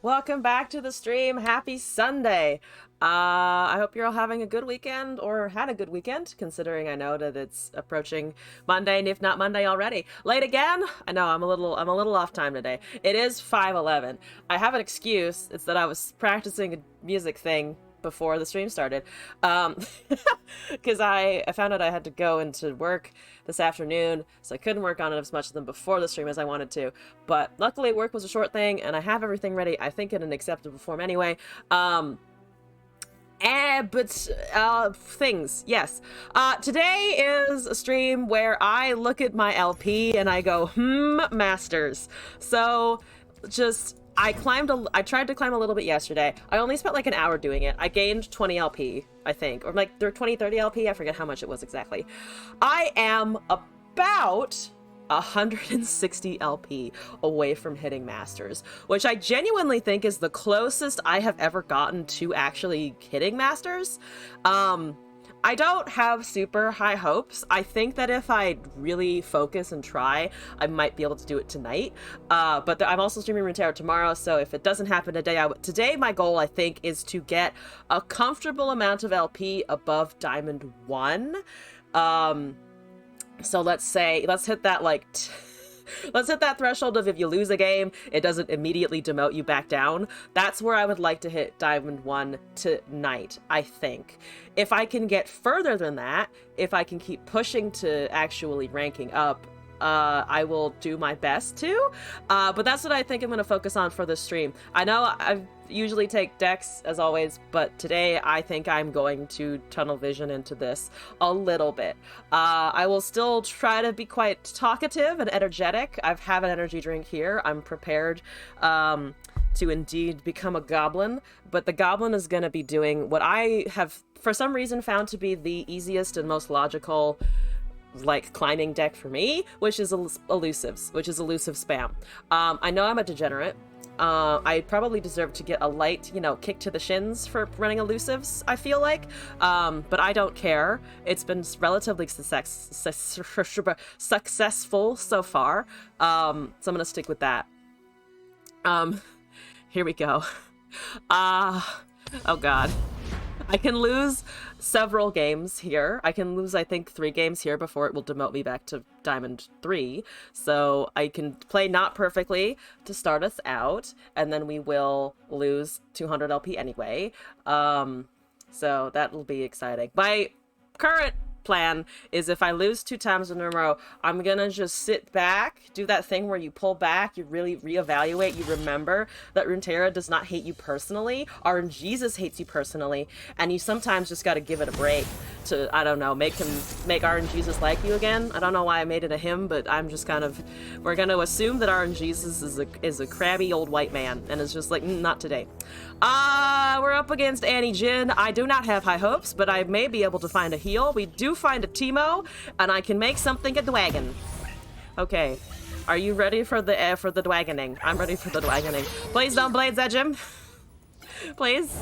Welcome back to the stream. Happy Sunday. I hope you're all having a good weekend or had a good weekend, considering I know that it's approaching Monday, and if not Monday already. Late again? I know I'm a little off time today. It is 5:11. I have an excuse. It's that I was practicing a music thing before the stream started. Because I found out I had to go into work this afternoon, so I couldn't work on it as much of them before the stream as I wanted to. But luckily, work was a short thing, and I have everything ready, I think, in an acceptable form anyway. Things, yes. Today is a stream where I look at my LP and I go, masters. So, I tried to climb a little bit yesterday. I only spent like an hour doing it. I gained 20 LP, I think. Or like, 30 LP, I forget how much it was exactly. I am about 160 LP away from hitting Masters, which I genuinely think is the closest I have ever gotten to actually hitting Masters. I don't have super high hopes. I think that if I really focus and try, I might be able to do it tonight. But I'm also streaming Runeterra tomorrow, so if it doesn't happen today, today my goal, I think, is to get a comfortable amount of LP above Diamond 1. So let's hit that, like, let's hit that threshold of if you lose a game, it doesn't immediately demote you back down. That's where I would like to hit Diamond 1 tonight, I think. If I can get further than that, if I can keep pushing to actually ranking up, I will do my best to. But that's what I think I'm going to focus on for this stream. I know I usually take decks, as always, but today I think I'm going to tunnel vision into this a little bit. I will still try to be quite talkative and energetic. I have an energy drink here. I'm prepared to indeed become a goblin, but the goblin is going to be doing what I have, for some reason, found to be the easiest and most logical, like, climbing deck for me, which is elusives, which is elusive spam. I know I'm a degenerate. I probably deserve to get a light, kick to the shins for running elusives, I feel like. But I don't care. It's been relatively successful so far. So I'm gonna stick with that. Here we go. Oh god. I can lose several games here. I can lose, I think, 3 games here before it will demote me back to Diamond 3. So I can play not perfectly to start us out, and then we will lose 200 LP anyway. So that will be exciting. My current plan is if I lose 2 times in a row, I'm gonna just sit back, do that thing where you pull back, you really reevaluate, you remember that Runeterra does not hate you personally, RNGesus hates you personally, and you sometimes just gotta give it a break to, I don't know, make RNGesus like you again. I don't know why I made it a him, but I'm just kind of, we're gonna assume that RNGesus is a crabby old white man, and it's just like, not today. We're up against Annie Jin. I do not have high hopes, but I may be able to find a heal. We do find a Teemo, and I can make something a dwagon. Okay, are you ready for the dwagoning? I'm ready for the dwagoning. Please don't Blade's Edge him. Please.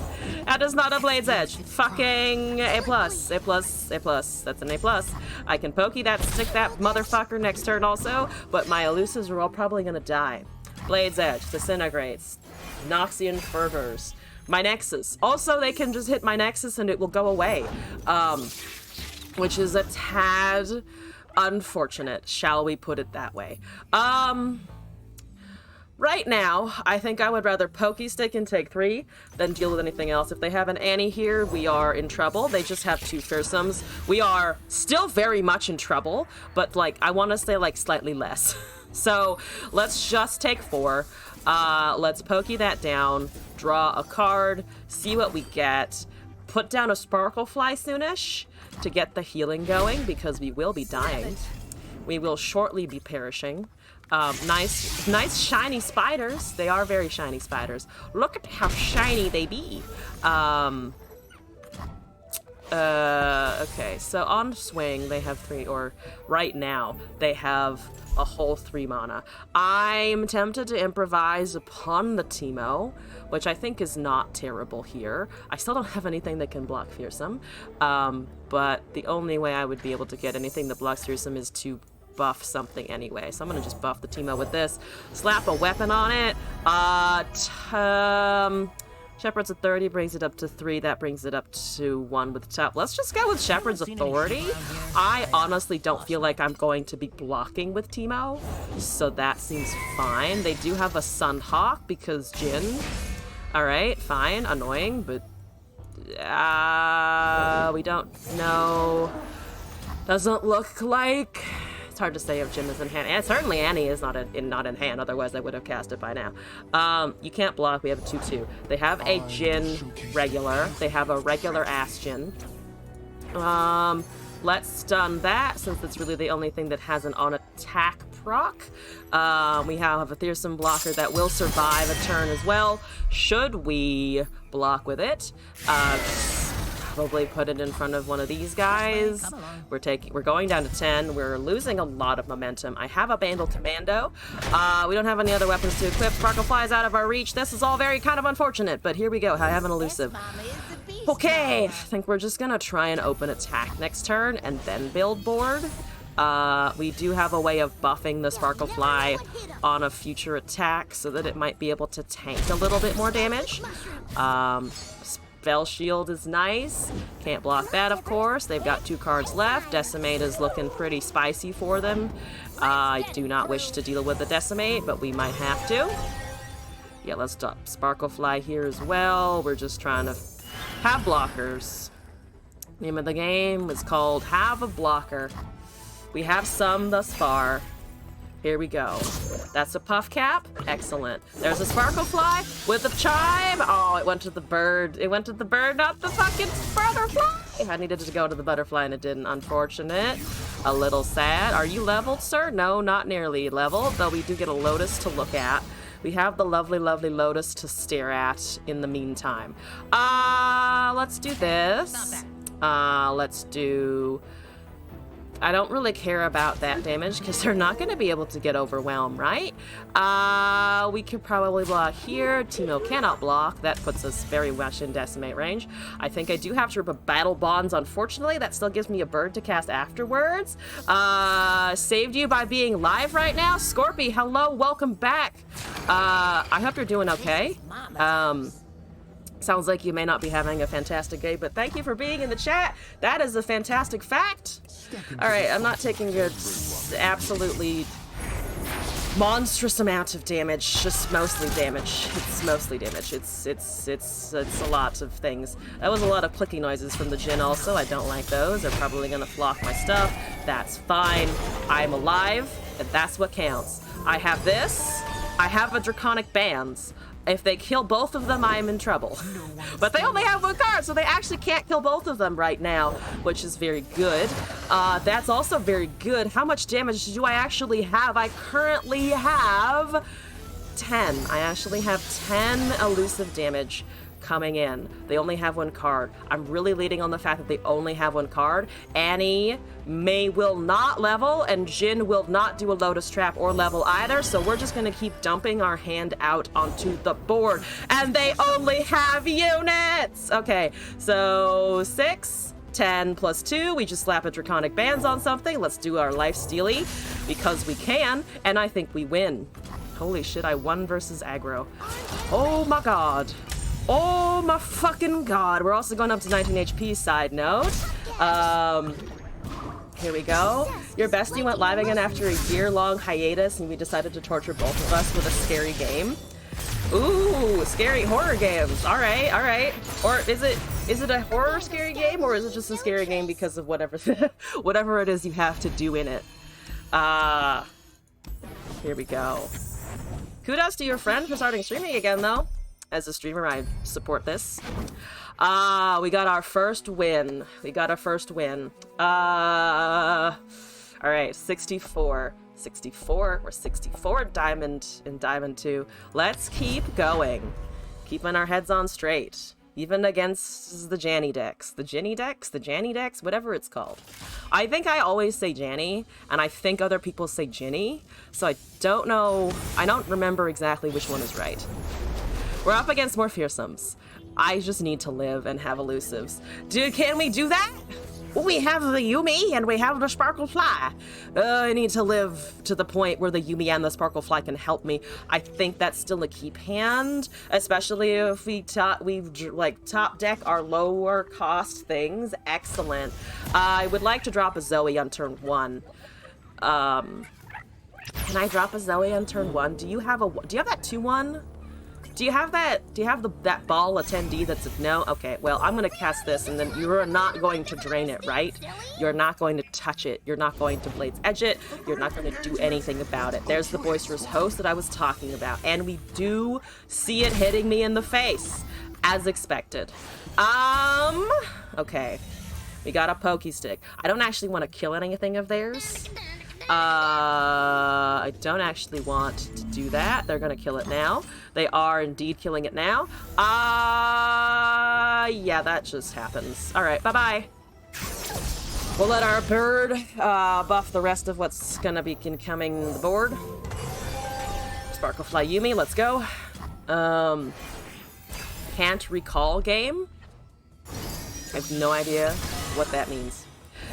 That is not a Blade's Edge. Fucking A+, A+, A+. That's an A+. I can pokey that, stick that motherfucker next turn also, but my elusives are all probably gonna die. Blade's Edge, Disintegrates, Noxian Fervors, my Nexus. Also, they can just hit my Nexus and it will go away. Which is a tad unfortunate, shall we put it that way. Right now, I think I would rather Pokey Stick and take 3 than deal with anything else. If they have an Annie here, we are in trouble. They just have 2 fearsomes. We are still very much in trouble, but, like, I want to say, like, slightly less. So, let's just take 4. Let's Pokey that down, draw a card, see what we get, put down a Sparklefly soonish to get the healing going, because we will be dying. We will shortly be perishing. Nice shiny spiders. They are very shiny spiders. Look at how shiny they be. Okay, so on swing, they have 3, or right now, they have a whole 3 mana. I'm tempted to improvise upon the Teemo, which I think is not terrible here. I still don't have anything that can block Fearsome, but the only way I would be able to get anything that blocks Fearsome is to buff something anyway. So I'm gonna just buff the Teemo with this. Slap a weapon on it. Shepherd's Authority brings it up to 3. That brings it up to 1 with top. Let's just go with Shepherd's Authority. I honestly don't feel like I'm going to be blocking with Teemo, so that seems fine. They do have a Sunhawk because Jhin. Alright, fine. Annoying, but we don't know. Doesn't look like... It's hard to say if Jhin is in hand. And certainly Annie is not in hand, otherwise I would have cast it by now. You can't block. We have a 2-2. They have a Jhin regular. They have a regular ass Jhin. Let's stun that, since it's really the only thing that has an on-attack proc. We have a fearsome blocker that will survive a turn as well, should we block with it. Probably put it in front of one of these guys. We're going down to 10. We're losing a lot of momentum. I have a Bandle Commando. We don't have any other weapons to equip. Sparkle flies out of our reach. This is all very kind of unfortunate, but here we go. I have an elusive. Okay, I think we're just gonna try and open attack next turn and then build board. We do have a way of buffing the Sparkle Fly on a future attack so that it might be able to tank a little bit more damage. Spell Shield is nice. Can't block that, of course. They've got 2 cards left. Decimate is looking pretty spicy for them. I do not wish to deal with the Decimate, but we might have to. Yeah, let's stop Sparkle Fly here as well. We're just trying to have blockers. Name of the game is called Have a Blocker. We have some thus far. Here we go. That's a Puff Cap. Excellent. There's a Sparkle Fly with a Chime. Oh, it went to the bird. It went to the bird, not the fucking butterfly. I needed to go to the butterfly and it didn't. Unfortunate. A little sad. Are you leveled, sir? No, not nearly leveled, though we do get a Lotus to look at. We have the lovely, lovely Lotus to stare at in the meantime. Let's do this. Let's do... I don't really care about that damage because they're not going to be able to get overwhelmed, right? We could probably block here. Teemo cannot block. That puts us very much in Decimate range. I think I do have to rip a Battle Bonds, unfortunately. That still gives me a bird to cast afterwards. Saved you by being live right now. Scorpy, hello, welcome back. I hope you're doing okay. Sounds like you may not be having a fantastic day, but thank you for being in the chat. That is a fantastic fact. All right, I'm not taking an absolutely monstrous amount of damage, just mostly damage. It's mostly damage. It's a lot of things. That was a lot of clicky noises from the Jhin also. I don't like those. They're probably gonna flock my stuff. That's fine. I'm alive, and that's what counts. I have this. I have a Draconic Bands. If they kill both of them, I am in trouble. But they only have 1 card, so they actually can't kill both of them right now, which is very good. That's also very good. How much damage do I actually have? I currently have 10. I actually have 10 elusive damage coming in. They only have 1 card. I'm really leading on the fact that they only have 1 card. Annie will not level, and Jhin will not do a Lotus Trap or level either, so we're just gonna keep dumping our hand out onto the board. And they only have units! Okay, so 6, 10 plus 2, we just slap a Draconic Bands on something. Let's do our Life Steely, because we can, and I think we win. Holy shit, I won versus aggro. Oh my god. Oh my fucking god. We're also going up to 19 HP, side note. Here we go. Your bestie went live again after a year-long hiatus and we decided to torture both of us with a scary game. Ooh, scary horror games. Alright, alright. Or is it a horror scary game, or is it just a scary game because of whatever whatever it is you have to do in it? Here we go. Kudos to your friend for starting streaming again, though. As a streamer, I support this. We got our first win. We got our first win. All right, 64. 64. We're 64 diamond in Diamond 2. Let's keep going. Keeping our heads on straight. Even against the Janny decks. The Ginny decks? The Janny decks? Whatever it's called. I think I always say Janny, and I think other people say Ginny, so I don't know. I don't remember exactly which one is right. We're up against more fearsomes. I just need to live and have elusives. Dude, can we do that? We have the Yuumi and we have the Sparklefly. I need to live to the point where the Yuumi and the Sparklefly can help me. I think that's still a keep hand, especially if we top deck our lower cost things. Excellent. I would like to drop a Zoe on turn 1. Can I drop a Zoe on turn 1? Do you have that 2/1? Do you have that ball attendee that's a no? Okay, well, I'm gonna cast this and then you're not going to drain it, right? You're not going to touch it. You're not going to Blade's Edge it. You're not going to do anything about it. There's the Boisterous Host that I was talking about. And we do see it hitting me in the face, as expected. Okay. We got a Pokey Stick. I don't actually want to kill anything of theirs. I don't actually want to do that. They're gonna kill it now. They are indeed killing it now. Yeah, that just happens. All right, bye-bye. We'll let our bird buff the rest of what's gonna be incoming the board. Sparklefly Yuumi, let's go. Can't recall game. I have no idea what that means.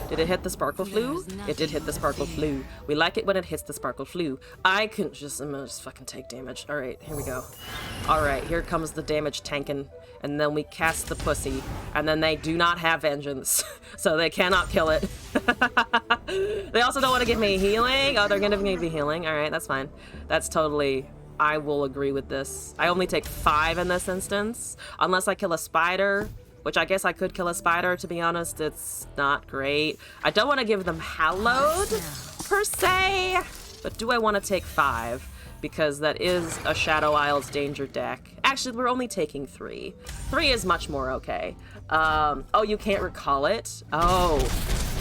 Did it hit the Sparkleflu? It did hit the Sparkleflu. We like it when it hits the Sparkleflu. I'm gonna just fucking take damage. Alright, here we go. Alright, here comes the damage tanking. And then we cast the pussy. And then they do not have vengeance. So they cannot kill it. They also don't want to give me healing. Oh, they're gonna give me healing. Alright, that's fine. That's totally... I will agree with this. I only take 5 in this instance. Unless I kill a spider. Which I guess I could kill a spider, to be honest. It's not great. I don't want to give them Hallowed, per se. But do I want to take 5? Because that is a Shadow Isles danger deck. Actually, we're only taking 3. 3 is much more okay. Oh, you can't recall it? Oh.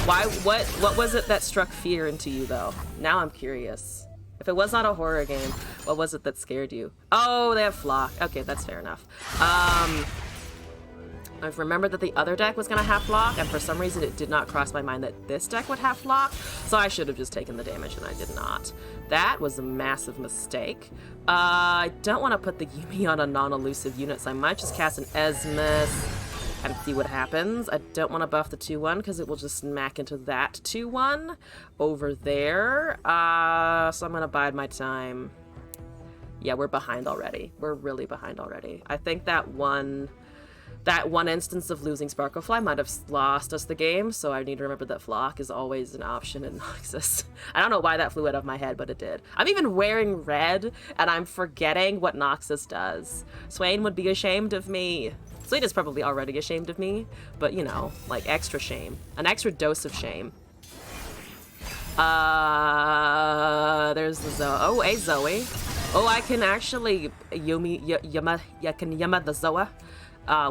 Why? What was it that struck fear into you, though? Now I'm curious. If it was not a horror game, what was it that scared you? Oh, they have Flock. Okay, that's fair enough. I've remembered that the other deck was going to have Flock, and for some reason it did not cross my mind that this deck would have Flock, so I should have just taken the damage, and I did not. That was a massive mistake. I don't want to put the Yuumi on a non-elusive unit, so I might just cast an Esmus and see what happens. I don't want to buff the 2/1 because it will just smack into that 2/1 over there. So I'm going to bide my time. Yeah, we're behind already. We're really behind already. I think that one instance of losing Sparklefly might have lost us the game, so I need to remember that Flock is always an option in Noxus. I don't know why that flew out of my head, but it did. I'm even wearing red, and I'm forgetting what Noxus does. Swain would be ashamed of me. Swain is probably already ashamed of me, but you know, like extra shame. An extra dose of shame. There's the Zoe. Oh, a Zoe. Oh, I can actually Yama the Zoa.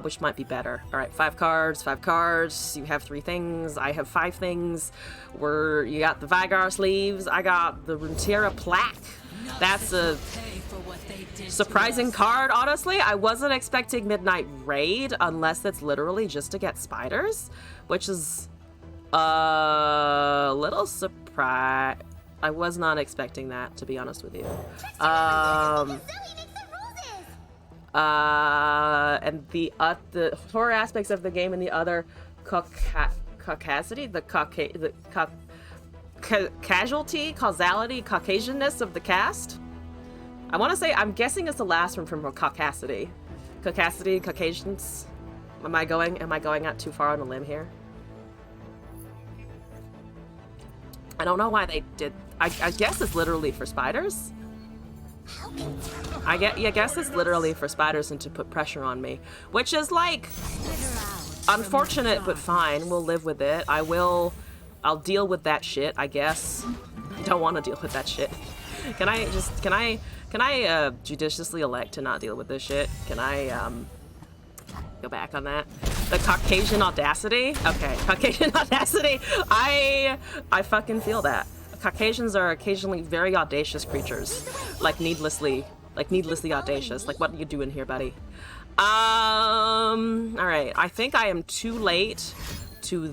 Which might be better. All right, 5 cards, 5 cards. You have 3 things. I have 5 things. You got the Vigar sleeves. I got the Runeterra plaque. That's a surprising card, honestly. I wasn't expecting Midnight Raid unless it's literally just to get spiders, which is a little surprise. I was not expecting that, to be honest with you. And the horror aspects of the game and the other causality, causality, Caucasianness of the cast. I want to say, I'm guessing it's the last one from Caucasity. Caucasity, Caucasians. Am I going out too far on a limb here? I don't know why they did. I guess it's literally for spiders. I guess it's literally for spiders and to put pressure on me, which is like unfortunate but fine. We'll live with it. I'll deal with that shit, I guess. I don't want to deal with that shit. Can I judiciously elect to not deal with this shit? Can I go back on that? The Caucasian audacity? Okay, Caucasian audacity. I fucking feel that. Caucasians are occasionally very audacious creatures, like needlessly audacious. Like, what are you doing here, buddy? All right. I think I am too late to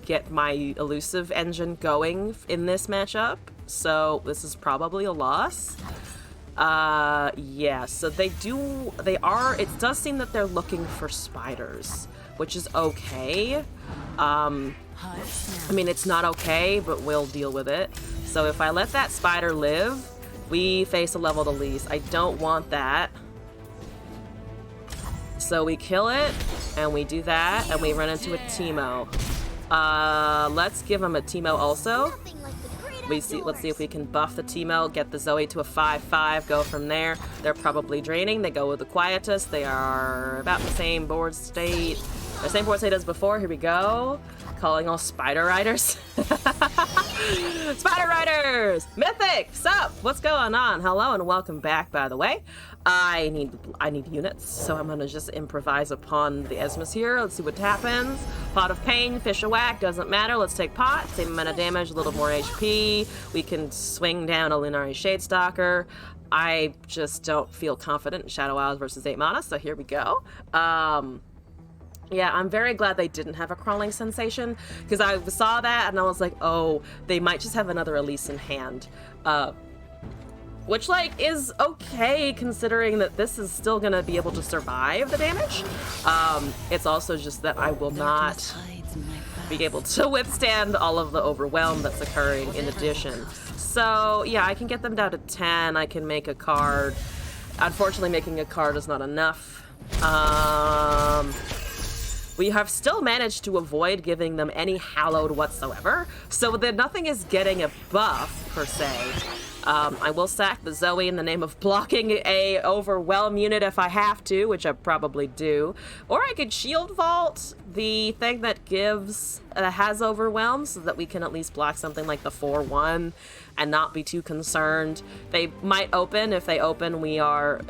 get my elusive engine going in this matchup, so this is probably a loss. Yeah. So it does seem that they're looking for spiders, which is okay. I mean, it's not okay, but we'll deal with it. So if I let that spider live, we face a level to least. I don't want that. So we kill it, and we do that, and we run into a Teemo. Let's give him a Teemo also. Let's see if we can buff the Teemo, get the Zoe to a 5-5, go from there. They're probably draining. They go with the Quietus. They are about the same board state. The same board state as before. Here we go. Calling all Spider Riders. Spider Riders! Mythic! Sup? What's going on? Hello and welcome back, by the way. I need units, so I'm gonna just improvise upon the Esmus here. Let's see what happens. Pot of Pain, Fish of Whack, doesn't matter. Let's take Pot, same amount of damage, a little more HP. We can swing down a Lunari Shadestalker. I just don't feel confident in Shadow Isles versus 8 mana, so here we go. Yeah, I'm very glad they didn't have a crawling sensation, because I saw that and I was like, oh, they might just have another Elise in hand. Which, like, is okay considering that this is still gonna be able to survive the damage. It's also just that I will not be able to withstand all of the overwhelm that's occurring in addition. So, yeah, I can get them down to 10, I can make a card. Unfortunately, making a card is not enough. We have still managed to avoid giving them any hallowed whatsoever, so that nothing is getting a buff, per se. I will sack the Zoe in the name of blocking a overwhelm unit if I have to, which I probably do. Or I could shield vault the thing that has overwhelm, so that we can at least block something like the 4-1 and not be too concerned. They might open. If they open, we are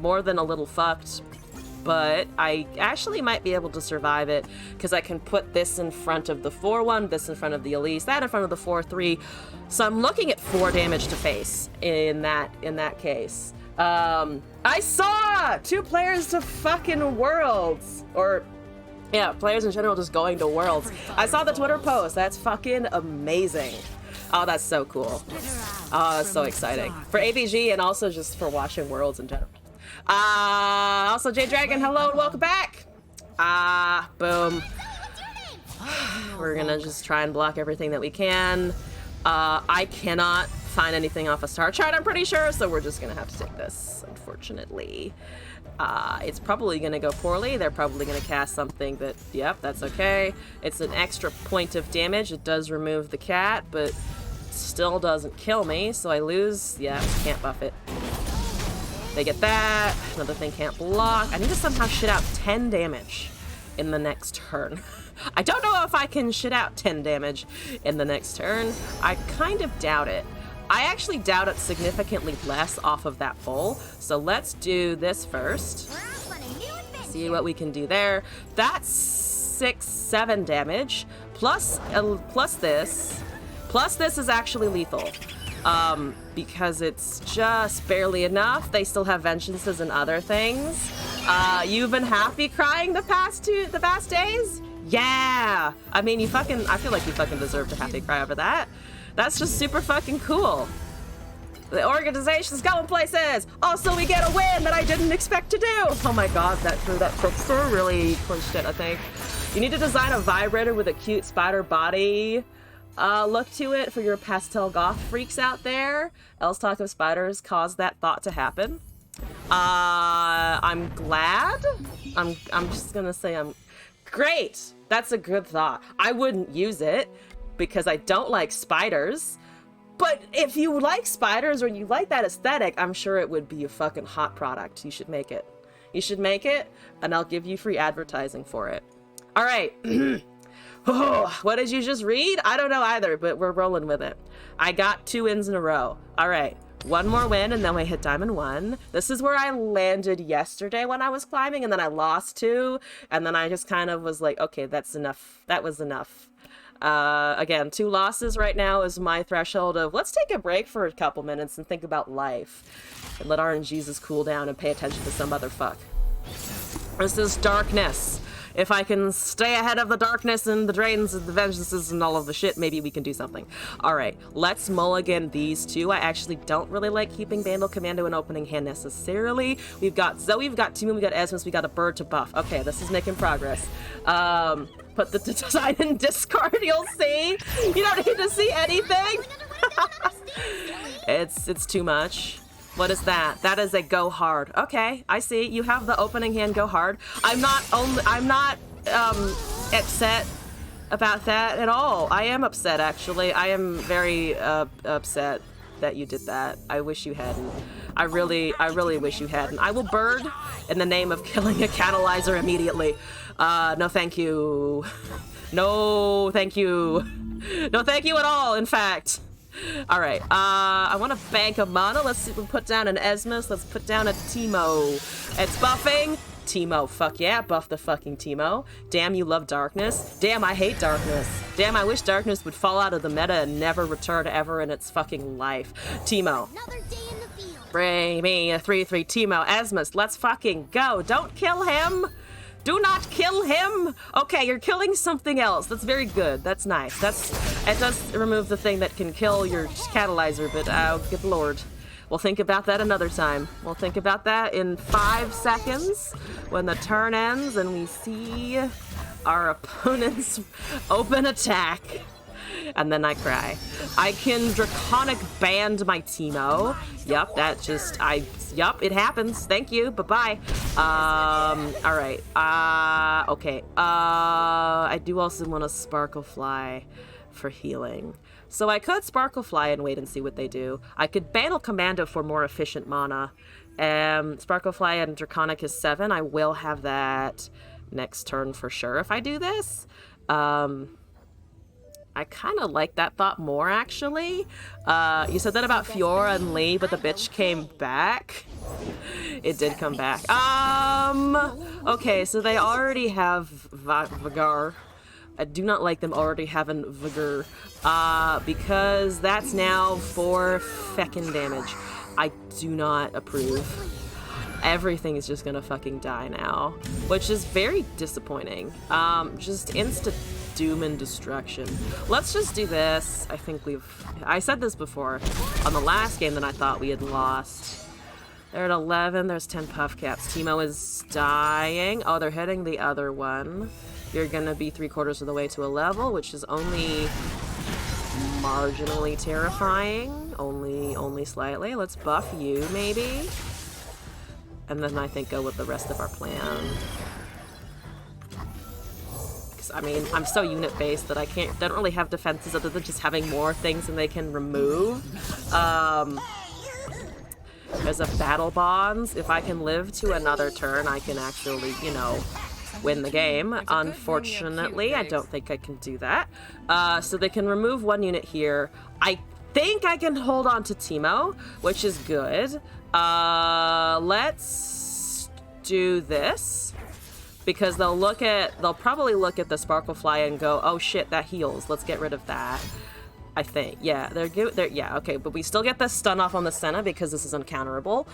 more than a little fucked. But I actually might be able to survive it, because I can put this in front of the 4-1, this in front of the Elise, that in front of the 4-3. So I'm looking at 4 damage to face in that case. I saw 2 players to fucking Worlds, or yeah, players in general just going to Worlds. I saw the Twitter post. That's fucking amazing. Oh, that's so cool. Oh, that's so exciting for ABG and also just for watching Worlds in general. Also J Dragon, hello and welcome back. Boom. We're gonna just try and block everything that we can. I cannot find anything off a star chart, I'm pretty sure, so we're just gonna have to take this, unfortunately. It's probably gonna go poorly. They're probably gonna cast something that, yep, that's okay. It's an extra point of damage. It does remove the cat, but still doesn't kill me, so I lose. Yeah, can't buff it. They get that. Another thing can't block. I need to somehow shit out 10 damage in the next turn. I don't know if I can shit out 10 damage in the next turn. I kind of doubt it. I actually doubt it significantly less off of that pull. So let's do this first. See what we can do there. That's 6-7 damage. Plus this. Plus this is actually lethal. Because it's just barely enough. They still have vengeances and other things. You've been happy crying the past days? Yeah! I mean, I feel like you fucking deserve to happy cry over that. That's just super fucking cool. The organization's going places! Also, we get a win that I didn't expect to do! Oh my god, that trickster really clinched it, I think. You need to design a vibrator with a cute spider body. Look to it for your pastel goth freaks out there. Else talk of spiders caused that thought to happen. I'm glad. I'm just gonna say I'm great. That's a good thought. I wouldn't use it because I don't like spiders. But if you like spiders or you like that aesthetic, I'm sure it would be a fucking hot product. You should make it. You should make it, and I'll give you free advertising for it. All right. Oh, what did you just read? I don't know either, but we're rolling with it. I got 2 wins in a row. All right, 1 more win, and then we hit Diamond 1. This is where I landed yesterday when I was climbing, and then I lost 2, and then I just kind of was like, okay, that's enough. That was enough. Again, 2 losses right now is my threshold of let's take a break for a couple minutes and think about life, and let RNGesus cool down and pay attention to some other fuck. This is Darkness. If I can stay ahead of the darkness and the drains and the vengeances and all of the shit, maybe we can do something. All right, let's mulligan these two. I actually don't really like keeping Vandal Commando in opening hand necessarily. We've got Zoe, we've got Teemo, we've got Esmus, we got a bird to buff. Okay, this is making progress. Put the design in Discord, you'll see. You don't need to see anything. It's too much. What is that? That is a go hard. Okay, I see. You have the opening hand go hard. I'm not upset about that at all. I am upset, actually. I am very upset that you did that. I wish you hadn't. I really wish you hadn't. I will bird in the name of killing a catalyzer immediately. No thank you. No thank you. No thank you at all, in fact. All right, I want to bank a mana. Let's see, we'll put down an Esmus. Let's put down a Teemo. It's buffing. Teemo, fuck yeah, buff the fucking Teemo. Damn, you love darkness. Damn, I hate darkness. Damn, I wish darkness would fall out of the meta and never return ever in its fucking life. Teemo. Another day in the field. Bring me a 3/3 Teemo. Esmus, let's fucking go. Don't kill him. Do not kill him! Okay, you're killing something else. That's very good. That's nice. It does remove the thing that can kill your catalyzer, but oh, good lord. We'll think about that another time. We'll think about that in 5 seconds when the turn ends and we see our opponent's open attack. And then I cry. I can Draconic Band my Teemo. Yup, yup, it happens. Thank you, bye-bye. Alright. Okay. I do also want to Sparkle Fly for healing. So I could Sparkle Fly and wait and see what they do. I could Bandle Commando for more efficient mana. Sparkle Fly and Draconic is 7. I will have that next turn for sure if I do this. I kind of like that thought more, actually. You said that about Fiora and Lee, but the bitch came back. It did come back. Okay, so they already have Vigor. I do not like them already having Vigor, because that's now 4 feckin' damage. I do not approve. Everything is just gonna fucking die now, which is very disappointing. Just insta doom and destruction. Let's just do this. I said this before on the last game that I thought we had lost. They're at 11, there's 10 puff caps. Teemo is dying. Oh, they're hitting the other one. You're gonna be 3/4 of the way to a level, which is only marginally terrifying. Only slightly. Let's buff you, maybe. And then I think go with the rest of our plan. I mean, I'm so unit-based that I don't really have defenses other than just having more things than they can remove. There's a Battle Bonds. If I can live to another turn, I can actually, you know, win the game. Unfortunately, I don't think I can do that. So they can remove 1 unit here. I think I can hold on to Teemo, which is good. Let's do this. Because they'll probably look at the Sparkle Fly and go, oh shit, that heals. Let's get rid of that. I think, yeah, yeah, okay, but we still get the stun off on the Senna because this is uncounterable.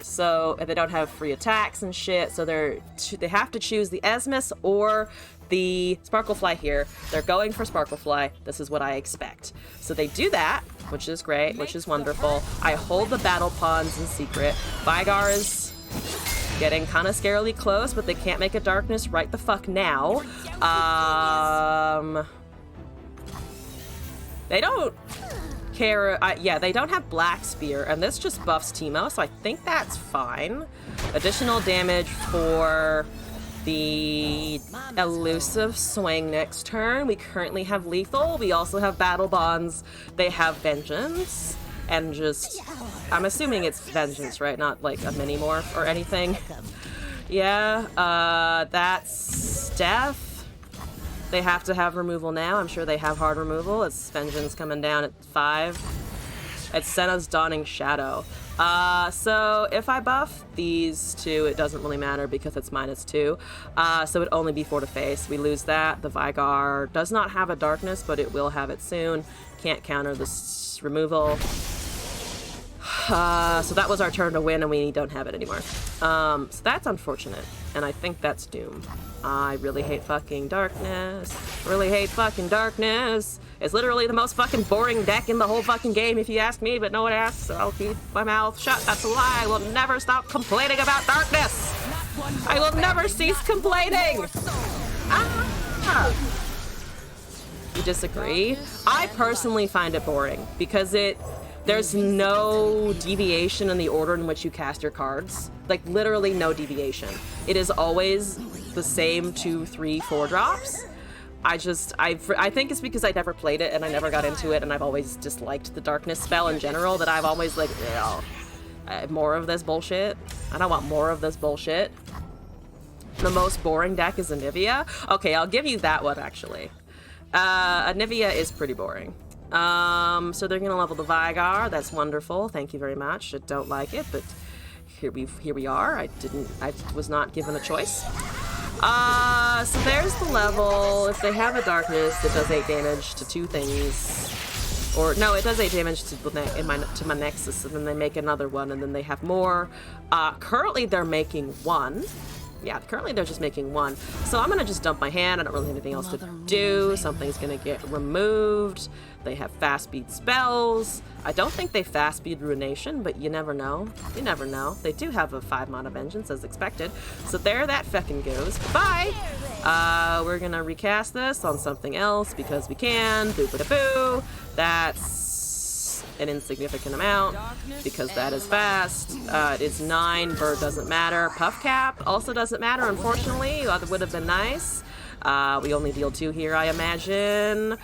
So they don't have free attacks and shit, so they have to choose the Esmus or the Sparkle Fly here. They're going for Sparkle Fly. This is what I expect. So they do that, which is great, which is wonderful. I hold the Battle Pawns in secret. Vigor is getting kind of scarily close, but they can't make a darkness right the fuck now. They don't care. Yeah, they don't have Black Spear, and this just buffs Teemo, so I think that's fine. Additional damage for the elusive swing next turn. We currently have lethal. We also have Battle Bonds. They have Vengeance. And just, I'm assuming it's Vengeance, right? Not like a mini-morph or anything. Yeah, that's Death. They have to have removal now. I'm sure they have hard removal. It's Vengeance coming down at 5. It's Senna's Dawning Shadow. So if I buff these two, it doesn't really matter because it's -2. So it'd only be 4 to face. We lose that. The Vigor does not have a darkness, but it will have it soon. Can't counter this removal. So that was our turn to win, and we don't have it anymore. So that's unfortunate, and I think that's Doom. I really hate fucking darkness. Really hate fucking darkness. It's literally the most fucking boring deck in the whole fucking game, if you ask me, but no one asks, so I'll keep my mouth shut. That's a lie. I will never stop complaining about darkness. I will never cease complaining. Ah! You disagree? I personally find it boring because there's no deviation in the order in which you cast your cards. Like, literally no deviation. It is always the same 2, 3, 4 drops. I think it's because I never played it and I never got into it, and I've always disliked the darkness spell in general, that I've always like, more of this bullshit. I don't want more of this bullshit. The most boring deck is Anivia. Okay, I'll give you that one, actually. Anivia is pretty boring. So they're gonna level the Vigar. That's wonderful. Thank you very much. I don't like it, but here we are. I was not given a choice. So there's the level. If they have a darkness, it does 8 damage to 2 things. Or no, it does 8 damage to my Nexus, and then they make another one, and then they have more. Currently they're making 1. Yeah, currently they're just making 1. So I'm gonna just dump my hand. I don't really have anything else to do. Something's gonna get removed. They have fast speed spells. I don't think they fast speed Ruination, but you never know. You never know. They do have a 5 mana Vengeance as expected. So there that feckin' goes. Bye! We're gonna recast this on something else because we can. Boo-ba-da-boo. That's an insignificant amount because that is fast. It's 9. Bird doesn't matter. Puff Cap also doesn't matter, unfortunately. That would have been nice. We only deal 2 here, I imagine.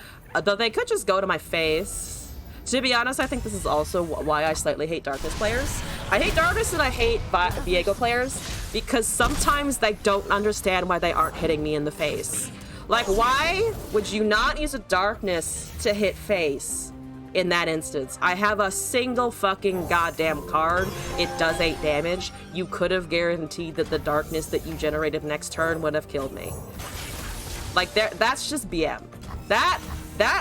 Though they could just go to my face. To be honest, I think this is also why I slightly hate Darkness players. I hate Darkness and I hate Viego players because sometimes they don't understand why they aren't hitting me in the face. Like, why would you not use a Darkness to hit face? In that instance, I have a single fucking goddamn card. It does 8 damage. You could have guaranteed that the darkness that you generated next turn would have killed me. Like, that's just BM. That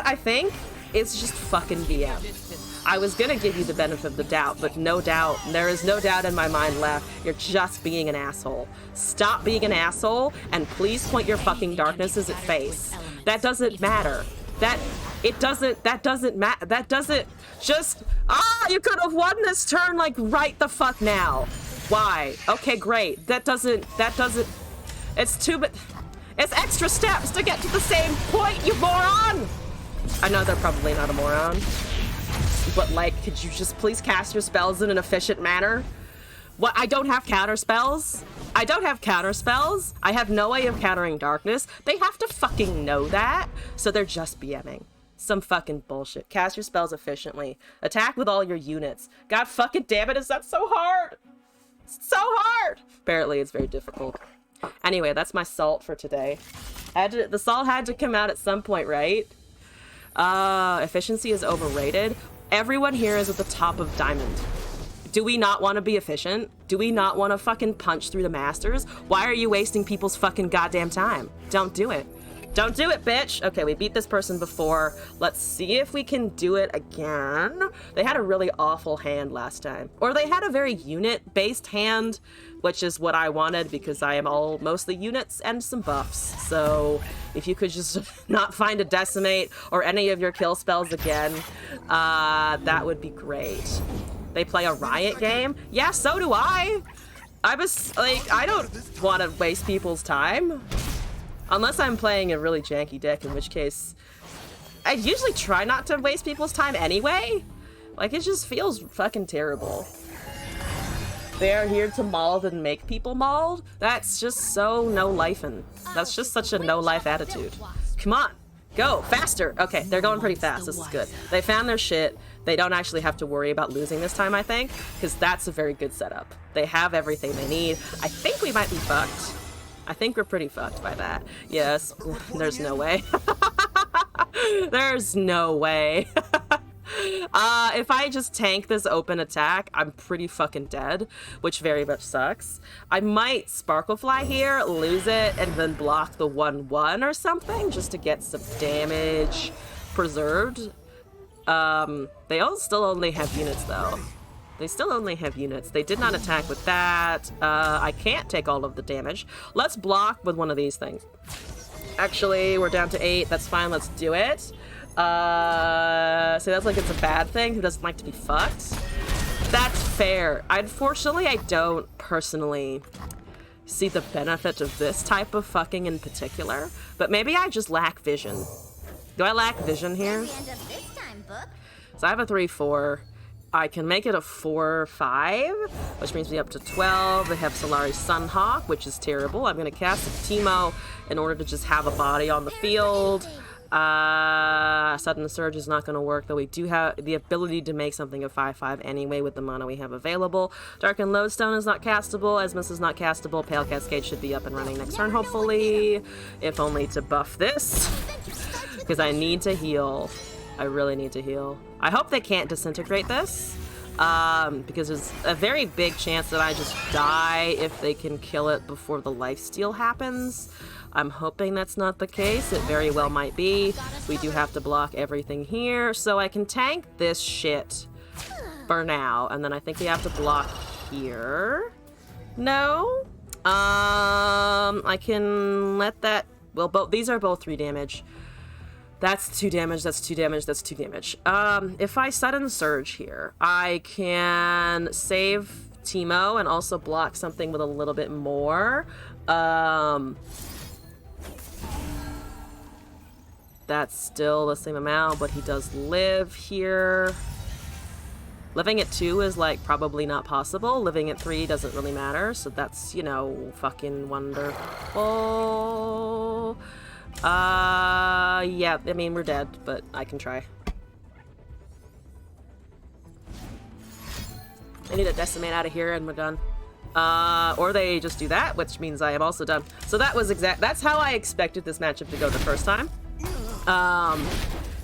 I think is just fucking BM. I was gonna give you the benefit of the doubt, but no doubt, there is no doubt in my mind left. You're just being an asshole. Stop being an asshole, and please point your fucking darknesses at face. That doesn't matter. That doesn't matter. That doesn't just, you could have won this turn, like, right the fuck now. Why? Okay, great. That doesn't, it's it's extra steps to get to the same point, you moron! I know they're probably not a moron, but, like, could you just please cast your spells in an efficient manner? What, I don't have counter spells? I don't have counter spells. I have no way of countering darkness. They have to fucking know that, so they're just BMing. Some fucking bullshit. Cast your spells efficiently. Attack with all your units. God fucking damn it, is that so hard? It's so hard! Apparently it's very difficult. Anyway, that's my salt for today. The salt had to come out at some point, right? Efficiency is overrated. Everyone here is at the top of Diamond. Do we not want to be efficient? Do we not want to fucking punch through the masters? Why are you wasting people's fucking goddamn time? Don't do it. Don't do it, bitch! Okay, we beat this person before. Let's see if we can do it again. They had a really awful hand last time. Or they had a very unit-based hand, which is what I wanted because I am all mostly units and some buffs. So if you could just not find a Decimate or any of your kill spells again, that would be great. They play a Riot game? Yeah, so do I! I was, like, I don't want to waste people's time. Unless I'm playing a really janky deck, in which case I usually try not to waste people's time anyway. Like, it just feels fucking terrible. They are here to maul and make people mauled? That's just so no-lifing. That's just such a no-life attitude. Come on, go, faster! Okay, they're going pretty fast, this is good. They found their shit. They don't actually have to worry about losing this time, I think, because that's a very good setup. They have everything they need. I think we might be fucked. I think we're pretty fucked by that. Yes, there's no way. There's no way. If I just tank this open attack, I'm pretty fucking dead, which very much sucks. I might Sparklefly here, lose it, and then block the 1/1 or something, just to get some damage preserved. They all still only have units, though. They still only have units. They did not attack with that. I can't take all of the damage. Let's block with one of these things. Actually, we're down to 8. That's fine. Let's do it. So that's like it's a bad thing. Who doesn't like to be fucked? That's fair. Unfortunately, I don't personally see the benefit of this type of fucking in particular. But maybe I just lack vision. Do I lack vision here? So I have a 3-4. I can make it a 4-5, which brings me up to 12. They have Solari Sunhawk, which is terrible. I'm going to cast a Teemo in order to just have a body on the field. Sudden Surge is not going to work, though we do have the ability to make something a 5-5 anyway with the mana we have available. Darkened Lodestone is not castable. Esmus is not castable. Pale Cascade should be up and running next turn, hopefully. If only to buff this. Because I need to heal. I really need to heal. I hope they can't disintegrate this, because there's a very big chance that I just die if they can kill it before the lifesteal happens. I'm hoping that's not the case. It very well might be. We do have to block everything here, so I can tank this shit for now, and then I think we have to block here. No? I can let that... Well, these are both 3 damage. That's 2 damage, that's 2 damage, that's 2 damage. If I Sudden Surge here, I can save Teemo and also block something with a little bit more. That's still the same amount, but he does live here. Living at 2 is, like, probably not possible. Living at 3 doesn't really matter, so that's, you know, fucking wonderful. Yeah, I mean, we're dead, but I can try. I need to decimate out of here and we're done. Or they just do that, which means I am also done. So that was that's how I expected this matchup to go the first time.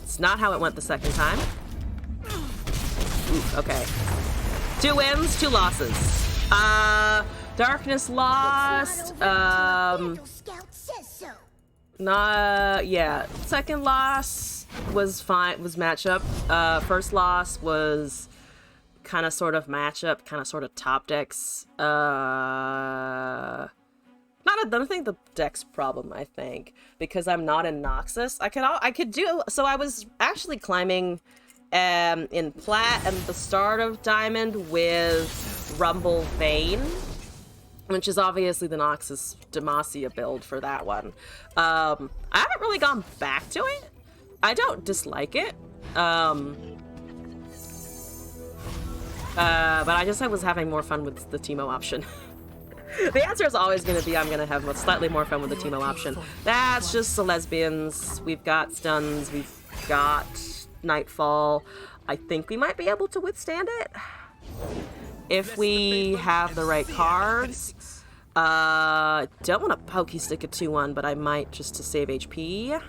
It's not how it went the second time. Ooh, okay. 2 wins, 2 losses. Darkness lost, yeah. Second loss was fine, was matchup. First loss was kind of sort of matchup, kind of sort of top decks. I don't think the deck's problem, I think, because I'm not in Noxus. I could do, so I was actually climbing in Plat at the start of Diamond with Rumble Vein, which is obviously the Noxus Demacia build for that one. I haven't really gone back to it. I don't dislike it. But I was having more fun with the Teemo option. The answer is always going to be I'm going to have slightly more fun with the Teemo option. That's just the lesbians. We've got stuns. We've got Nightfall. I think we might be able to withstand it if we have the right cards. Don't want to pokey stick a 2-1, but I might just to save HP.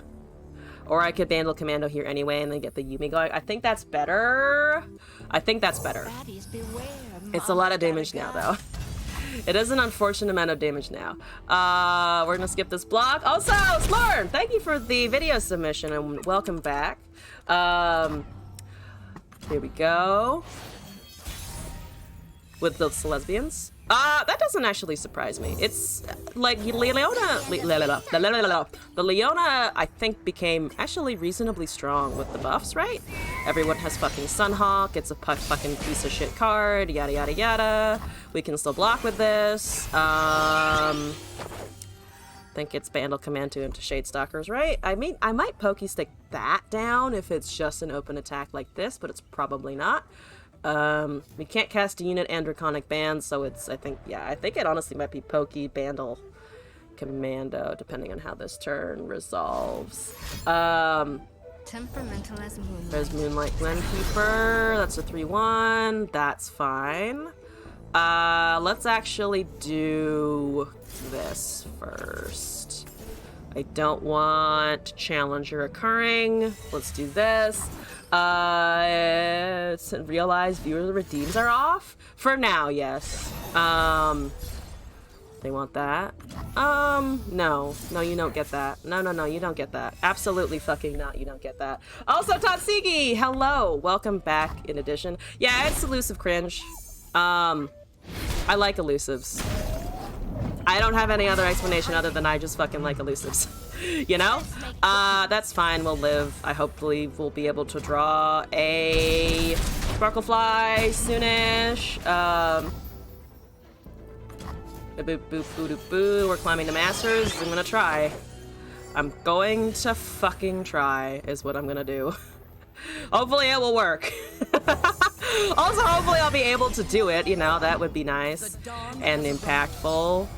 Or I could Bandle Commando here anyway and then get the Yuumi going. I think that's better. It's a lot of damage now, though. It is an unfortunate amount of damage now. We're gonna skip this block. Also, Slorn, thank you for the video submission and welcome back. Here we go. With the lesbians. That doesn't actually surprise me. It's like the Leona, I think, became actually reasonably strong with the buffs, right? Everyone has fucking Sunhawk. It's a fucking piece of shit card. Yada yada yada. We can still block with this. I think it's Bandle Commando into Shadestalkers, right? I mean, I might pokey stick that down if it's just an open attack like this, but it's probably not. We can't cast a unit and Draconic Band, so it's, I think it honestly might be Pokey, Bandle, Commando, depending on how this turn resolves. Temperamental as Moonlight. There's Moonlight Glenkeeper, that's a 3-1, that's fine. Let's actually do this first. I don't want Challenger occurring. Let's do this. Realize viewer redeems are off? For now, yes. They want that. No. No, you don't get that. No, you don't get that. Absolutely fucking not. You don't get that. Also, Tatsigi! Hello! Welcome back in addition. Yeah, it's elusive cringe. I like elusives. I don't have any other explanation other than I just fucking like elusives. You know? That's fine. We'll live. I hopefully will be able to draw a Sparklefly soonish. Boop, boop, boo, doo, boo. We're climbing the Masters. I'm gonna try. I'm going to fucking try, is what I'm gonna do. Hopefully it will work. Also, hopefully I'll be able to do it, you know, that would be nice and impactful.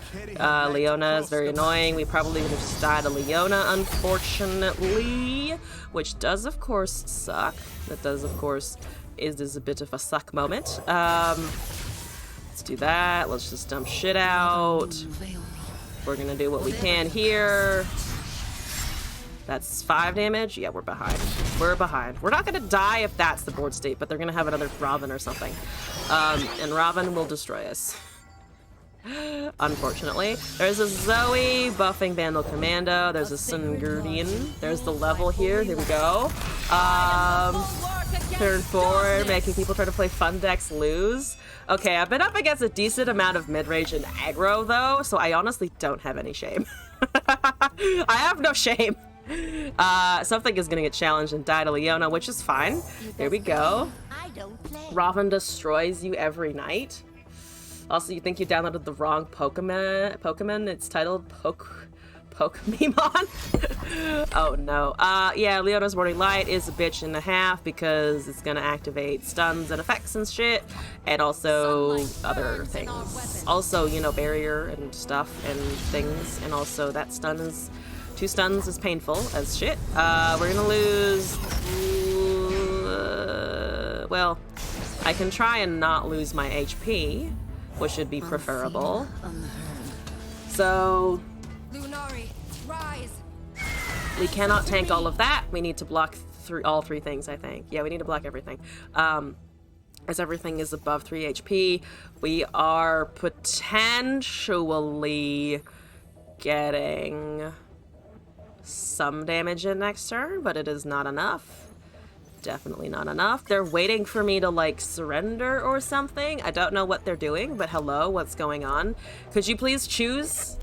Leona is very annoying. We probably would have just died to Leona, unfortunately, which does, of course, suck. That does, of course, is a bit of a suck moment. Let's do that. Let's just dump shit out. We're gonna do what we can here. That's 5 damage. Yeah, we're behind. We're behind. We're not gonna die if that's the board state, but they're gonna have another Robin or something. And Robin will destroy us. Unfortunately. There's a Zoe buffing Vandal Commando. There's a Sun Guardian. There's the level here. Here we go. Turn 4, making people try to play fun decks lose. Okay, I've been up against a decent amount of mid-range and aggro, though, so I honestly don't have any shame. I have no shame. Something is gonna get challenged and die to Leona, which is fine. Here we go. Robin destroys you every night. Also, you think you downloaded the wrong Pokemon? It's titled Pokemon? Oh no. Yeah, Leona's Morning Light is a bitch and a half because it's gonna activate stuns and effects and shit, and also other things. Also, you know, barrier and stuff and things, and also that stun is 2 stuns is painful as shit. We're gonna lose. Well, I can try and not lose my HP, which should be preferable. So we cannot tank all of that. We need to block all 3 things, I think. Yeah, we need to block everything. As everything is above 3 HP, we are potentially getting some damage in next turn, but it is not enough. Definitely not enough. They're waiting for me to, like, surrender or something. I don't know what they're doing, but hello, what's going on? Could you please choose?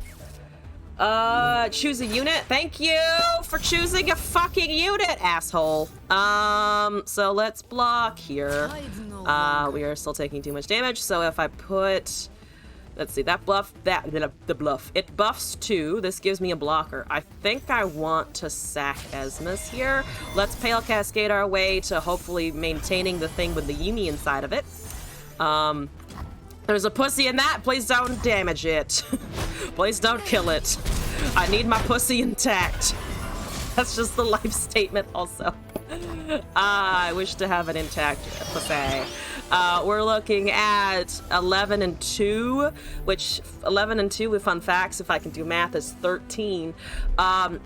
Choose a unit. Thank you for choosing a fucking unit, asshole. So let's block here. We are still taking too much damage, so if I put... Let's see, that bluff, the bluff. It buffs 2. This gives me a blocker. I think I want to sack Esmus here. Let's Pale Cascade our way to hopefully maintaining the thing with the Yumi inside of it. There's a pussy in that. Please don't damage it. Please don't kill it. I need my pussy intact. That's just the life statement also. I wish to have an intact pussy. We're looking at 11 and 2, which 11 and 2 with fun facts, if I can do math, is 13.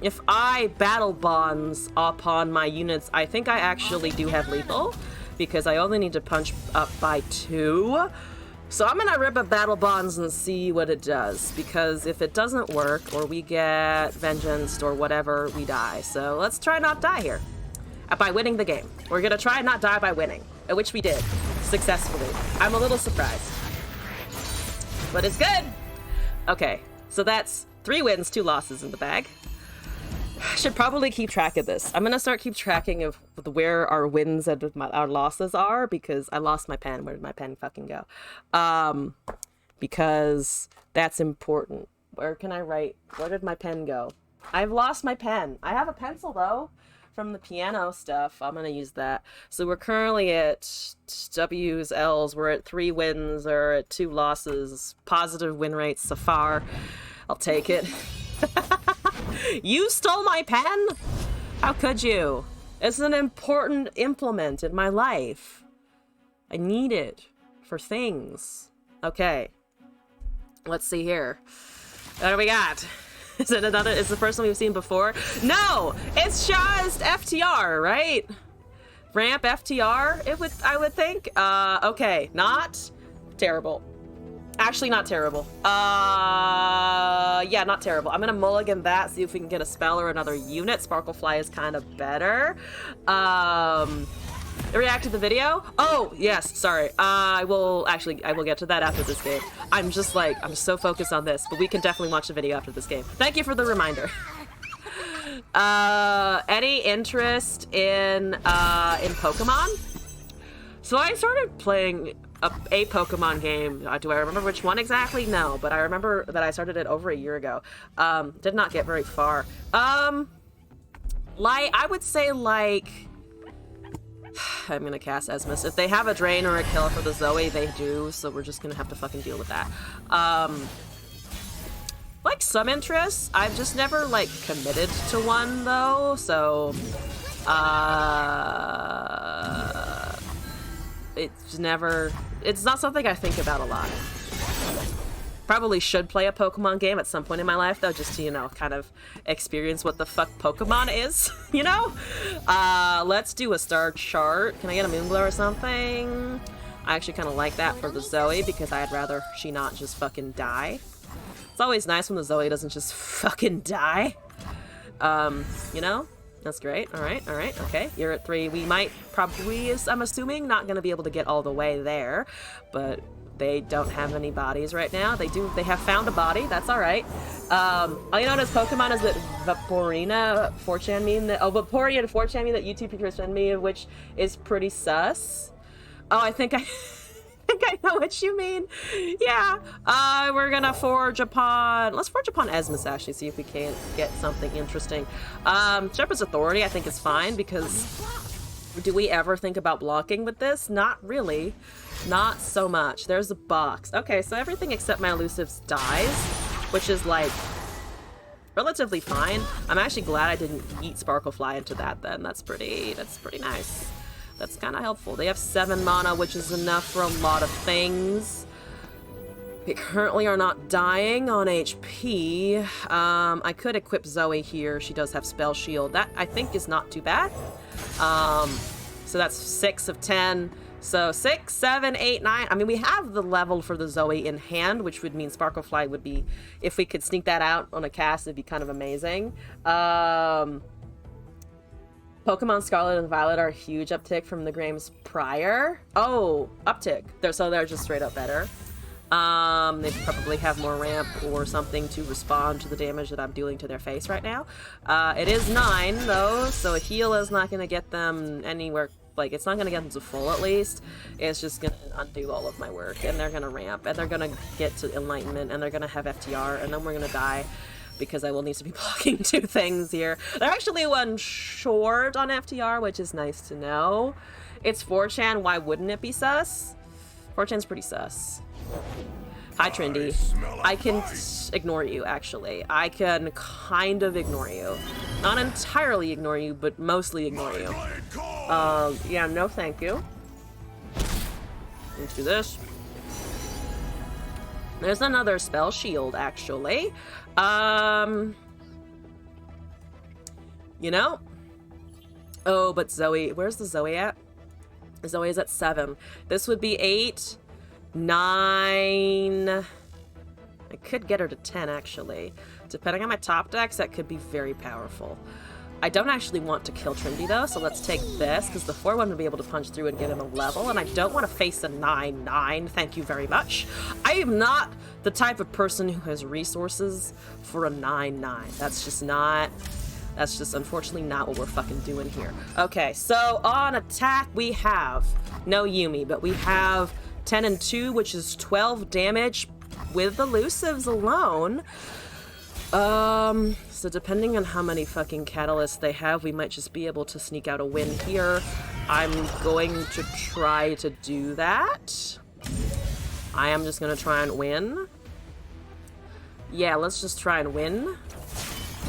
If I battle bonds upon my units, I think I actually do have lethal, because I only need to punch up by 2. So I'm gonna rip up battle bonds and see what it does, because if it doesn't work, or we get vengeance or whatever, we die. So let's try not die here. By winning the game. We're gonna try and not die by winning, which we did successfully. I'm a little surprised, but it's good. Okay, so that's 3 wins, 2 losses in the bag. Should probably keep track of this. I'm gonna start keep tracking of where our wins and our losses are, because I lost my pen. Where did my pen fucking go? Because that's important. Where can I write? Where did my pen go? I've lost my pen. I have a pencil though, from the piano stuff. I'm gonna use that. So we're currently at W's, L's. We're at 3 wins or at 2 losses. Positive win rates so far. I'll take it. You stole my pen? How could you? It's an important implement in my life. I need it for things. Okay. Let's see here. What do we got? Is it another? Is the first one we've seen before? No, it's just FTR, right? Ramp FTR. I would think. Okay, not terrible. Actually, not terrible. Yeah, not terrible. I'm gonna mulligan that, see if we can get a spell or another unit. Sparklefly is kind of better. React to the video? Oh, yes, sorry. I will get to that after this game. I'm so focused on this, but we can definitely watch the video after this game. Thank you for the reminder. Any interest in Pokemon? So I started playing a Pokemon game. Do I remember which one exactly? No, but I remember that I started it over a year ago. Did not get very far. I would say like, I'm gonna cast Esmus. If they have a Drain or a Kill for the Zoe, they do, so we're just gonna have to fucking deal with that. Like some interests, I've just never like committed to one though, so it's not something I think about a lot. Probably should play a Pokemon game at some point in my life though, just to, you know, kind of experience what the fuck Pokemon is, you know? Let's do a star chart. Can I get a Moonglow or something? I actually kind of like that for the Zoe because I'd rather she not just fucking die. It's always nice when the Zoe doesn't just fucking die. You know? That's great. Alright, okay. You're at 3. We might probably, I'm assuming, not gonna be able to get all the way there, but they don't have any bodies right now. They have found a body. That's alright. All you notice Pokemon is that Vaporina 4chan meme that, Vaporeon 4chan meme that YouTube people send me, which is pretty sus. Oh, I think I know what you mean. Yeah. We're gonna forge upon... Let's forge upon Esmus, actually, see if we can't get something interesting. Shepherd's Authority, I think, is fine, because... Do we ever think about blocking with this? Not really. Not so much. There's a box. Okay, so everything except my elusives dies, which is, like, relatively fine. I'm actually glad I didn't eat Sparklefly into that, then. That's pretty nice. That's kind of helpful. They have 7 mana, which is enough for a lot of things. They currently are not dying on HP. I could equip Zoe here. She does have Spell Shield. That, I think, is not too bad. So that's 6 of 10. So 6, 7, 8, 9. I mean, we have the level for the Zoe in hand, which would mean Sparklefly would be... If we could sneak that out on a cast, it'd be kind of amazing. Pokemon Scarlet and Violet are a huge uptick from the games prior. Oh, uptick. So they're just straight up better. They probably have more ramp or something to respond to the damage that I'm dealing to their face right now. It is 9, though, so a heal is not going to get them anywhere. Like, it's not going to get them to full, at least. It's just going to undo all of my work, and they're going to ramp, and they're going to get to Enlightenment, and they're going to have FTR, and then we're going to die. Because I will need to be blocking 2 things here. They're actually 1 short on FTR, which is nice to know. It's 4chan, why wouldn't it be sus? 4chan's pretty sus. Hi, Trendy. I can ignore you, actually. I can kind of ignore you. Not entirely ignore you, but mostly ignore you. Yeah, no thank you. Let's do this. There's another Spell Shield, actually. You know? Oh, but Zoe... Where's the Zoe at? Zoe is at 7. This would be 8, 9... I could get her to 10, actually. Depending on my top decks, that could be very powerful. I don't actually want to kill Trinity, though, so let's take this, because the 4-1 would be able to punch through and get him a level, and I don't want to face a 9-9, thank you very much. I am not the type of person who has resources for a 9-9. That's just unfortunately not what we're fucking doing here. Okay, so on attack, we have no Yuumi, but we have 10 and 2, which is 12 damage with elusives alone. So depending on how many fucking catalysts they have, we might just be able to sneak out a win here. I'm going to try to do that. I am just gonna try and win. Yeah, let's just try and win.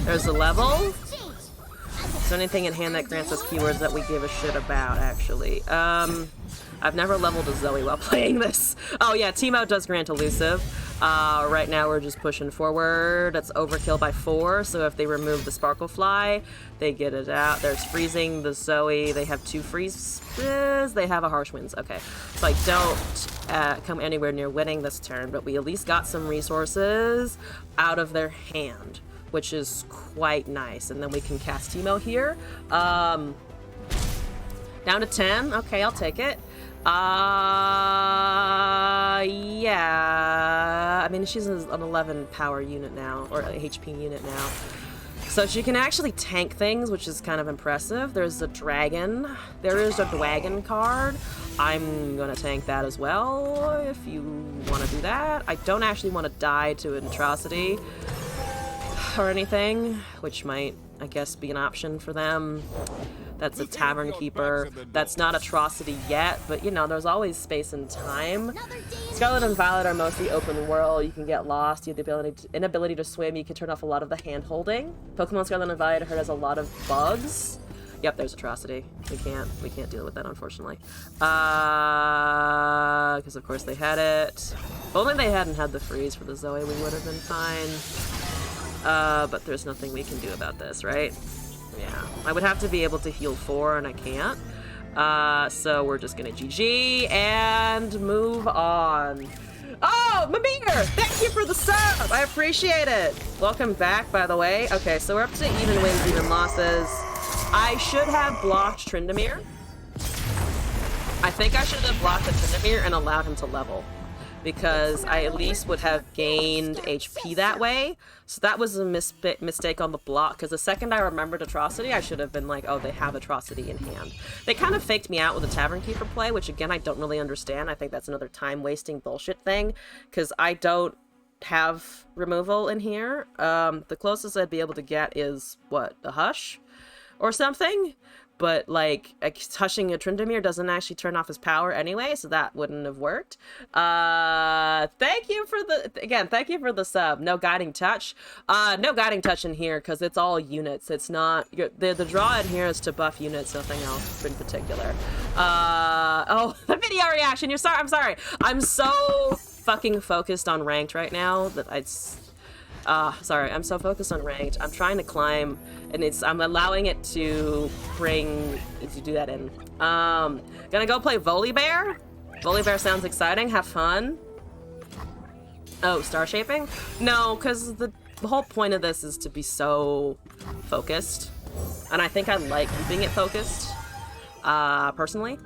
There's a level. Is there anything in hand that grants us keywords that we give a shit about, actually? I've never leveled a Zoe while playing this. Oh yeah, Teemo does grant elusive. Right now we're just pushing forward. That's overkill by 4, so if they remove the Sparklefly, they get it out. There's freezing the Zoe. They have 2 freezes. They have a harsh winds. Okay, so I don't come anywhere near winning this turn, but we at least got some resources out of their hand, which is quite nice. And then we can cast Teemo here. Down to 10. Okay, I'll take it. Yeah. I mean, she's an 11 power unit now, or HP unit now. So she can actually tank things, which is kind of impressive. There's a dragon. There is a dragon card. I'm gonna tank that as well, if you want to do that. I don't actually want to die to an atrocity or anything, which might, I guess, be an option for them. That's a Tavern Keeper. That's not atrocity yet, but you know, there's always space and time. Scarlet and Violet are mostly open world. You can get lost. You have the inability to swim. You can turn off a lot of the hand holding. Pokemon Scarlet and Violet has a lot of bugs. Yep, there's atrocity. We can't deal with that, unfortunately. Because of course they had it. If only they hadn't had the freeze for the Zoe, we would have been fine. But there's nothing we can do about this, right? Yeah, I would have to be able to heal 4, and I can't. So we're just gonna GG and move on. Oh, Mimir! Thank you for the sub! I appreciate it! Welcome back, by the way. Okay, so we're up to even wins, even losses. I should have blocked Tryndamere. I think I should have blocked the Tryndamere and allowed him to level, because I at least would have gained HP that way. So that was a mistake on the block, because the second I remembered Atrocity, I should have been like, oh, they have Atrocity in hand. They kind of faked me out with the Tavern Keeper play, which again, I don't really understand. I think that's another time-wasting bullshit thing, because I don't have removal in here. The closest I'd be able to get is, what, a Hush? Or something? But, like, hushing a Tryndamere doesn't actually turn off his power anyway, so that wouldn't have worked. Thank you for the sub. No Guiding Touch. No Guiding Touch in here, because it's all units. It's not... The draw in here is to buff units, nothing else in particular. Oh, the video reaction! I'm sorry. I'm so fucking focused on ranked right now that sorry, I'm so focused on ranked. I'm trying to climb, and I'm allowing it to do that in. Gonna go play Volibear. Volibear sounds exciting. Have fun. Oh, Star Shaping? No, because the whole point of this is to be so focused, and I think I like keeping it focused, personally.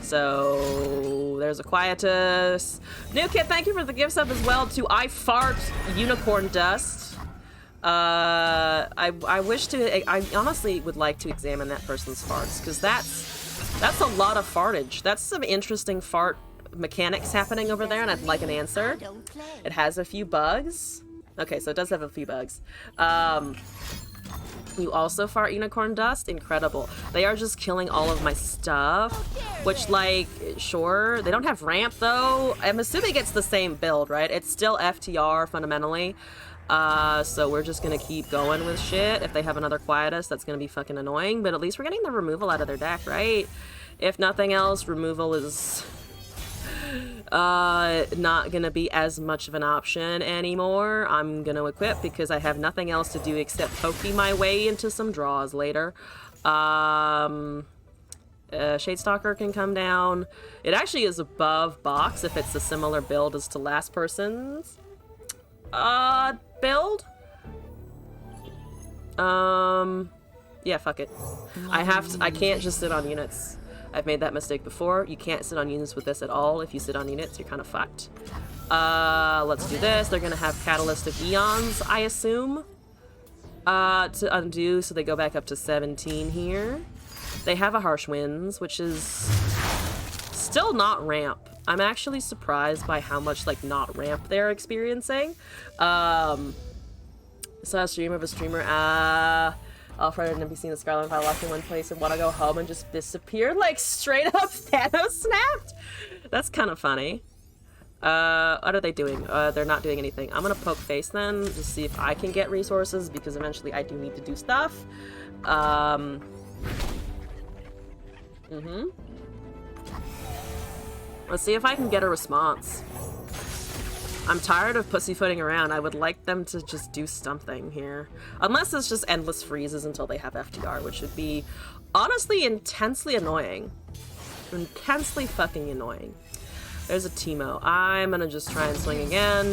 So there's a Quietus. New Kid, thank you for the gift sub as well to I Fart Unicorn Dust. I honestly would like to examine that person's farts, because that's a lot of fartage. That's some interesting fart mechanics happening over there, and I'd like an answer. It has a few bugs. Okay, so it does have a few bugs. You also fart unicorn dust? Incredible. They are just killing all of my stuff, which, like, sure. They don't have ramp, though. I'm assuming it's the same build, right? It's still FTR, fundamentally. So we're just gonna keep going with shit. If they have another Quietus, that's gonna be fucking annoying, but at least we're getting the removal out of their deck, right? If nothing else, removal is... not gonna be as much of an option anymore. I'm gonna equip because I have nothing else to do except pokey my way into some draws later. Shadestalker can come down. It actually is above box if it's a similar build as to last person's build. Yeah, fuck it. I can't just sit on units. I've made that mistake before. You can't sit on units with this at all. If you sit on units, you're kind of fucked. Let's do this. They're gonna have Catalyst of Eons, I assume, to undo, so they go back up to 17 here. They have a Harsh Winds, which is still not ramp. I'm actually surprised by how much, like, not ramp they're experiencing. Saw a stream of a streamer, Alfred and NPC in the Scarlet Violet locked in one place and want to go home and just disappear, like straight up Thanos snapped. That's kind of funny. What are they doing? They're not doing anything. I'm gonna poke face then to see if I can get resources, because eventually I do need to do stuff. Let's see if I can get a response. I'm tired of pussyfooting around. I would like them to just do something here. Unless it's just endless freezes until they have FTR, which would be honestly intensely annoying. Intensely fucking annoying. There's a Teemo. I'm gonna just try and swing again.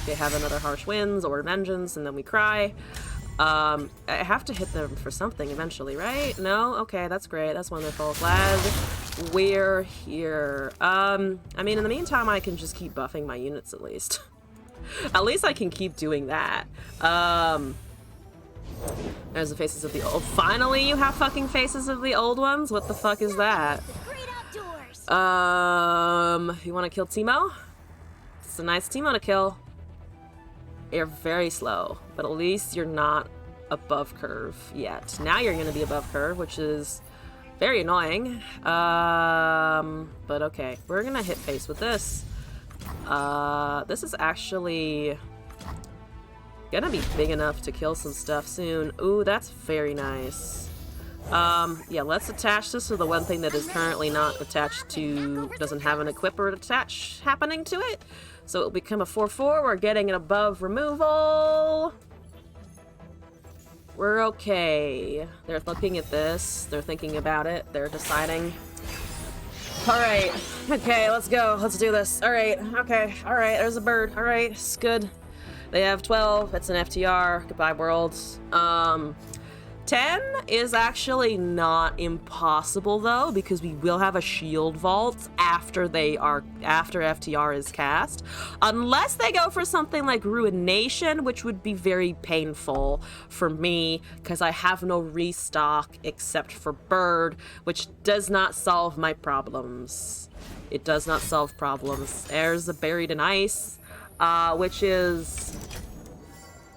They have another Harsh Winds or Vengeance, and then we cry. I have to hit them for something eventually, right? No? Okay, that's great. That's wonderful. Glad we're here. I mean, in the meantime, I can just keep buffing my units at least. At least I can keep doing that. There's the faces of the old. Finally, you have fucking faces of the old ones? What the fuck is that? You want to kill Teemo? It's a nice Teemo to kill. You're very slow, but at least you're not above curve yet. Now you're going to be above curve, which is very annoying. But okay, we're going to hit face with this. This is actually gonna be big enough to kill some stuff soon. Ooh, that's very nice. Yeah, let's attach this to the one thing that is currently not attached to, doesn't have an equipper attach happening to it. So it'll become a 4/4. We're getting an above removal. We're okay. They're looking at this. They're thinking about it. They're deciding. Alright. Okay, let's go. Let's do this. Alright. Okay. Alright, there's a bird. Alright, it's good. They have 12. It's an FTR. Goodbye, worlds. 10 is actually not impossible though, because we will have a shield vault after FTR is cast. Unless they go for something like Ruination, which would be very painful for me, because I have no restock except for Bird, which does not solve my problems. It does not solve problems. There's a Buried in Ice, which is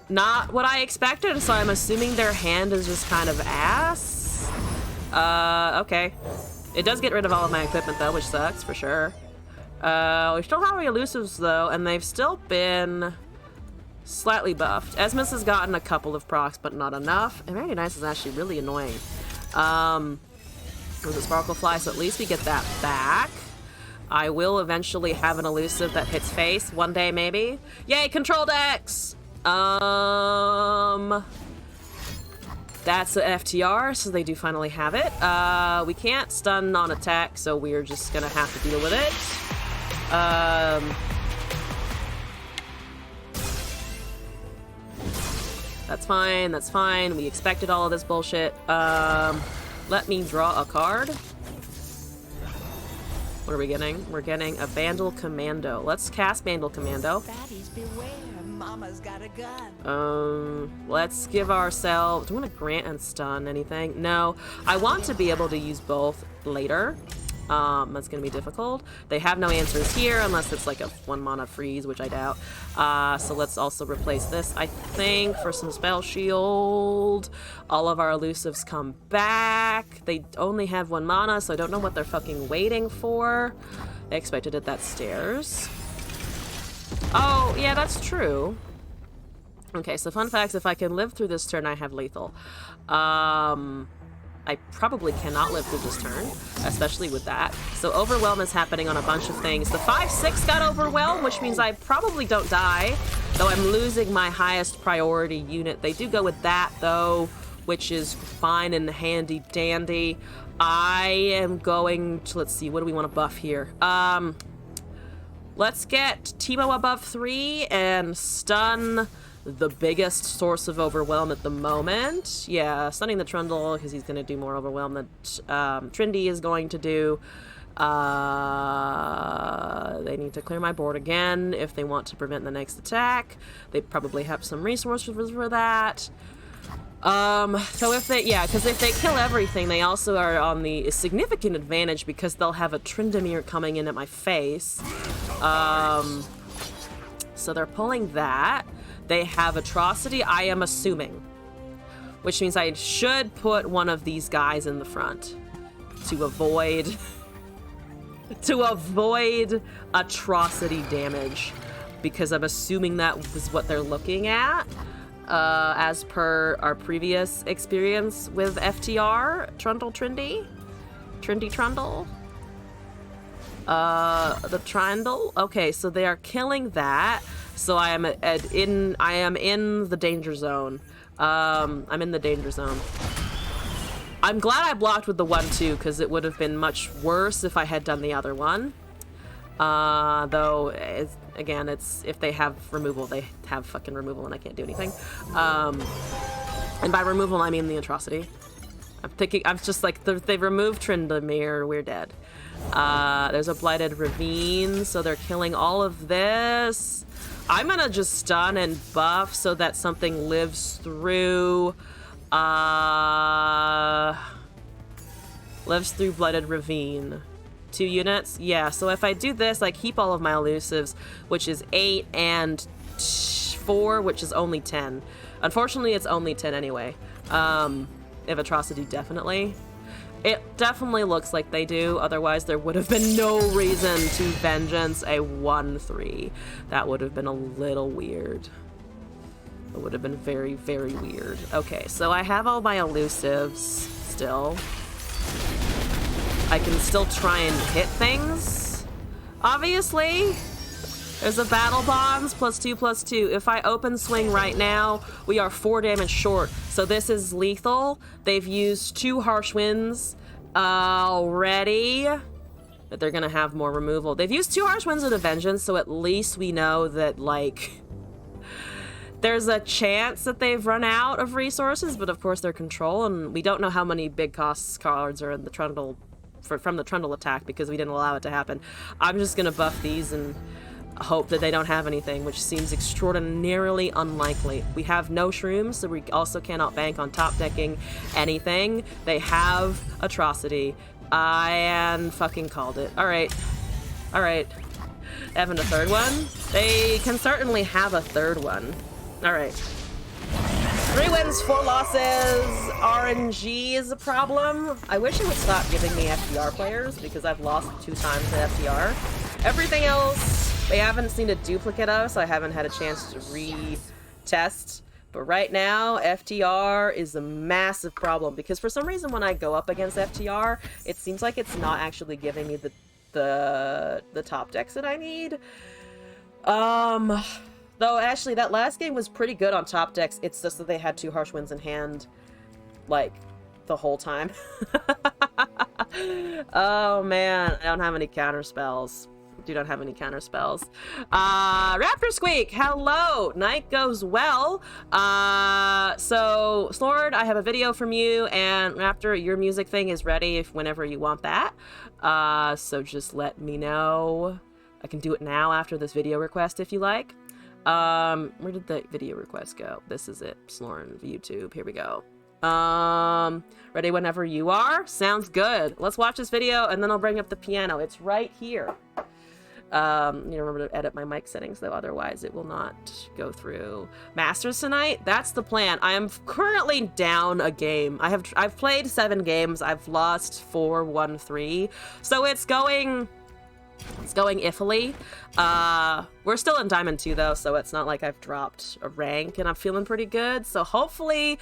not what I expected, so I'm assuming their hand is just kind of ass. Okay. It does get rid of all of my equipment though, which sucks for sure. We still have elusives though, and they've still been slightly buffed. Esmus has gotten a couple of procs, but not enough. And Very Nice is actually really annoying. There's a Sparkle Fly, so at least we get that back. I will eventually have an elusive that hits face one day, maybe. Yay, Controlled X! That's the FTR, so they do finally have it. We can't stun on attack, so we're just gonna have to deal with it. That's fine, that's fine. We expected all of this bullshit. Let me draw a card. What are we getting? We're getting a Vandal Commando. Let's cast Vandal Commando. Baddies beware, Mama's got a gun. Let's give ourselves... Do you want to grant and stun anything? No. I want to be able to use both later. That's going to be difficult. They have no answers here unless it's like a 1 mana freeze, which I doubt. So let's also replace this, I think, for some Spell Shield. All of our elusives come back. They only have 1 mana, so I don't know what they're fucking waiting for. I expected it that stairs. Oh, yeah, that's true. Okay, so fun facts, if I can live through this turn, I have lethal. I probably cannot live through this turn, especially with that. So Overwhelm is happening on a bunch of things. The 5/6 got Overwhelmed, which means I probably don't die, though I'm losing my highest priority unit. They do go with that, though, which is fine and handy dandy. I am going to, let's see, what do we want to buff here? Let's get Teemo above 3 and stun the biggest source of Overwhelm at the moment. Yeah, stunning the Trundle, because he's going to do more Overwhelm than Trindy is going to do. They need to clear my board again if they want to prevent the next attack. They probably have some resources for that. So if they, yeah, because if they kill everything, they also are on the significant advantage because they'll have a Tryndamere coming in at my face. So they're pulling that. They have Atrocity, I am assuming. Which means I should put one of these guys in the front to avoid Atrocity damage. Because I'm assuming that is what they're looking at. As per our previous experience with FTR, Trindy Trundle. The Trundle. Okay, so they are killing that. So I am in the danger zone. I'm in the danger zone. I'm glad I blocked with the 1/2 because it would have been much worse if I had done the other one. Though, again, it's if they have removal, they have fucking removal and I can't do anything. And by removal, I mean the atrocity. I'm just like, they removed Tryndamere, we're dead. There's a Blighted Ravine, so they're killing all of this. I'm gonna just stun and buff so that something lives through, Blighted Ravine. 2 units? Yeah, so if I do this, I keep all of my elusives, which is 8, and 4, which is only 10. Unfortunately, it's only 10 anyway. If Atrocity, definitely. It definitely looks like they do, otherwise there would have been no reason to Vengeance a 1/3. That would have been a little weird. It would have been very, very weird. Okay, so I have all my elusives still. I can still try and hit things, obviously. There's a Battle Bonds, +2/+2. If I open swing right now, we are 4 damage short. So this is lethal. They've used 2 Harsh Winds already. But they're gonna have more removal. They've used 2 Harsh Winds and a Vengeance, so at least we know that, like, there's a chance that they've run out of resources, but of course they're control, and we don't know how many big costs cards are in the Trundle, from the Trundle attack, because we didn't allow it to happen. I'm just gonna buff these and hope that they don't have anything, which seems extraordinarily unlikely. We have no shrooms, so we also cannot bank on top decking anything. They have Atrocity. And fucking called it. Alright. Alright. Having a third one? They can certainly have a third one. Alright. 3 wins, 4 losses. RNG is a problem. I wish it would stop giving me FTR players, because I've lost 2 times to FTR. Everything else, they haven't seen a duplicate of, so I haven't had a chance to retest. But right now, FTR is a massive problem, because for some reason when I go up against FTR, it seems like it's not actually giving me the top decks that I need. Though actually that last game was pretty good on top decks. It's just that they had 2 Harsh Winds in hand, like, the whole time. Oh man, I don't have any counter spells. Do not have any counter spells. Raptor Squeak, hello! Night goes well. So, Slord, I have a video from you, and Raptor, your music thing is ready if whenever you want that. So just let me know. I can do it now after this video request if you like. Where did the video request go? This is it, Slorn, YouTube, here we go. Ready whenever you are? Sounds good. Let's watch this video, and then I'll bring up the piano. It's right here. You remember to edit my mic settings though, otherwise it will not go through. Masters tonight? That's the plan. I am currently down a game. I've played 7 games. I've lost 4, 1, 3. So it's going iffily. We're still in Diamond 2 though, so it's not like I've dropped a rank, and I'm feeling pretty good. So hopefully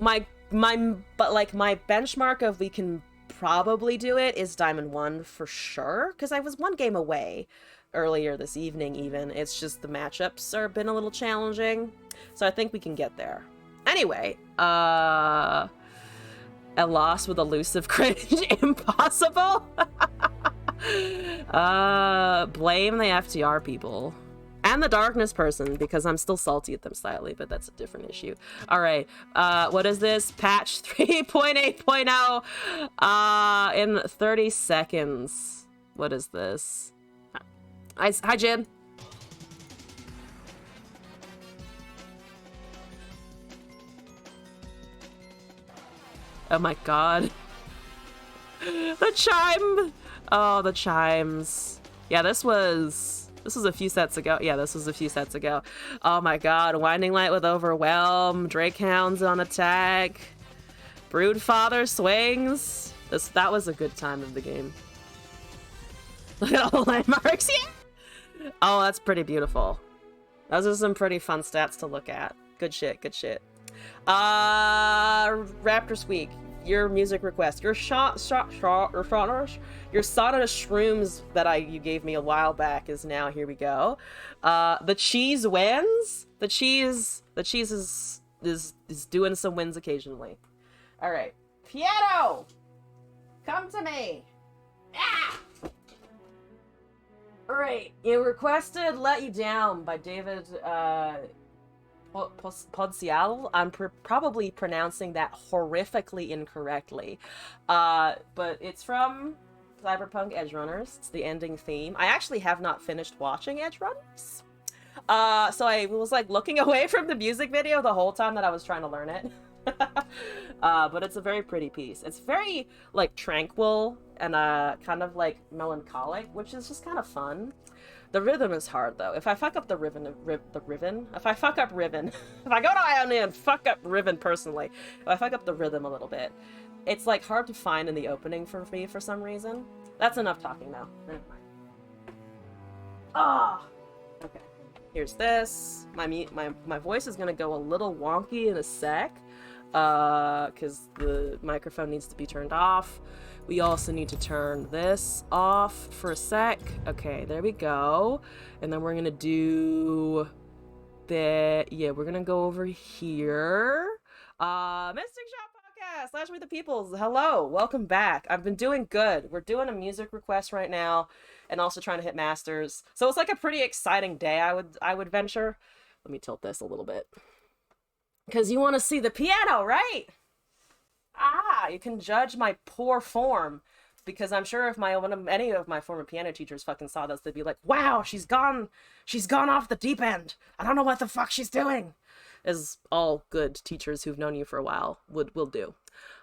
my benchmark of we can probably do it is Diamond 1 for sure, because I was 1 game away earlier this evening even. It's just the matchups are been a little challenging, so I think we can get there. Anyway, a loss with elusive cringe, impossible. Blame the FTR people. And the darkness person, because I'm still salty at them slightly, but that's a different issue. Alright, what is this? Patch 3.8.0 in 30 seconds. What is this? Hi, Jim. Oh my god. The chime! Oh, the chimes. Yeah, this was a few sets ago. Yeah, this was a few sets ago. Oh my god, Winding Light with Overwhelm, Drake Hounds on attack, Broodfather swings. That was a good time of the game. Look at all the landmarks, yeah! Oh, that's pretty beautiful. Those are some pretty fun stats to look at. Good shit, good shit. Raptor Squeak, your music request. Your Sonata Shrooms that you gave me a while back is now, here we go. The cheese wins. The cheese is doing some wins occasionally. All right, piano, come to me. Ah! Alright, you requested Let You Down by David Podsiadel. I'm probably pronouncing that horrifically incorrectly. But it's from Cyberpunk Edgerunners. It's the ending theme. I actually have not finished watching Edgerunners. So I was like looking away from the music video the whole time that I was trying to learn it. But it's a very pretty piece. It's very like tranquil and kind of like melancholic, which is just kind of fun. The rhythm is hard though. If I fuck up if I fuck up Riven, if I go to Ionia and fuck up Riven personally, if I fuck up the rhythm a little bit, it's like hard to find in the opening for me for some reason. That's enough talking though. Never mind. Ah, okay. Here's this. My voice is gonna go a little wonky in a sec, because the microphone needs to be turned off. We also need to turn this off for a sec. Okay, there we go. And then we're gonna do the, yeah, we're gonna go over here. Mystic Shop Podcast, Slash with the Peoples. Hello, welcome back. I've been doing good. We're doing a music request right now and also trying to hit masters. So it's like a pretty exciting day, I would venture. Let me tilt this a little bit. Because you want to see the piano, right? Ah, you can judge my poor form, because I'm sure if any of my former piano teachers fucking saw this, they'd be like, "Wow, she's gone off the deep end. I don't know what the fuck she's doing." As all good teachers who've known you for a while will do.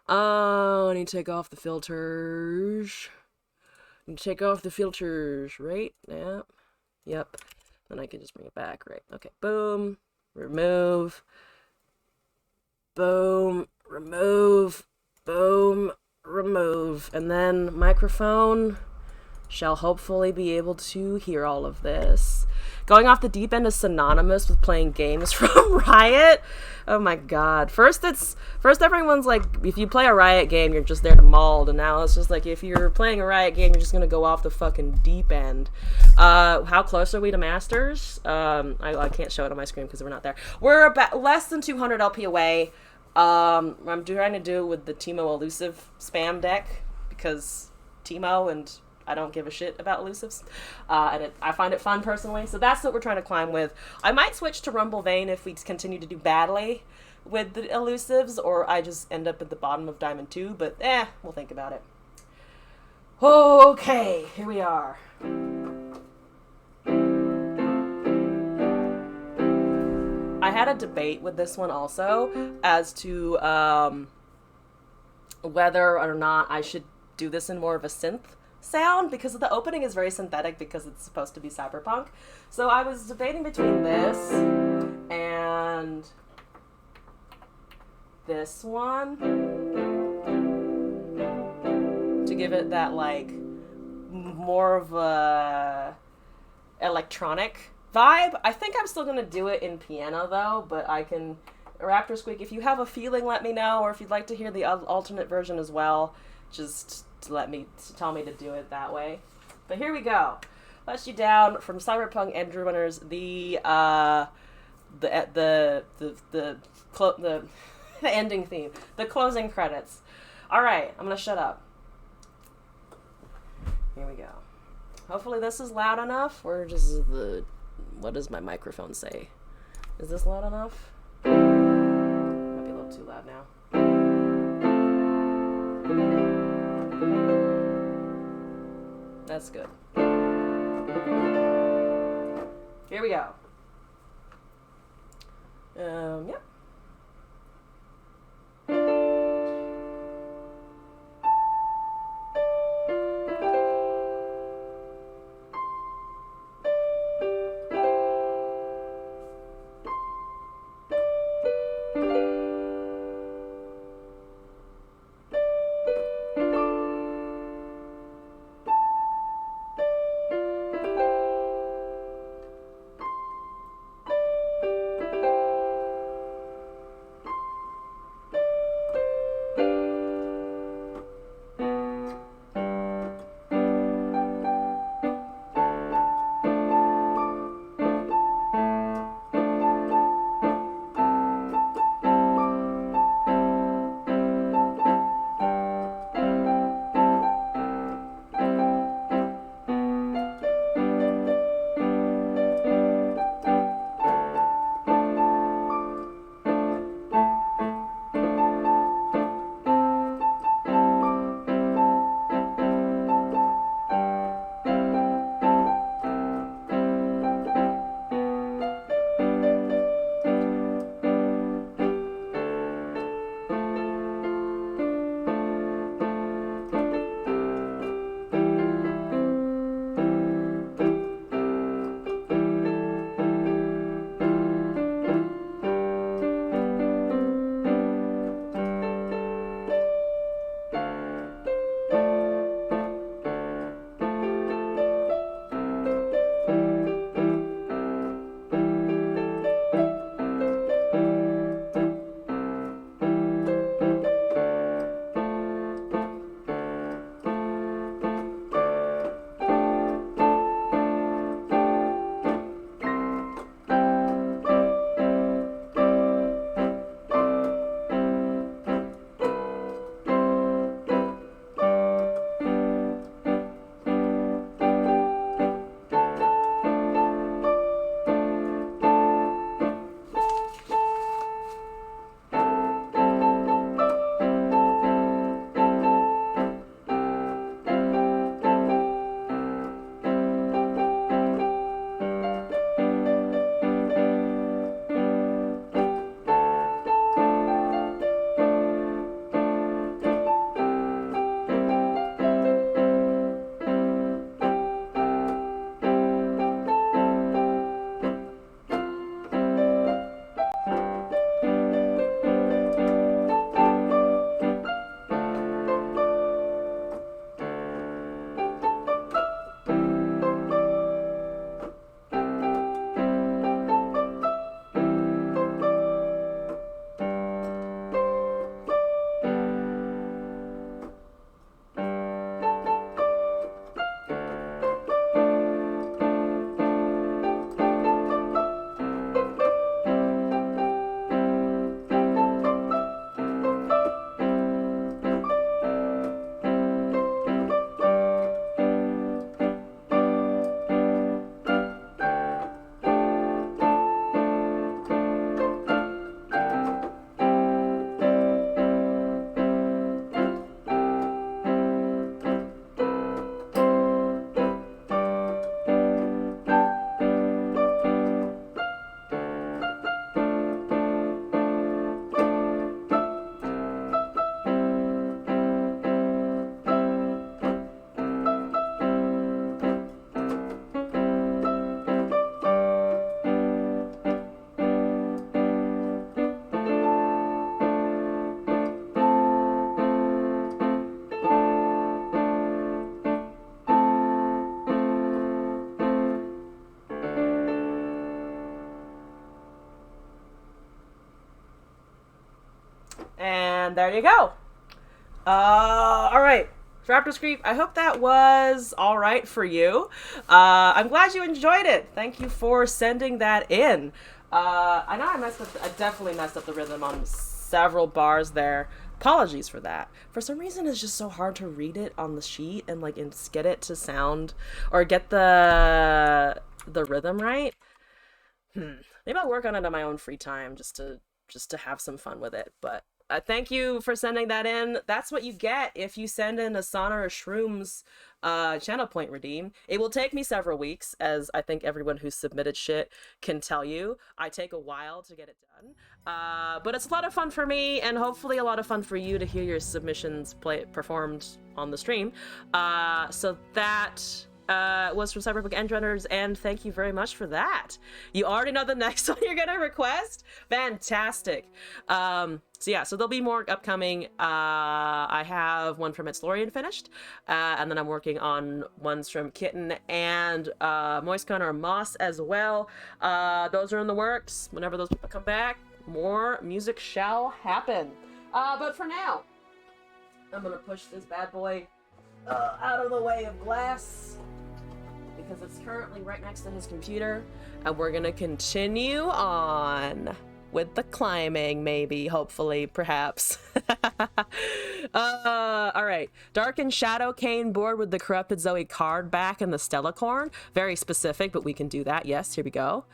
I need to take off the filters. Right? Yeah. Yep. Then I can just bring it back, right? Okay. Boom. Remove. Boom. Remove, boom, remove, and then microphone shall hopefully be able to hear all of this. Going off the deep end is synonymous with playing games from Riot. Oh my god. First everyone's like, if you play a Riot game, you're just there to maul, and now it's just like, if you're playing a Riot game, you're just gonna go off the fucking deep end. How close are we to Masters? I can't show it on my screen because we're not there. We're about less than 200 LP away. I'm trying to do it with the Teemo elusive spam deck, because Teemo, and I don't give a shit about elusives, and I find it fun personally, so that's what we're trying to climb with. I might switch to Rumble Vein if we continue to do badly with the elusives, or I just end up at the bottom of Diamond 2, but we'll think about it. Okay, here we are. I had a debate with this one also as to whether or not I should do this in more of a synth sound, because the opening is very synthetic because it's supposed to be cyberpunk. So I was debating between this and this one to give it that like more of a electronic vibe. I think I'm still gonna do it in piano though, but I can, Raptor Squeak, if you have a feeling, let me know, or if you'd like to hear the alternate version as well, just tell me to do it that way. But here we go. Let You Down from Cyberpunk Edgerunners, the ending theme, the closing credits. All right, I'm gonna shut up. Here we go. Hopefully this is loud enough, or just what does my microphone say? Is this loud enough? Might be a little too loud now. That's good. Here we go. Yep. And there you go. All right. Raptor's Creep, I hope that was all right for you. I'm glad you enjoyed it. Thank you for sending that in. I know I definitely messed up the rhythm on several bars there. Apologies for that. For some reason, it's just so hard to read it on the sheet and like get it to sound or get the rhythm right. Maybe I'll work on it on my own free time just to have some fun with it. But thank you for sending that in. That's what you get if you send in a Sonorous Shrooms channel point redeem. It will take me several weeks, as I think everyone who submitted shit can tell you. I take a while to get it done. But it's a lot of fun for me, and hopefully a lot of fun for you to hear your submissions performed on the stream. So that was from Cyberpunk Endrunners, and thank you very much for that. You already know the next one you're gonna request? Fantastic. So yeah, so there'll be more upcoming. I have one from Itslorian finished, and then I'm working on ones from Kitten and Moistcon or Moss as well. Those are in the works. Whenever those people come back, more music shall happen. But for now, I'm gonna push this bad boy out of the way of Glass, because it's currently right next to his computer, and we're gonna continue on with the climbing, maybe, hopefully, perhaps. All right. Dark and Shadow Kane board with the Corrupted Zoe card back and the Stellacorn. Very specific, but we can do that. Yes, here we go.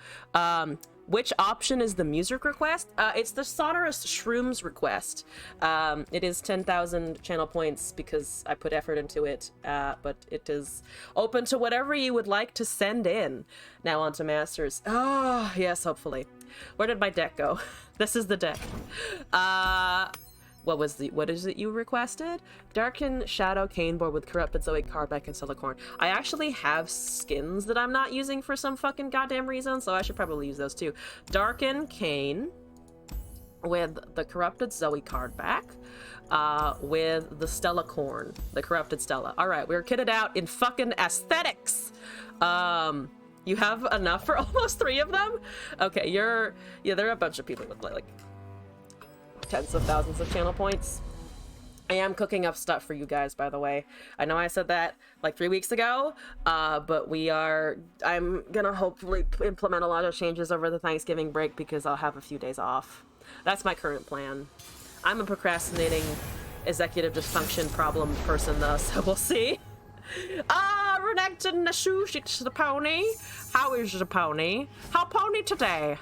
Which option is the music request? It's the Sonorous Shrooms request. It is 10,000 channel points because I put effort into it, but it is open to whatever you would like to send in. Now on to Masters. Oh, yes, hopefully. Where did my deck go? This is the deck. What is it you requested? Darken Shadow Kane board with Corrupted Zoe Cardback and Stellacorn. I actually have skins that I'm not using for some fucking goddamn reason, so I should probably use those too. Darken Kane with the Corrupted Zoe Cardback, with the Stellacorn, the Corrupted Stella. Alright, we're kitted out in fucking aesthetics. You have enough for almost 3 of them? Okay, yeah, there are a bunch of people with like tens of thousands of channel points. I am cooking up stuff for you guys, by the way. I know I said that like 3 weeks ago, but I'm gonna hopefully implement a lot of changes over the Thanksgiving break because I'll have a few days off. That's my current plan. I'm a procrastinating executive dysfunction problem person though, so we'll see. Renekton Nashush, it's the pony. How is the pony? How pony today?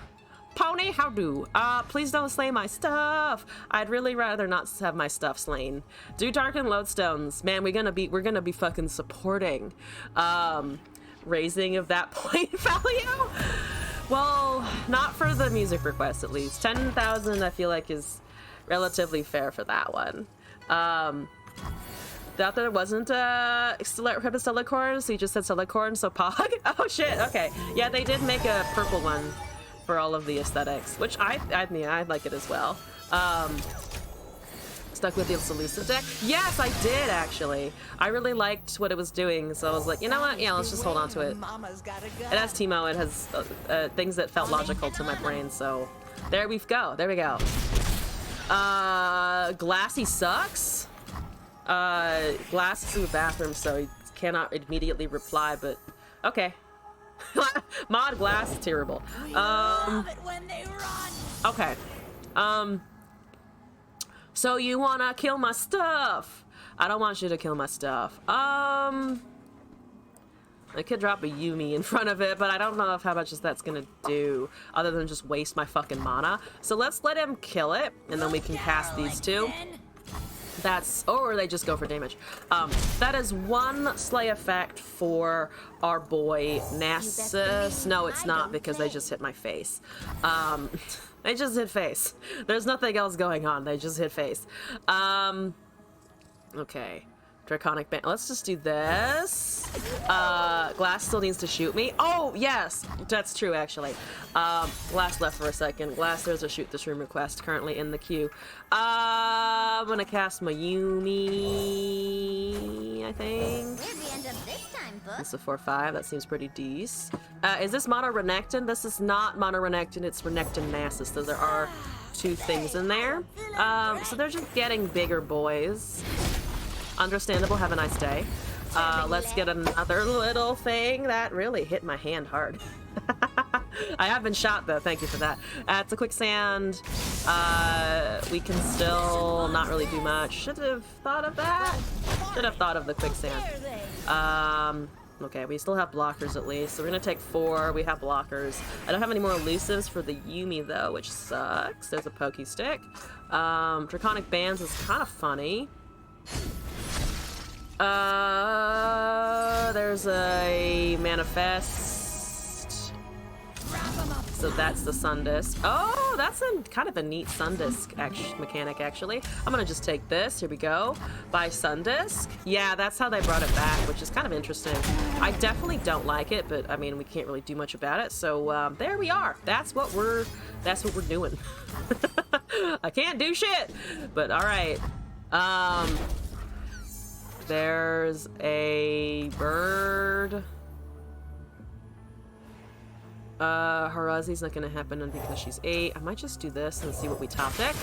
Pony, how do? Please don't slay my stuff. I'd really rather not have my stuff slain. Do Darken Lodestones. Man, we're gonna be fucking supporting raising of that point value. Well, not for the music request at least. 10,000 I feel like is relatively fair for that one. Thought that it wasn't Stellacorn, so you just said Stellacorn, so Pog? Oh shit, okay. Yeah, they did make a purple one for all of the aesthetics, which I like it as well. Stuck with the Elusive deck? Yes, I did actually. I really liked what it was doing, so I was like, you know what? Yeah, let's just hold on to it. It has Teemo, it has things that felt logical to my brain, so there we go. There we go. Glassy sucks. Glass is in the bathroom, so he cannot immediately reply, but okay. Mod Glass is terrible. Okay. So you wanna kill my stuff? I don't want you to kill my stuff. I could drop a Yuumi in front of it, but I don't know how much that's gonna do, other than just waste my fucking mana. So let's let him kill it, and then we can cast these two. Or they just go for damage. That is one slay effect for our boy Nasus. No, it's not, because they just hit my face. They just hit face. There's nothing else going on. They just hit face. Okay. Draconic Band. Let's just do this. Glass still needs to shoot me. Oh, yes! That's true, actually. Glass left for a second. Glass, there's a shoot this room request currently in the queue. I'm gonna cast my Yuumi, I think. Where'd we end up this time, book? It's a 4/5. That seems pretty decent. Is this Mono Renekton? This is not Mono Renekton. It's Renekton Nasus. So there are two things in there. So they're just getting bigger boys. Understandable, have a nice day. Let's get another little thing that really hit my hand hard. I have been shot though, thank you for that. It's a quicksand. We can still not really do much. Should have thought of that. Should have thought of the quicksand. Okay, we still have blockers at least, so we're gonna take 4. We have blockers. I don't have any more elusives for the Yuumi though, which sucks. There's a pokey stick. Draconic Bands is kind of funny. There's a manifest. So that's the Sundisk. Oh, that's kind of a neat Sundisk mechanic, actually. I'm gonna just take this. Here we go. Buy Sundisk. Yeah, that's how they brought it back, which is kind of interesting. I definitely don't like it, but I mean, we can't really do much about it. So there we are. That's what we're doing. I can't do shit, but all right. There's a bird. Harazi's not gonna happen because she's 8. I might just do this and see what we top deck.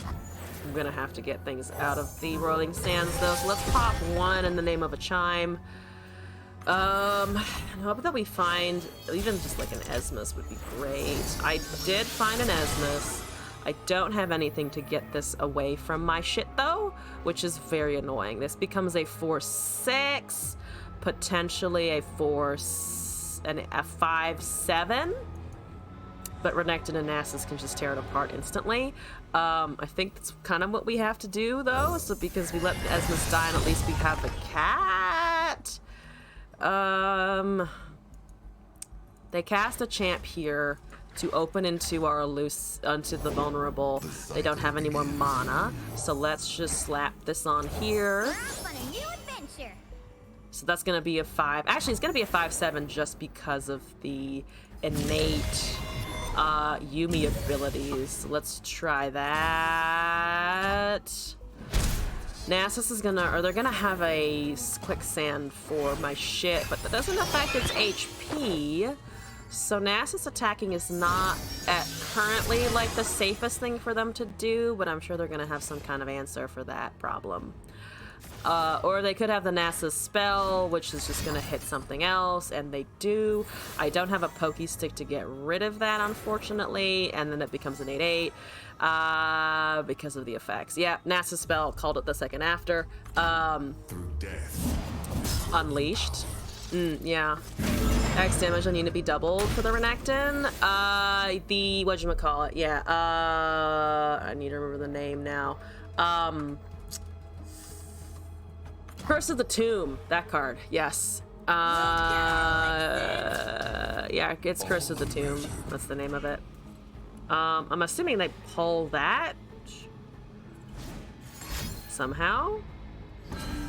I'm gonna have to get things out of the Rolling Sands though, so let's pop 1 in the name of a chime. I hope that we find even just like an Esmus would be great. I did find an Esmus. I don't have anything to get this away from my shit though, which is very annoying. This becomes a 4/6, potentially a 5/7, but Renekton and Nasus can just tear it apart instantly. I think that's kind of what we have to do though, so because we let Esmus die and at least we have a cat. They cast a champ here to open into our onto the vulnerable. They don't have any more mana, so let's just slap this on here. So that's gonna be a 5. Actually, it's gonna be a 5/7 just because of the innate Yuumi abilities. Let's try that. Nasus is they're gonna have a quicksand for my shit, but that doesn't affect its HP. So Nasus attacking is not currently like the safest thing for them to do, but I'm sure they're gonna have some kind of answer for that problem. Or they could have the Nasus spell, which is just gonna hit something else, and they do. I don't have a pokey stick to get rid of that, unfortunately, and then it becomes an 8/8 because of the effects. Yeah, Nasus spell, called it the second after. Through death. Unleashed. Yeah. X damage will need to be doubled for the Renekton. The whatchamacallit, yeah. I need to remember the name now. Curse of the Tomb, that card, yes. Yeah, it's Curse of the Tomb. That's the name of it. I'm assuming they pull that somehow.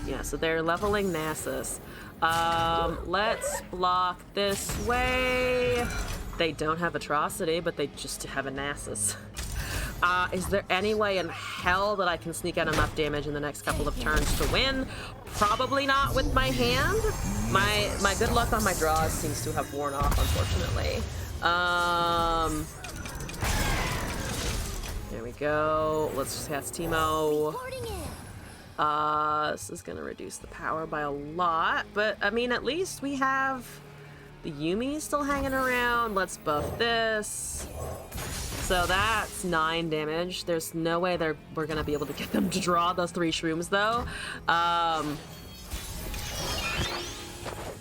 Yeah, so they're leveling Nasus. Let's block this way. They don't have Atrocity, but they just have a Nasus. Is there any way in hell that I can sneak out enough damage in the next couple of turns to win? Probably not with my hand. My good luck on my draws seems to have worn off, unfortunately. There we go. Let's just cast Teemo. This is gonna reduce the power by a lot, but I mean, at least we have the Yuumi still hanging around. Let's buff this. So that's 9 damage. There's no way we're gonna be able to get them to draw those 3 shrooms though.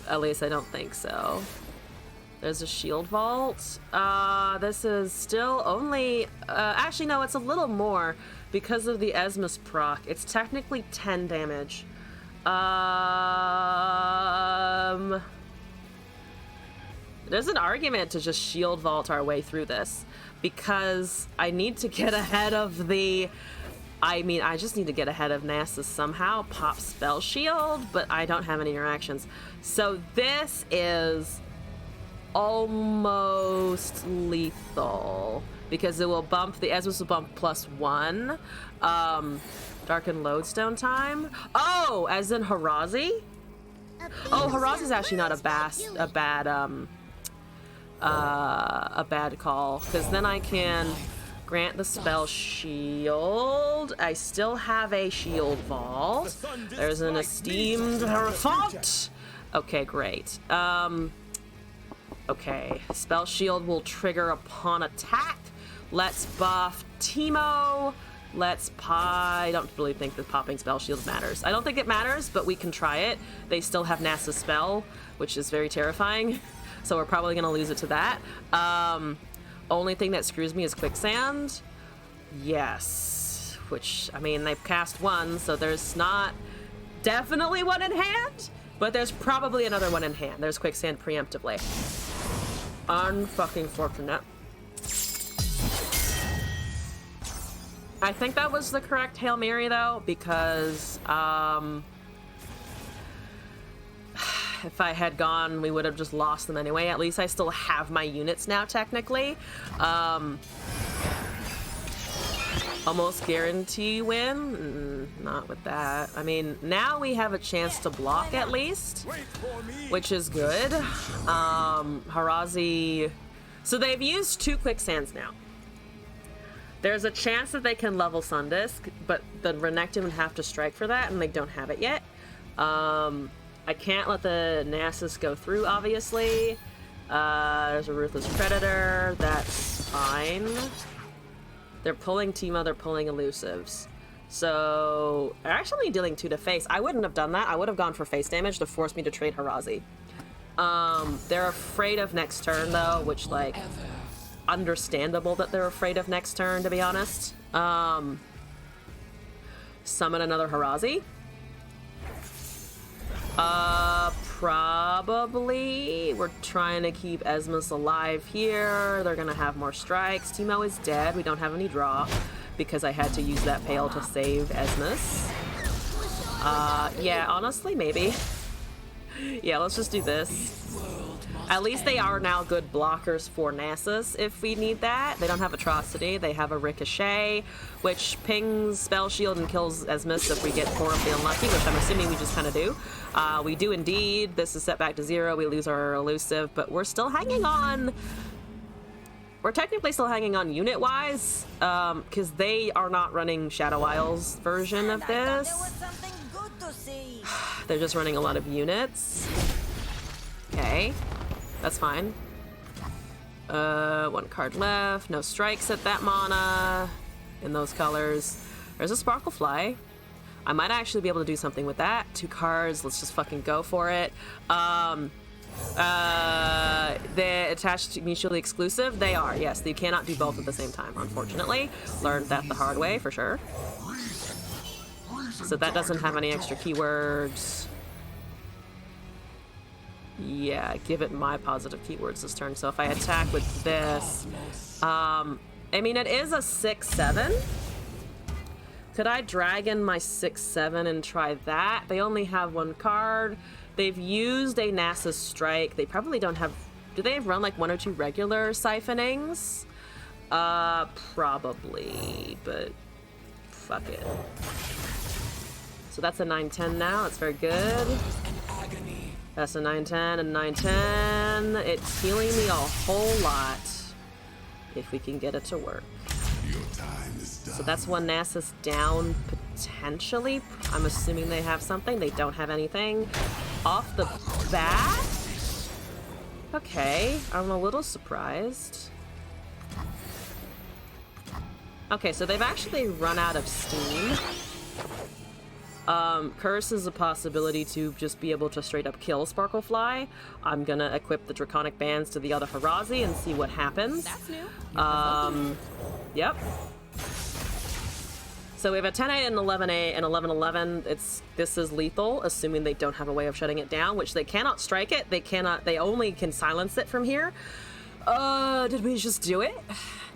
At least I don't think so. There's a shield vault. This is still only, actually no, it's a little more because of the Esmus proc. It's technically 10 damage. There's an argument to just shield vault our way through this because I need to get ahead of I just need to get ahead of Nasus somehow, pop spell shield, but I don't have any interactions. So this is almost lethal because it will bump, the Esmus will bump +1. Darken Lodestone time. Oh, as in Harazi? Oh, Harazi's actually not a bad a bad call, because then I can grant the spell shield. I still have a shield vault. There's an esteemed Hierophant. Okay, great. Okay, spell shield will trigger upon attack. Let's buff Teemo. I don't really think that popping spell shield matters. I don't think it matters, but we can try it. They still have Nasa's spell, which is very terrifying. So we're probably gonna lose it to that. Only thing that screws me is Quicksand. Yes. Which, I mean, they've cast one, so there's not definitely one in hand, but there's probably another one in hand. There's Quicksand preemptively. Unfucking fortunate. I think that was the correct Hail Mary, though, because if I had gone, we would have just lost them anyway. At least I still have my units now, technically. Almost guarantee win? Not with that. I mean, now we have a chance to block at least, which is good. Harazi... So they've used 2 Quicksands now. There's a chance that they can level Sundisk, but the Renekton would have to strike for that, and they don't have it yet. I can't let the Nasus go through, obviously. There's a Ruthless Predator. That's fine. They're pulling Teemo, they're pulling Elusives. So, they're actually dealing 2 to face. I wouldn't have done that. I would have gone for face damage to force me to trade Harazi. They're afraid of next turn, though, which, like... understandable that they're afraid of next turn, to be honest. Summon another Harazi. Probably. We're trying to keep Esmus alive here. They're gonna have more strikes. Teemo is dead. We don't have any draw because I had to use that Pale to save Esmus. Yeah, honestly, maybe. Yeah, let's just do this. At least they are now good blockers for Nasus if we need that. They don't have Atrocity. They have a Ricochet, which pings Spell Shield and kills Esmus if we get horribly unlucky, which I'm assuming we just kind of do. We do indeed. This is set back to 0. We lose our Elusive, but we're still hanging on. We're technically still hanging on unit-wise, because they are not running Shadow Isles version of this. They're just running a lot of units. Okay. That's fine. 1 card left. No strikes at that mana. In those colors. There's a Sparklefly. I might actually be able to do something with that. 2 cards. Let's just fucking go for it. They're attached to mutually exclusive. They are, yes. You cannot do both at the same time, unfortunately. Learned that the hard way, for sure. So that doesn't have any extra keywords. Yeah, give it my positive keywords this turn. So if I attack with this, I mean, it is a 6/7. Could I dragon my 6/7 and try that? They only have 1 card. They've used a Nasus Strike. They probably don't have... Do they run like 1 or 2 regular siphonings? Probably, but fuck it. So that's a 9/10 now. That's very good. That's a 9/10 and 9/10. It's healing me a whole lot if we can get it to work. So that's 1 Nasus down, potentially. I'm assuming they have something. They don't have anything. Off the bat? Okay, I'm a little surprised. Okay, so they've actually run out of steam. Curse is a possibility to just be able to straight up kill Sparklefly. I'm gonna equip the Draconic Bands to the other Harazi and see what happens. That's new. Yep. So we have a 10-8 and 11-8 and 11-11. This is lethal, assuming they don't have a way of shutting it down, which they cannot strike it. They only can silence it from here. Did we just do it?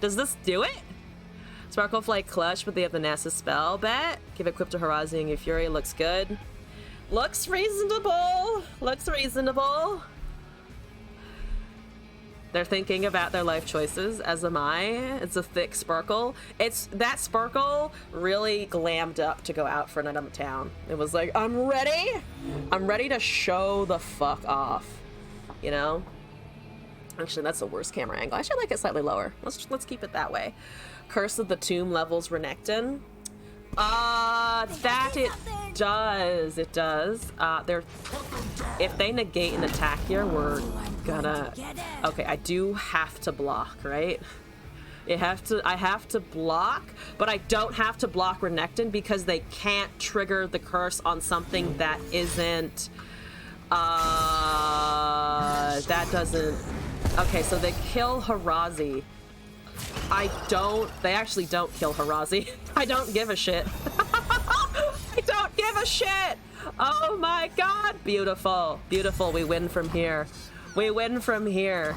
Does this do it? Sparklefly clutch, but they have the Nasus spell. Bet. Give equip to Harazi and Fury. Looks good. Looks reasonable. Looks reasonable. They're thinking about their life choices, as am I. It's a thick Sparkle. That Sparkle really glammed up to go out for a night on the town. It was like, I'm ready. I'm ready to show the fuck off. You know? Actually, that's the worst camera angle. I should like it slightly lower. Let's keep it that way. Curse of the Tomb levels Renekton. That it does. It does. If they negate an attack here, we're gonna... Okay, I do have to block, right? I have to block, but I don't have to block Renekton because they can't trigger the curse on something that isn't... that doesn't... Okay, so they kill Harazi. They actually don't kill Harazi. I don't give a shit. I don't give a shit! Oh my god! Beautiful. Beautiful. We win from here. We win from here.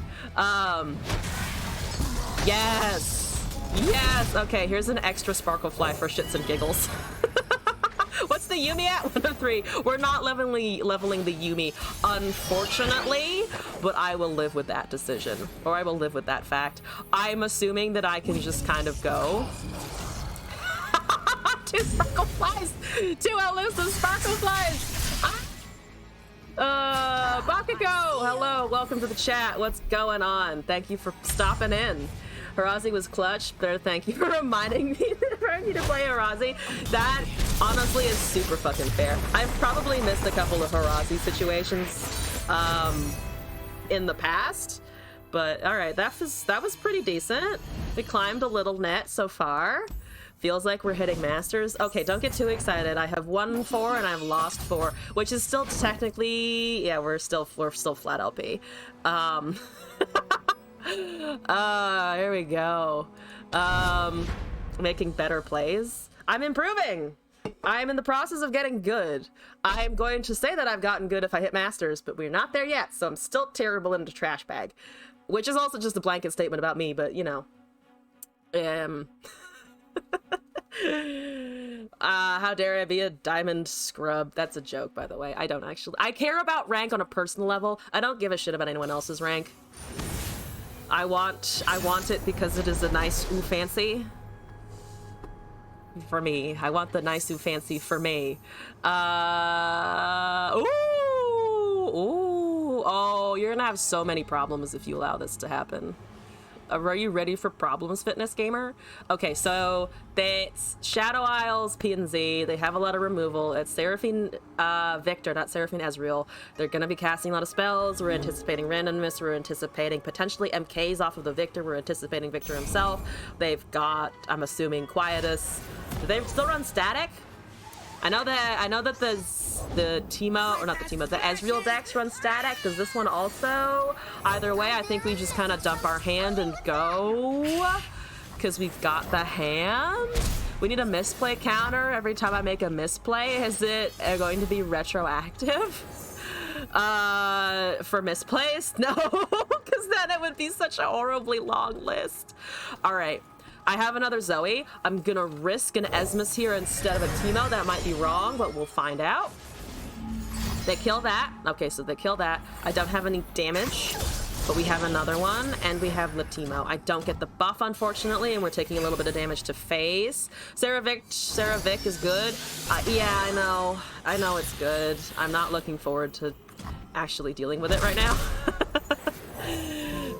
Yes! Yes! Okay, here's an extra Sparklefly for shits and giggles. What's the Yuumi at? 1 of 3. We're not leveling the Yuumi, unfortunately, but I will live with that decision. Or I will live with that fact. I'm assuming that I can just kind of go. 2 Sparkleflies! 2 elusive Sparkleflies! Bakugo! Hello, welcome to the chat. What's going on? Thank you for stopping in. Harazi was clutch, but thank you for reminding me to play Harazi. That honestly is super fucking fair. I've probably missed a couple of Harazi situations in the past, but all right, that was pretty decent. We climbed a little net so far. Feels like we're hitting masters. Okay, don't get too excited. I have won 4 and I've lost 4, which is still technically, yeah, we're still flat LP. Here we go. Making better plays. I'm improving. I'm in the process of getting good. I'm going to say that I've gotten good if I hit masters, but we're not there yet, so I'm still terrible into trash bag, which is also just a blanket statement about me, but you know. How dare I be a diamond scrub? That's a joke, by the way. I care about rank on a personal level. I don't give a shit about anyone else's rank. I want it because it is a nice ooh fancy for me. I want the nice ooh fancy for me. Oh, you're gonna have so many problems if you allow this to happen. Are you ready for problems, fitness gamer? Okay, so it's Shadow Isles, P and Z. They have a lot of removal. It's Seraphine Victor, not Seraphine Ezreal. They're going to be casting a lot of spells. We're anticipating randomness. We're anticipating potentially MKs off of the Victor. We're anticipating Victor himself. They've got, I'm assuming, Quietus. Do they still run static? I know that the Teemo, or not the Teemo, the Ezreal decks run static. Does this one also? Either way, I think we just kind of dump our hand and go, because we've got the hand. We need a misplay counter every time I make a misplay. Is it going to be retroactive? For misplays? No, because then it would be such a horribly long list. All right. I have another Zoe. I'm gonna risk an Esmus here instead of a Teemo. That might be wrong, but we'll find out. They kill that. Okay, so they kill that. I don't have any damage, but we have another one, and we have the Teemo. I don't get the buff, unfortunately, and we're taking a little bit of damage to face. Seravic is good. Yeah, I know it's good. I'm not looking forward to actually dealing with it right now.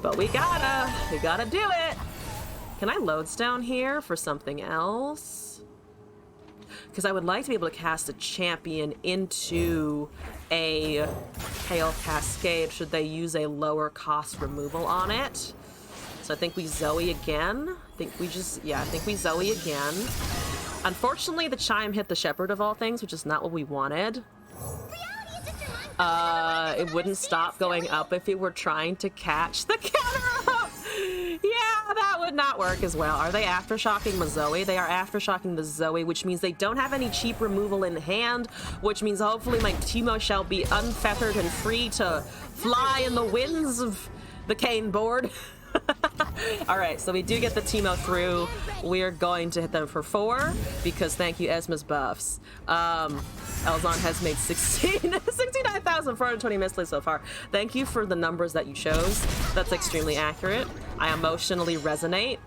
But we gotta do it. Can I lodestone here for something else? Because I would like to be able to cast a champion into a Pale Cascade should they use a lower cost removal on it. So I think we Zoe again. I think we Zoe again. Unfortunately, the Chime hit the Shepherd of all things, which is not what we wanted. It wouldn't stop going up if you were trying to catch the counter up. Yeah, that would not work as well. Are they aftershocking the Zoe? They are aftershocking the Zoe, which means they don't have any cheap removal in hand, which means hopefully my Teemo shall be unfettered and free to fly in the winds of the Cane board. All right, so we do get the Teemo through. We're going to hit them for 4 because thank you, Esma's buffs. Elzon has made 69,420 misplays so far. Thank you for the numbers that you chose. That's extremely accurate. I emotionally resonate.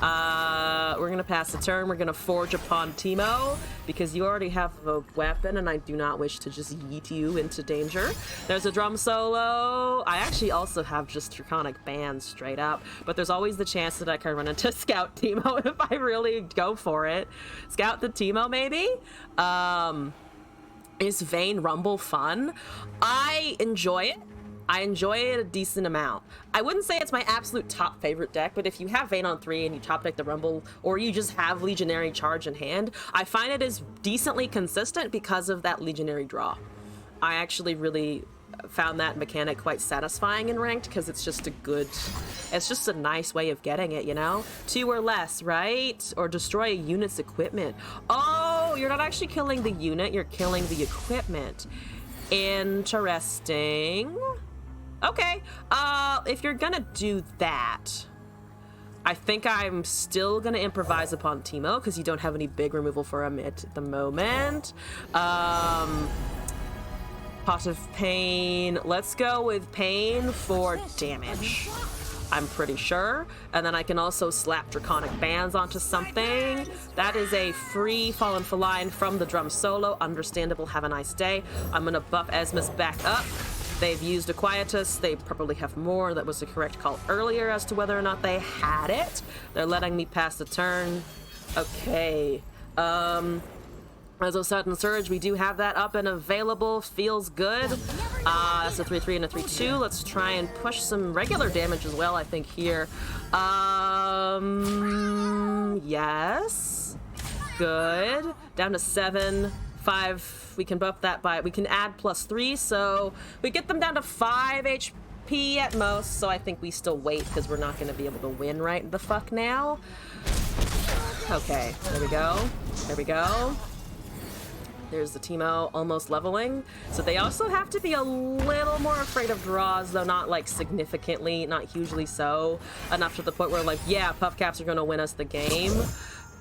We're gonna pass the turn. We're gonna forge upon Teemo because you already have a weapon and I do not wish to just yeet you into danger. There's a drum solo. I actually also have just Draconic Band straight up, but there's always the chance that I can run into Scout Teemo if I really go for it. Scout the Teemo, maybe? Is Vayne Rumble fun? I enjoy it. I enjoy it a decent amount. I wouldn't say it's my absolute top favorite deck, but if you have Vayne on 3 and you top deck the Rumble, or you just have Legionary Charge in hand, I find it is decently consistent because of that Legionary draw. I actually really found that mechanic quite satisfying in ranked because it's just it's just a nice way of getting it, you know? 2 or less, right? Or destroy a unit's equipment. Oh, you're not actually killing the unit, you're killing the equipment. Interesting. Okay, if you're gonna do that, I think I'm still gonna improvise upon Teemo because you don't have any big removal for him at the moment. Pot of Pain. Let's go with Pain for damage, I'm pretty sure. And then I can also slap Draconic Bands onto something. That is a free Fallen Feline from the drum solo. Understandable, have a nice day. I'm gonna buff Esmus back up. They've used a Quietus. They probably have more. That was the correct call earlier as to whether or not they had it. They're letting me pass the turn. Okay. As a sudden surge, we do have that up and available. Feels good. That's a 3-3 and a 3-2. Let's try and push some regular damage as well, I think, here. Yes. Good. Down to 7. 5. We can buff that by, we can add +3, so we get them down to 5 HP at most, so I think we still wait because we're not going to be able to win right the fuck now. Okay, there we go. There we go. There's the Teemo almost leveling. So they also have to be a little more afraid of draws, though not like significantly, not hugely so. Enough to the point where like, yeah, Puff Caps are going to win us the game.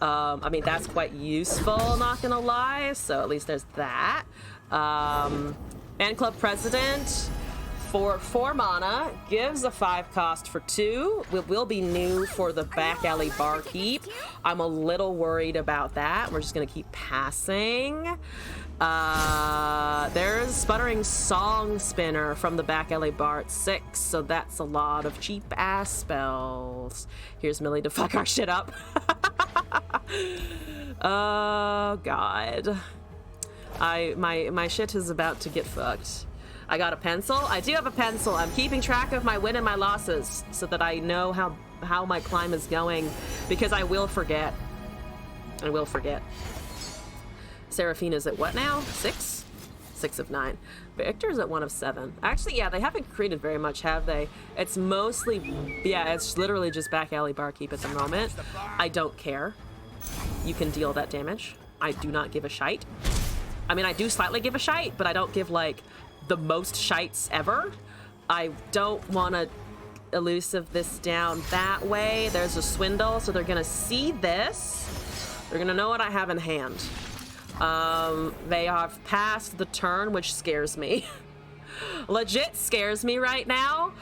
I mean, that's quite useful, not gonna lie, so at least there's that. Fan Club President for 4 mana gives a 5 cost for 2. It will be new for the Back Alley Barkeep. I'm a little worried about that. We're just gonna keep passing. There's Sputtering Song Spinner from the Back Alley Bar at 6, so that's a lot of cheap ass spells. Here's Millie to fuck our shit up. Oh god. My shit is about to get fucked. I got a pencil. I do have a pencil. I'm keeping track of my win and my losses so that I know how my climb is going, because I will forget. I will forget. Seraphina's at what now? 6? 6 of 9. Victor's at 1 of 7. Actually, yeah, they haven't created very much, have they? It's mostly, yeah, it's literally just Back Alley Barkeep at the moment. I don't care. You can deal that damage. I do not give a shite. I mean, I do slightly give a shite, but I don't give, like, the most shites ever. I don't want to elusive this down that way. There's a swindle, so they're going to see this. They're going to know what I have in hand. They have passed the turn, which scares me. Legit scares me right now.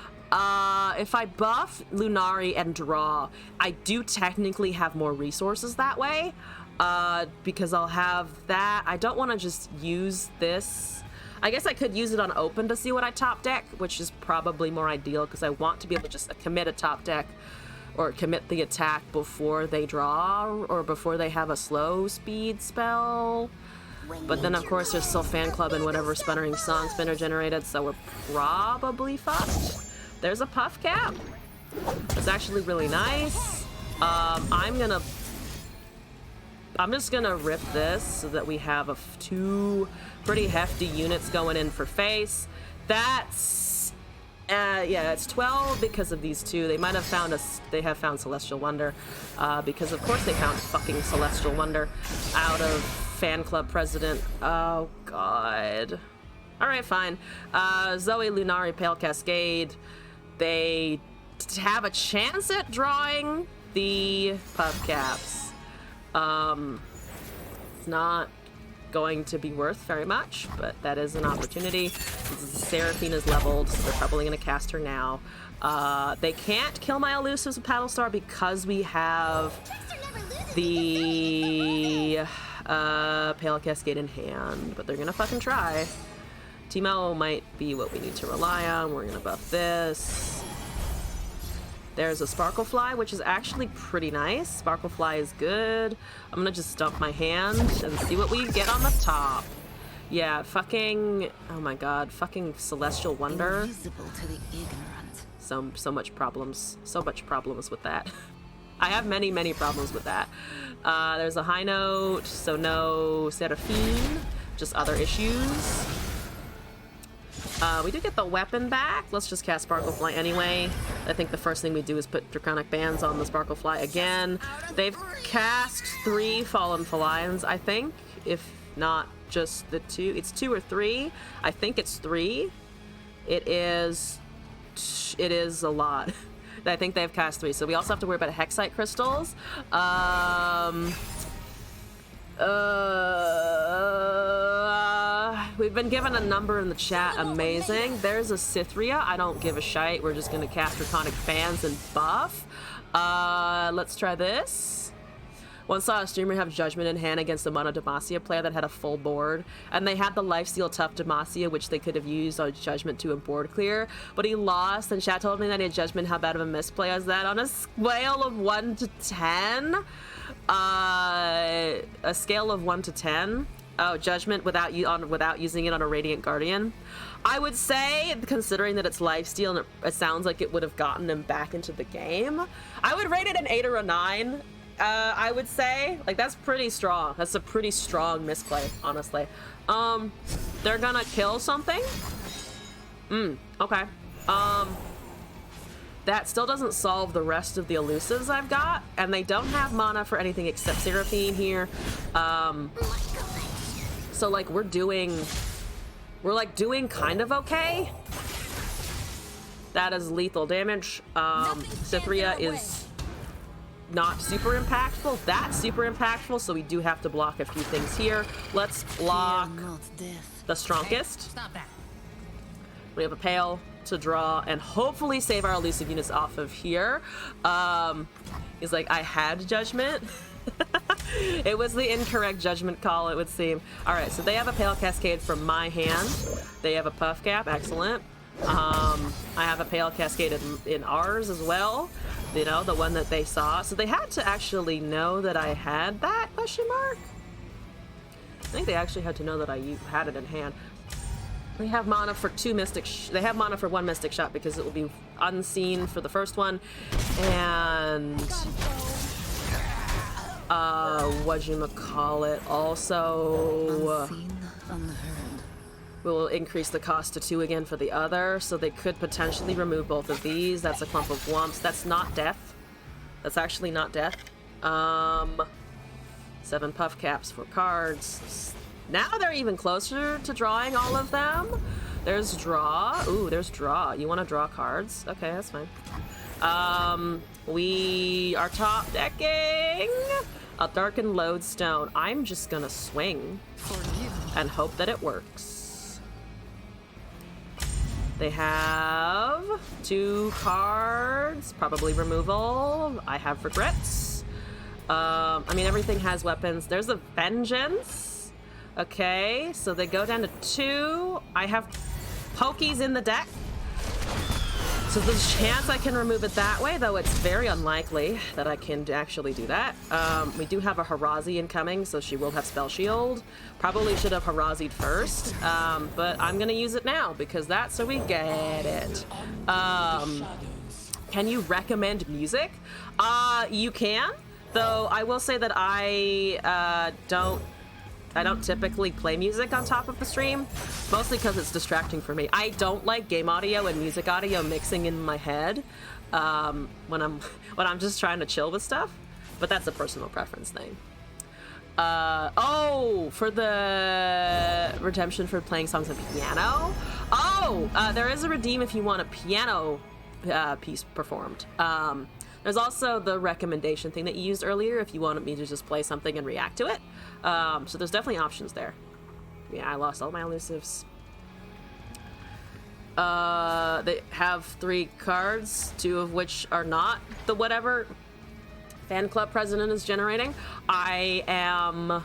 If I buff Lunari and draw, I do technically have more resources that way, because I'll have that. I don't want to just use this. I guess I could use it on open to see what I top deck, which is probably more ideal because I want to be able to just commit a top deck or commit the attack before they draw or before they have a slow speed spell. But then, of course, there's still Fan Club and whatever Sputtering Song Spinner generated, so we're probably fucked. There's a Puff Cap. It's actually really nice. I'm just gonna rip this so that we have 2 pretty hefty units going in for face. That's yeah, it's 12 because of these 2. They might have found they have found Celestial Wonder, because of course they found fucking Celestial Wonder out of Fan Club President. Oh god. All right, fine. Zoe, Lunari, Pale Cascade. They have a chance at drawing the Puff Caps. It's not going to be worth very much, but that is an opportunity. Seraphine is leveled, so they're probably going to cast her now. They can't kill my elusives with Paddlestar because we have the Pale Cascade in hand, but they're going to fucking try. Teemo might be what we need to rely on. We're going to buff this. There's a Sparklefly, which is actually pretty nice. Sparklefly is good. I'm gonna just dump my hand and see what we get on the top. Yeah, fucking, oh my god, fucking Celestial Wonder. Invisible to the ignorant. So much problems. So much problems with that. I have many problems with that. There's a high note, so no Seraphine, just other issues. We do get the weapon back. Let's just cast Sparklefly anyway. I think the first thing we do is put Draconic Bands on the Sparklefly again. They've cast 3 Fallen Felines, I think, if not just the 2. It's 2 or 3. I think it's 3. It is a lot. I think they've cast 3. So we also have to worry about Hexite crystals. We've been given a number in the chat. Amazing. There's a Cythria. I don't give a shite. We're just gonna cast Draconic Fans and buff. Let's try this. Once saw a streamer have Judgment in hand against a Mono Demacia player that had a full board, and they had the Lifesteal Tough Demacia, which they could have used on Judgment to a board clear, but he lost, and chat told me that he had Judgment. How bad of a misplay is that? On a scale of 1 to 10? A scale of 1 to 10? Oh, Judgment without using it on a Radiant Guardian. I would say, considering that it's lifesteal and it sounds like it would have gotten him back into the game, I would rate it an 8 or a 9. I would say, like, that's pretty strong. That's a pretty strong misplay, honestly. They're gonna kill something? Okay. That still doesn't solve the rest of the elusives I've got, and they don't have mana for anything except Seraphine here. So, like, we're doing kind of okay. That is lethal damage. Cythria is not super impactful. That's super impactful, so we do have to block a few things here. Let's block the strongest. We have a Pale to draw and hopefully save our elusive units off of here. He's like, I had Judgment. It was the incorrect Judgment call, it would seem. All right, so they have a Pale Cascade from my hand. They have a Puff Cap, excellent. I have a Pale Cascade in ours as well. You know, the one that they saw. So they had to actually know that I had that, question mark? I think they actually had to know that I had it in hand. They have mana for 2 Mystic they have mana for 1 Mystic Shot because it will be unseen for the first one. And whatchamacallit also will increase the cost to 2 again for the other, so they could potentially remove both of these. That's a clump of wumps. That's not death. That's actually not death. 7 Puff Caps for cards. Now they're even closer to drawing all of them. There's draw. Ooh, there's draw. You want to draw cards? Okay, that's fine. We are top decking a Darkened Lodestone. I'm just gonna swing and hope that it works. They have 2 cards, probably removal. I have regrets. I mean, everything has weapons. There's a Vengeance. Okay, so they go down to 2. I have Pokies in the deck. So there's a chance I can remove it that way, though it's very unlikely that I can actually do that. We do have a Harazi incoming, so she will have Spell Shield. Probably should have Harazi'd first, but I'm gonna use it now because that's how we get it. Can you recommend music? You can, though I will say that I don't typically play music on top of the stream, mostly because it's distracting for me. I don't like game audio and music audio mixing in my head when I'm just trying to chill with stuff, but that's a personal preference thing. Oh, for the redemption for playing songs on piano. Oh, there is a redeem if you want a piano piece performed. There's also the recommendation thing that you used earlier if you wanted me to just play something and react to it. So there's definitely options there. Yeah, I lost all my elusives. They have 3 cards, 2 of which are not the whatever fan club president is generating. I am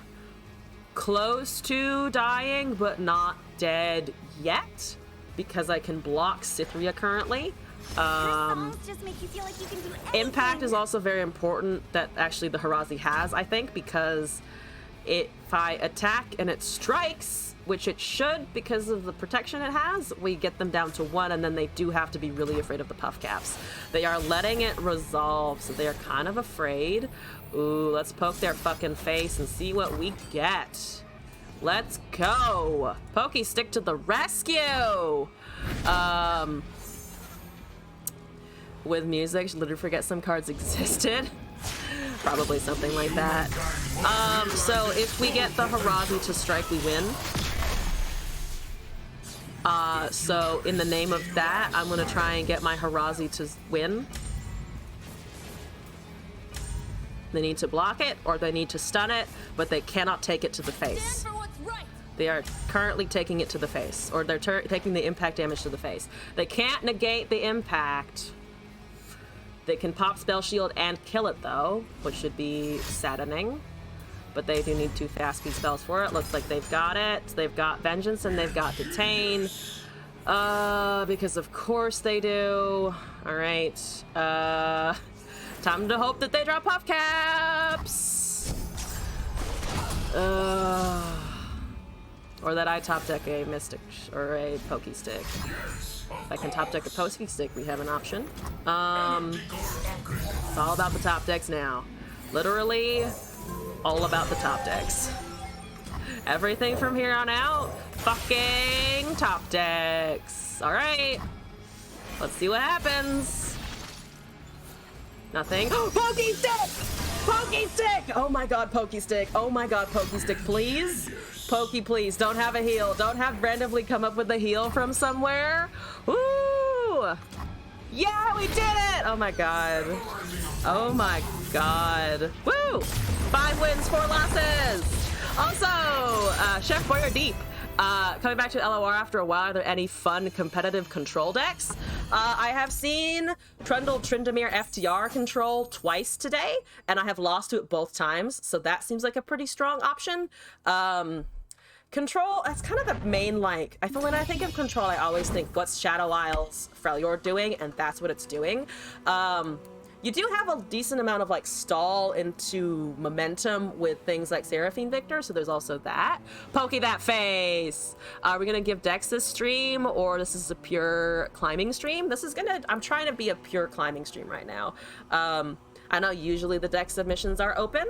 close to dying, but not dead yet, because I can block Cythria currently. Just make you feel like you can do anything. Impact is also very important that actually the Harazi has, I think, because if I attack and it strikes, which it should because of the protection it has, we get them down to 1, and then they do have to be really afraid of the puff caps. They are letting it resolve, so they are kind of afraid. Ooh, let's poke their fucking face and see what we get. Let's go! Pokey Stick to the rescue! With music, should literally forget some cards existed. Probably something like that. So if we get the Harazi to strike, we win. So in the name of that, I'm gonna try and get my Harazi to win. They need to block it, or they need to stun it, but they cannot take it to the face. They are currently taking it to the face, or they're taking the impact damage to the face. They can't negate the impact. They can pop Spell Shield and kill it though, which should be saddening. But they do need 2 fast speed spells for it. Looks like they've got it. They've got Vengeance and they've got Detain. Because of course they do. Alright. Time to hope that they drop Puff Caps! Or that I top deck a Mystic or a Pokey Stick. If I can top deck a Pokey Stick, we have an option. It's all about the top decks now. Literally, all about the top decks. Everything from here on out, fucking top decks. All right, let's see what happens. Nothing. Pokey Stick! Pokey Stick! Oh my god, Pokey Stick. Oh my god, Pokey Stick, please. Pokey, please, don't have a heal. Don't have randomly come up with a heal from somewhere. Woo! Yeah, we did it! Oh my god. Oh my god. Woo! 5 wins, 4 losses. Also, Chef Boyer Deep. Coming back to LOR after a while, are there any fun competitive control decks? I have seen Trundle Tryndamere FTR control twice today, and I have lost to it both times, so that seems like a pretty strong option. Control, that's kind of the main, like, I feel when I think of control, I always think, what's Shadow Isles Freljord doing? And that's what it's doing. You do have a decent amount of, like, stall into momentum with things like Seraphine Victor, so there's also that. Pokey that face! Are we gonna give Dex this stream, or this is a pure climbing stream? This is gonna, I'm trying to be a pure climbing stream right now. I know usually the Dex submissions are open,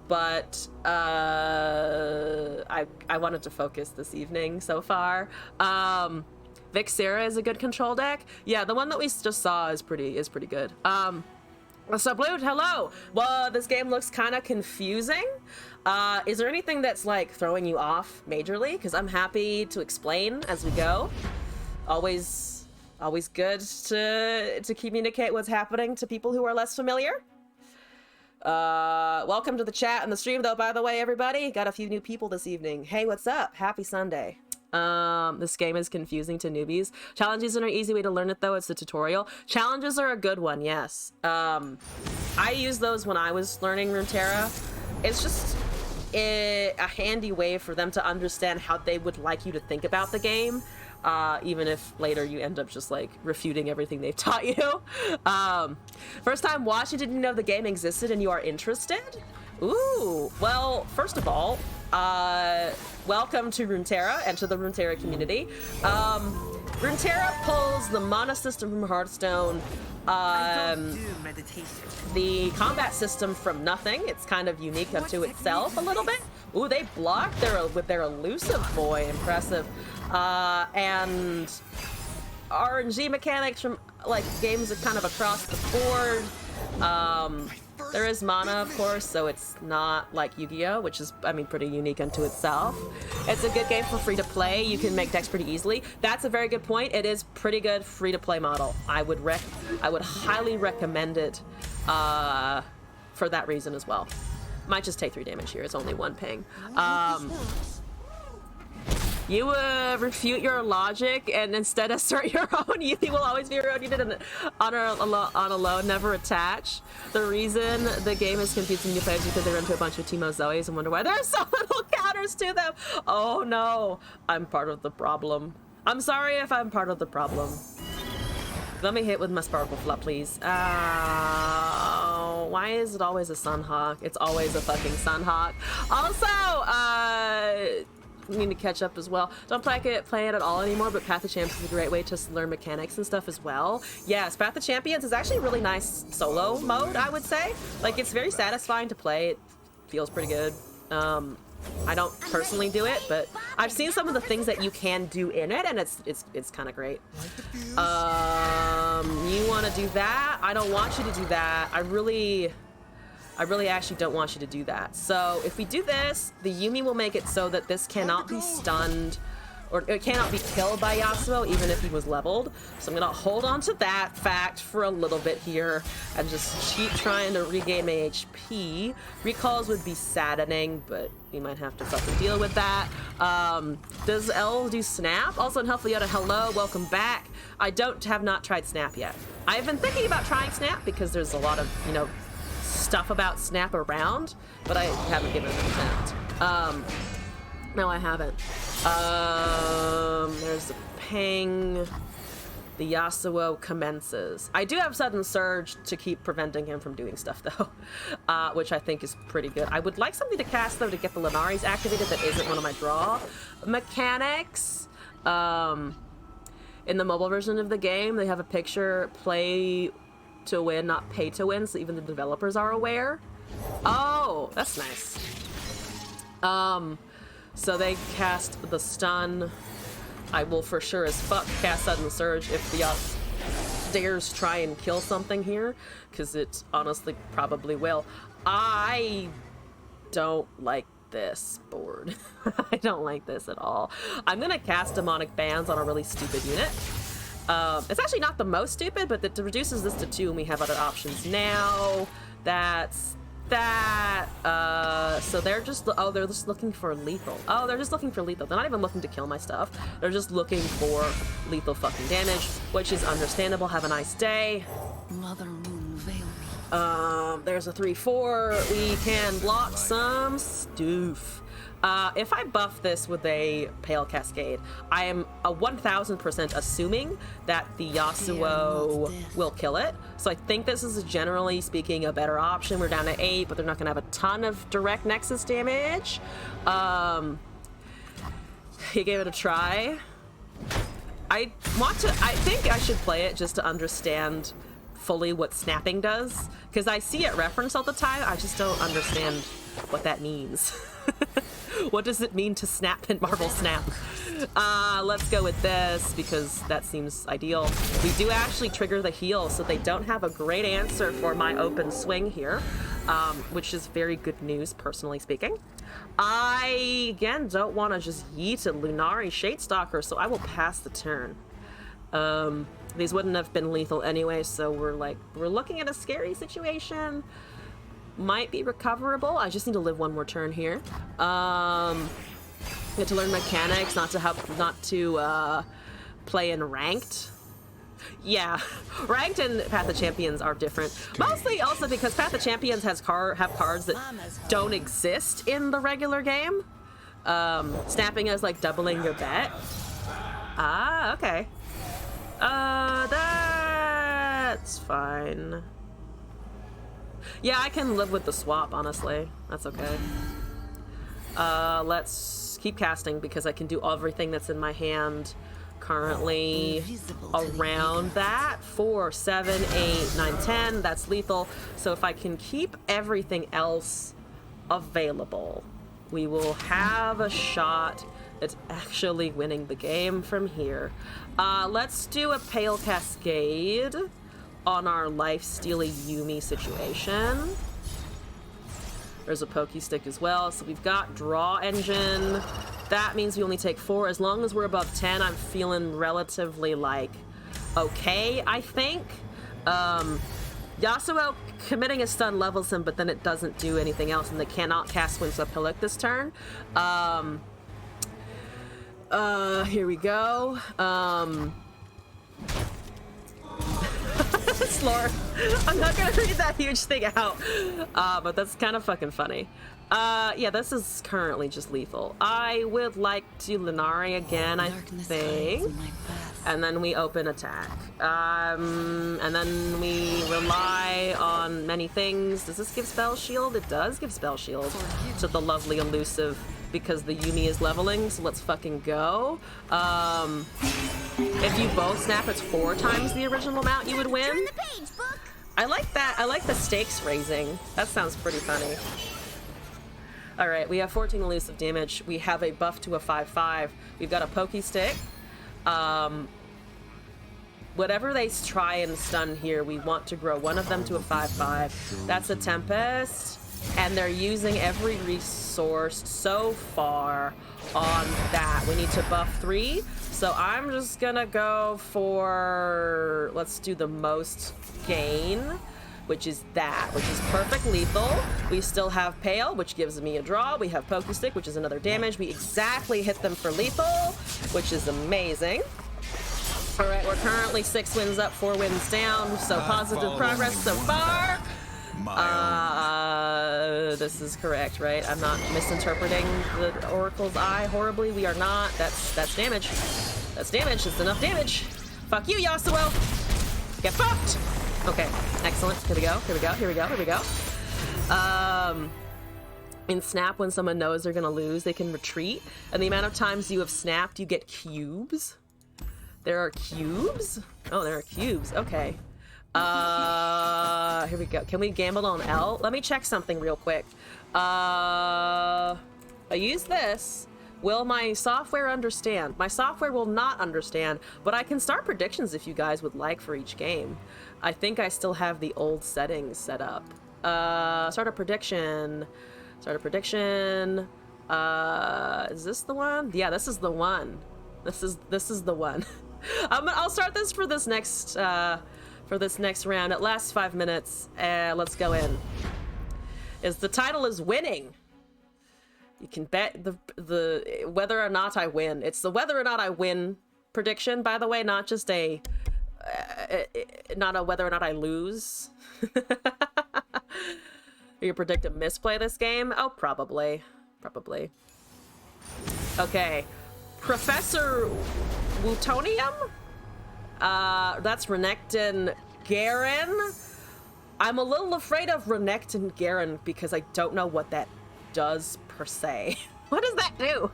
but I wanted to focus this evening so far. Vixera is a good control deck. Yeah, the one that we just saw is pretty good. So Blue, hello. Well, this game looks kind of confusing. Is there anything that's like throwing you off majorly? Because I'm happy to explain as we go. Always good to communicate what's happening to people who are less familiar. Welcome to the chat and the stream though, by the way, everybody. Got a few new people this evening. Hey, what's up? Happy Sunday. This game is confusing to newbies. Challenges are an easy way to learn it though. It's the tutorial. Challenges are a good one, yes. I used those when I was learning Runeterra. It's just a handy way for them to understand how they would like you to think about the game. Even if later you end up just like refuting everything they've taught you. First time watching, didn't know the game existed and you are interested? Ooh, well, first of all, welcome to Runeterra and to the Runeterra community. Runeterra pulls the mana system from Hearthstone, the combat system from nothing. It's kind of unique unto itself a little bit. Ooh, they blocked with their elusive boy. Impressive. And RNG mechanics from like games are kind of across the board. There is mana, of course, so it's not like Yu-Gi-Oh, which is, I mean, pretty unique unto itself. It's a good game for free to play. You can make decks pretty easily. That's a very good point. It is pretty good free to play model. I would highly recommend it for that reason as well. Might just take 3 damage here. It's only 1 ping. You refute your logic and instead assert your own. Yuumi will always be your own unit and on a low, never attach. The reason the game is confusing new players because they run into a bunch of Teemo Zoes and wonder why there's so little counters to them. Oh no, I'm part of the problem. I'm sorry if I'm part of the problem. Let me hit with my Sparkle Flop, please. Why is it always a Sunhawk? It's always a fucking Sunhawk. Also, need to catch up as well. Don't play it at all anymore, but Path of Champions is a great way to learn mechanics and stuff as well. Yes, Path of Champions is actually a really nice solo mode, I would say. Like, it's very satisfying to play. It feels pretty good. I don't personally do it, but I've seen some of the things that you can do in it, and it's kind of great. You want to do that? I don't want you to do that. I really actually don't want you to do that. So if we do this, the Yuumi will make it so that this cannot be stunned, or it cannot be killed by Yasuo even if he was leveled. So I'm gonna hold on to that fact for a little bit here and just keep trying to regain my HP. Recalls would be saddening, but you might have to fucking deal with that. Does L do Snap? Also in Helpful Yoda, hello, welcome back. I have not tried Snap yet. I've been thinking about trying Snap because there's a lot of, you know, stuff about Snap around, but I haven't given it a attempt. No, I haven't. There's a ping. The Yasuo commences. I do have Sudden Surge to keep preventing him from doing stuff, though, which I think is pretty good. I would like something to cast, though, to get the Lunaris activated that isn't one of my draw mechanics. In the mobile version of the game, they have a picture, play to win, not pay to win, so even the developers are aware. Oh, that's nice. So they cast the stun. I will for sure as fuck cast Sudden Surge if the dares try and kill something here, because it honestly probably will. I don't like this board. I don't like this at all. I'm gonna cast Demonic Bands on a really stupid unit. It's actually not the most stupid, but it reduces this to 2 and we have other options now. That's that. So they're just, oh, they're just looking for lethal. Oh, they're just looking for lethal. They're not even looking to kill my stuff. They're just looking for lethal fucking damage, which is understandable. Have a nice day. Mother Moon veil me. There's a 3/4. We can block some stoof. If I buff this with a Pale Cascade, I am 1000% assuming that the Yasuo will kill it. So I think this is, generally speaking, a better option. We're down to 8, but they're not going to have a ton of direct Nexus damage. He gave it a try. I think I should play it just to understand fully what snapping does, because I see it referenced all the time. I just don't understand what that means. What does it mean to snap in Marvel Snap? Let's go with this because that seems ideal. We do actually trigger the heal, so they don't have a great answer for my open swing here, which is very good news, personally speaking. I, again, don't want to just yeet a Lunari Shadestalker, so I will pass the turn. These wouldn't have been lethal anyway, so we're looking at a scary situation. Might be recoverable. I just need to live one more turn here. Get to learn mechanics, not to play in ranked. Yeah, ranked and Path of Champions are different. Mostly also because Path of Champions have cards that don't exist in the regular game. Snapping is like doubling your bet. Ah, okay. That's fine. Yeah, I can live with the swap, honestly. That's okay. Let's keep casting because I can do everything that's in my hand currently around that. 4, 7, 8, 9, 10. That's lethal. So if I can keep everything else available, we will have a shot at actually winning the game from here. Let's do a Pale Cascade on our life-stealy Yuumi situation. There's a Pokey Stick as well, so we've got Draw Engine. That means we only take 4. As long as we're above 10, I'm feeling relatively, like, okay, I think. Yasuo committing a stun levels him, but then it doesn't do anything else, and they cannot cast Winds of Pillock this turn. Here we go. Slore. I'm not gonna read that huge thing out, but that's kind of fucking funny. Yeah, this is currently just lethal. I would like to Lunari again, I think. And then we open attack. And then we rely on many things. Does this give spell shield? It does give spell shield to the lovely elusive because the Yuumi is leveling, so let's fucking go. If you both snap, it's 4 times the original amount you would win. I like that. I like the stakes raising. That sounds pretty funny. All right, we have 14 elusive damage. We have a buff to a 5/5. We've got a pokey stick. Whatever they try and stun here, we want to grow one of them to a 5/5. That's a Tempest, and they're using every resource so far on that. We need to buff 3, so I'm just gonna go for, let's do the most gain, which is that, which is perfect lethal. We still have Pale, which gives me a draw. We have Pokey Stick, which is another damage. We exactly hit them for lethal, which is amazing. All right, we're currently 6 wins up, 4 wins down, so positive progress so far. This is correct, right? I'm not misinterpreting the Oracle's eye horribly. We are not. That's damage. That's damage. It's enough damage. Fuck you, Yasuo. Get fucked. Okay, excellent. Here we go. Here we go. Here we go. Here we go. In Snap, when someone knows they're gonna lose, they can retreat. And the amount of times you have snapped, you get cubes. There are cubes? Oh, there are cubes. Okay. Here we go. Can we gamble on L? Let me check something real quick. I use this. Will my software understand? My software will not understand, but I can start predictions if you guys would like for each game. I think I still have the old settings set up. Start a prediction. Start a prediction. Is this the one? Yeah, this is the one. This is the one. I'll start this for this next round. It lasts 5 minutes. Let's go in. The title is winning. You can bet the whether or not I win. It's the whether or not I win prediction, by the way, not just not a whether or not I lose. You predict a misplay this game? Oh, probably. Okay. Professor Wutonium? That's Renekton Garen. I'm a little afraid of Renekton Garen because I don't know what that does per se. What does that do?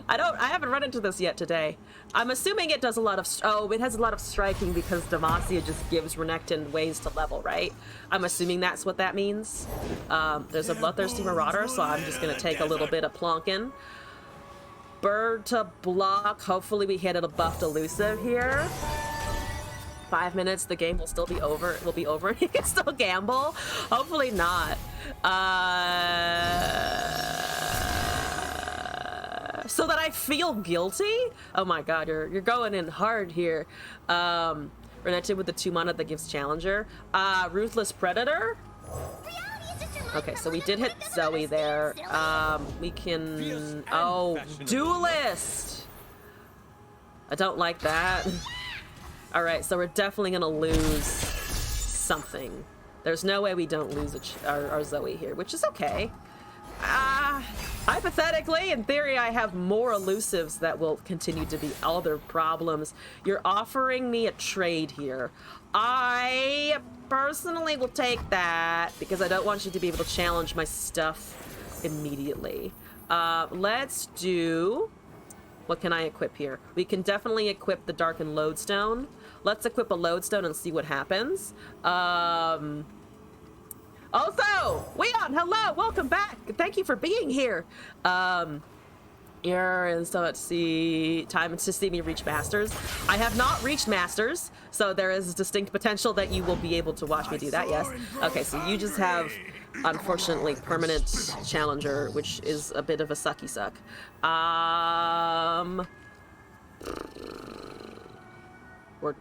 I haven't run into this yet today. I'm assuming it does a lot of, it has a lot of striking because Demacia just gives Renekton ways to level, right? I'm assuming that's what that means. There's a Bloodthirsty Marauder, so I'm just gonna take a little bit of plonkin'. Bird to block. Hopefully we hit a buffed elusive here. 5 minutes, the game will still be over. It will be over and you can still gamble. Hopefully not. So that I feel guilty? Oh my god, you're going in hard here. Renekton with the 2 mana that gives Challenger. Ruthless Predator. Okay, so we did hit Zoe there. We can... Oh, Duelist! I don't like that. Alright, so we're definitely gonna lose something. There's no way we don't lose our Zoe here, which is okay. Hypothetically, in theory, I have more elusives that will continue to be other problems. You're offering me a trade here. I personally will take that because I don't want you to be able to challenge my stuff immediately. Let's do... What can I equip here? We can definitely equip the Darkened Lodestone. Let's equip a Lodestone and see what happens. Also, Weon, hello, welcome back. Thank you for being here. And so let's see, time to see me reach Masters. I have not reached Masters, so there is distinct potential that you will be able to watch me do that, yes. Okay, so you just have, unfortunately, permanent Challenger, which is a bit of a sucky suck.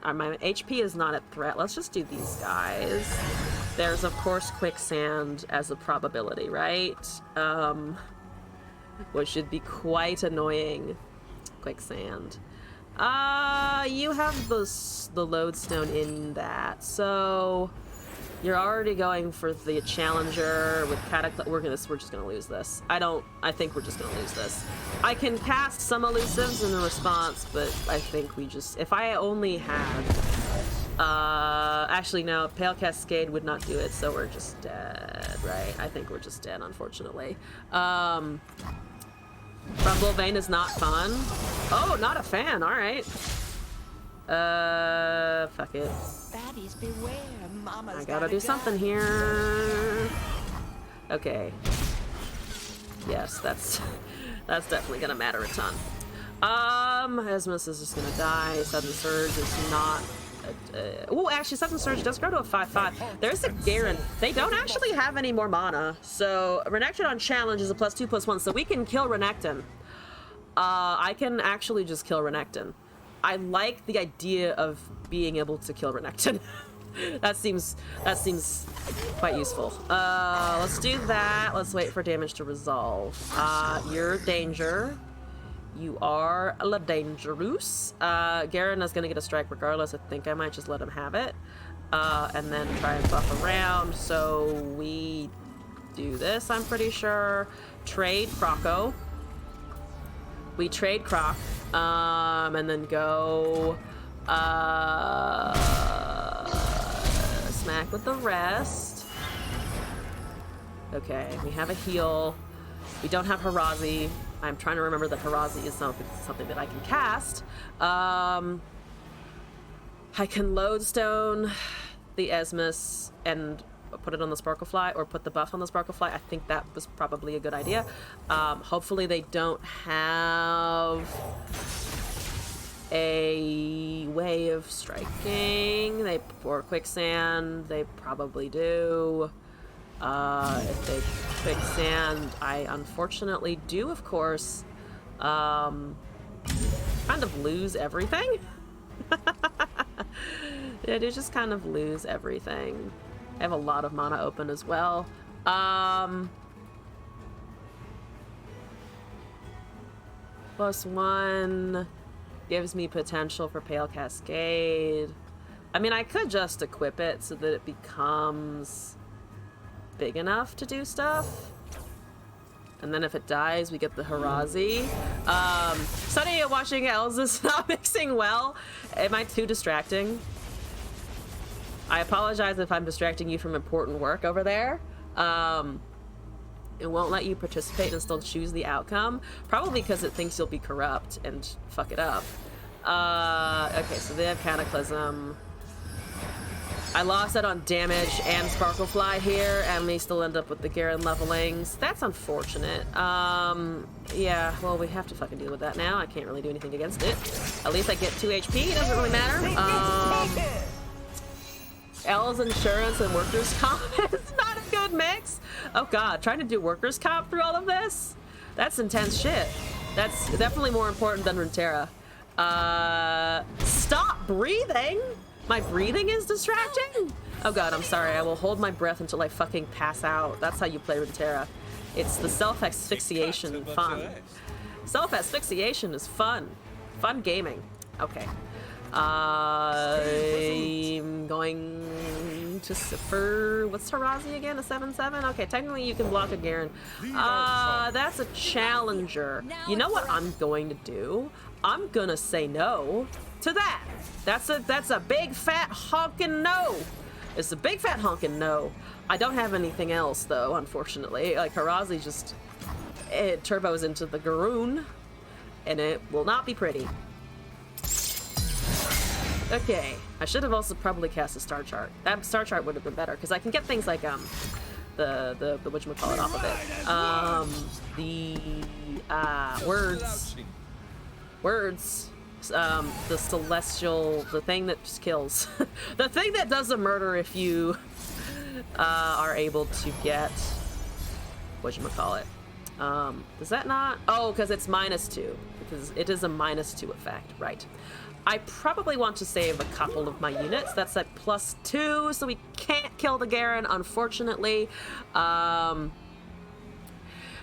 my HP is not at threat. Let's just do these guys. There's, of course, quicksand as a probability, right? Which should be quite annoying. Quicksand. You have the lodestone in that, so you're already going for the challenger with cataclysm. We're just gonna lose this. I think we're just gonna lose this. I can cast some elusives in response, but I think we just, if I only had, actually no, Pale Cascade would not do it, so we're just dead, right? I think we're just dead, unfortunately. Rumble Vein is not fun. Oh, not a fan, alright. Fuck it. Baddies beware, Mama's I gotta do something here. Okay. Yes, that's definitely gonna matter a ton. Esmus is just gonna die. Sudden Surge is not. Oh, actually, Sudden Surge does grow to a 5/5. There's a Garen. They don't actually have any more mana, so Renekton on challenge is a +2/+1, so we can kill Renekton. I can actually just kill Renekton. I like the idea of being able to kill Renekton. that seems quite useful. Let's do that. Let's wait for damage to resolve. You're danger. You are La Dangerous. Garen is gonna get a strike regardless. I think I might just let him have it. And then try and buff around. So we do this, I'm pretty sure. Trade Croco. We trade Croc. And then go smack with the rest. Okay, we have a heal. We don't have Harazi. I'm trying to remember that Harazi is something that I can cast. I can lodestone the Esmus and put it on the Sparklefly, or put the buff on the Sparklefly. I think that was probably a good idea. Hopefully they don't have a way of striking. Or quicksand. They probably do. If they quicksand, I unfortunately do, of course, kind of lose everything. Yeah, they just kind of lose everything. I have a lot of mana open as well. +1 gives me potential for Pale Cascade. I mean, I could just equip it so that it becomes big enough to do stuff. And then if it dies, we get the Harazi. Sunny watching Els is not mixing well. Am I too distracting? I apologize if I'm distracting you from important work over there. It won't let you participate and still choose the outcome. Probably because it thinks you'll be corrupt and fuck it up. Okay, so they have Cataclysm. I lost it on damage and Sparklefly here, and we still end up with the Garen levelings. That's unfortunate. Yeah, well, we have to fucking deal with that now. I can't really do anything against it. At least I get 2 HP, it doesn't really matter. L's insurance and workers' comp is not a good mix. Oh god, trying to do workers' comp through all of this? That's intense shit. That's definitely more important than Runeterra. Stop breathing! My breathing is distracting? Oh god, I'm sorry. I will hold my breath until I fucking pass out. That's how you play Runeterra. It's the self-asphyxiation fun. Self-asphyxiation is fun. Fun gaming. Okay. I'm going to for what's Harazi again? A 7/7? Okay, technically you can block a Garen. That's a challenger. You know what I'm going to do? I'm gonna say no to that. That's a big fat honkin' no. It's a big fat honkin' no. I don't have anything else though, unfortunately. Like Harazi just it turbos into the Garoon, and it will not be pretty. Okay, I should have also probably cast a star chart. That star chart would have been better because I can get things like the whatchamacallit off of it. Words. The celestial, the thing that just kills. The thing that does a murder if you are able to get whatchamacallit. Does that not? Oh, because it's -2. Because it is a -2 effect, right. I probably want to save a couple of my units. That's at +2, so we can't kill the Garen, unfortunately.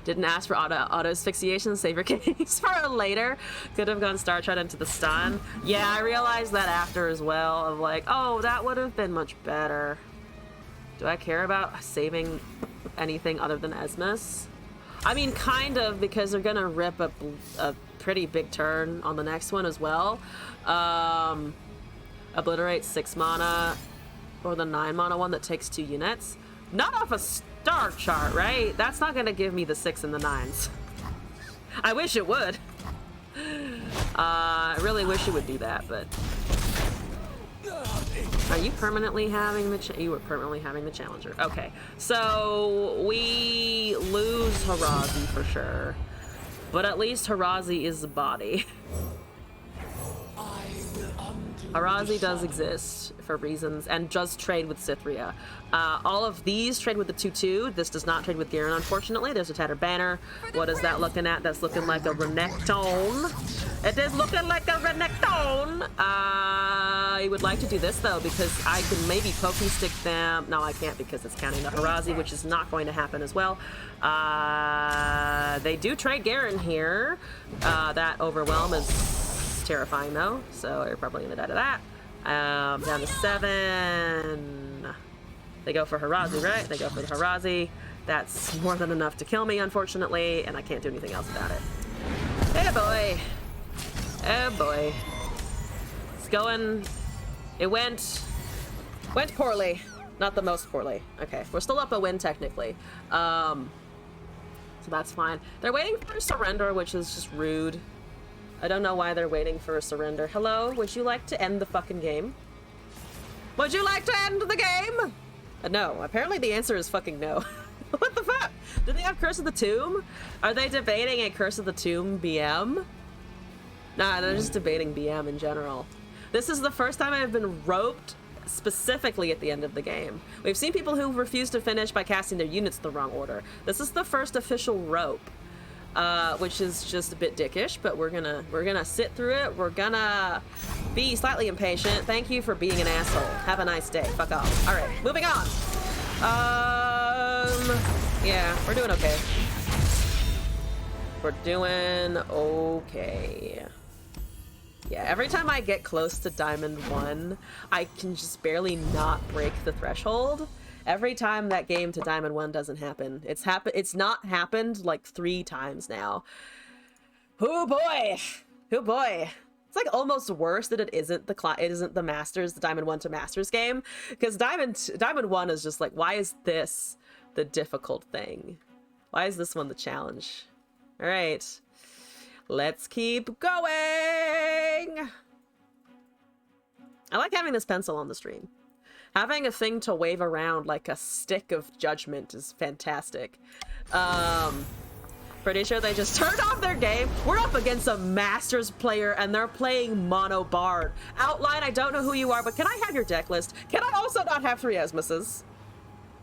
Didn't ask for auto asphyxiation, save your case for later. Could have gone Star Tread into the stun. Yeah, I realized that after as well, of like, oh, that would have been much better. Do I care about saving anything other than Esmus? I mean, kind of, because they're gonna rip a pretty big turn on the next one as well. Obliterate 6 mana, or the 9 mana one that takes 2 units. Not off a star chart, right? That's not gonna give me the 6 and the 9s. I wish it would. I really wish it would do that, but... Are you permanently having the you were permanently having the challenger. Okay, so we lose Harazi for sure. But at least Harazi is the body. Harazi does exist for reasons and does trade with Cythria. All of these trade with the 2/2. This does not trade with Garen, unfortunately. There's a Tattered Banner. What is that looking at? That's looking like a Renekton. It is looking like a Renekton. I would like to do this though, because I can maybe Pokestick them. No, I can't because it's counting the Harazi, which is not going to happen as well. They do trade Garen here. That Overwhelm is terrifying though, so you're probably gonna die to that. Down to 7. They go for Harazi, right? They go for the Harazi. That's more than enough to kill me, unfortunately, and I can't do anything else about it. Hey boy. Oh boy. It's going... It went poorly. Not the most poorly. Okay, we're still up a win technically. So that's fine. They're waiting for a surrender, which is just rude. I don't know why they're waiting for a surrender. Hello, would you like to end the fucking game? Would you like to end the game? No, apparently the answer is fucking no. What the fuck? Do they have Curse of the Tomb? Are they debating a Curse of the Tomb BM? Nah, they're just debating BM in general. This is the first time I've been roped specifically at the end of the game. We've seen people who refuse to finish by casting their units the wrong order. This is the first official rope. Which is just a bit dickish, but we're gonna sit through it. We're gonna be slightly impatient. Thank you for being an asshole. Have a nice day. Fuck off. All right, moving on. Yeah, we're doing okay. We're doing okay. Yeah, every time I get close to Diamond 1, I can just barely not break the threshold. Every time that game to Diamond 1 doesn't happen. It's not happened like 3 times now. Oh boy. Oh boy. It's like almost worse that it isn't the Masters, the Diamond 1 to Masters game. Because Diamond 1 is just like, why is this the difficult thing? Why is this one the challenge? Alright. Let's keep going! I like having this pencil on the stream. Having a thing to wave around like a stick of judgment is fantastic. Pretty sure they just turned off their game. We're up against a Masters player and they're playing Mono Bard. Outline, I don't know who you are, but can I have your deck list? Can I also not have 3 Esmuses?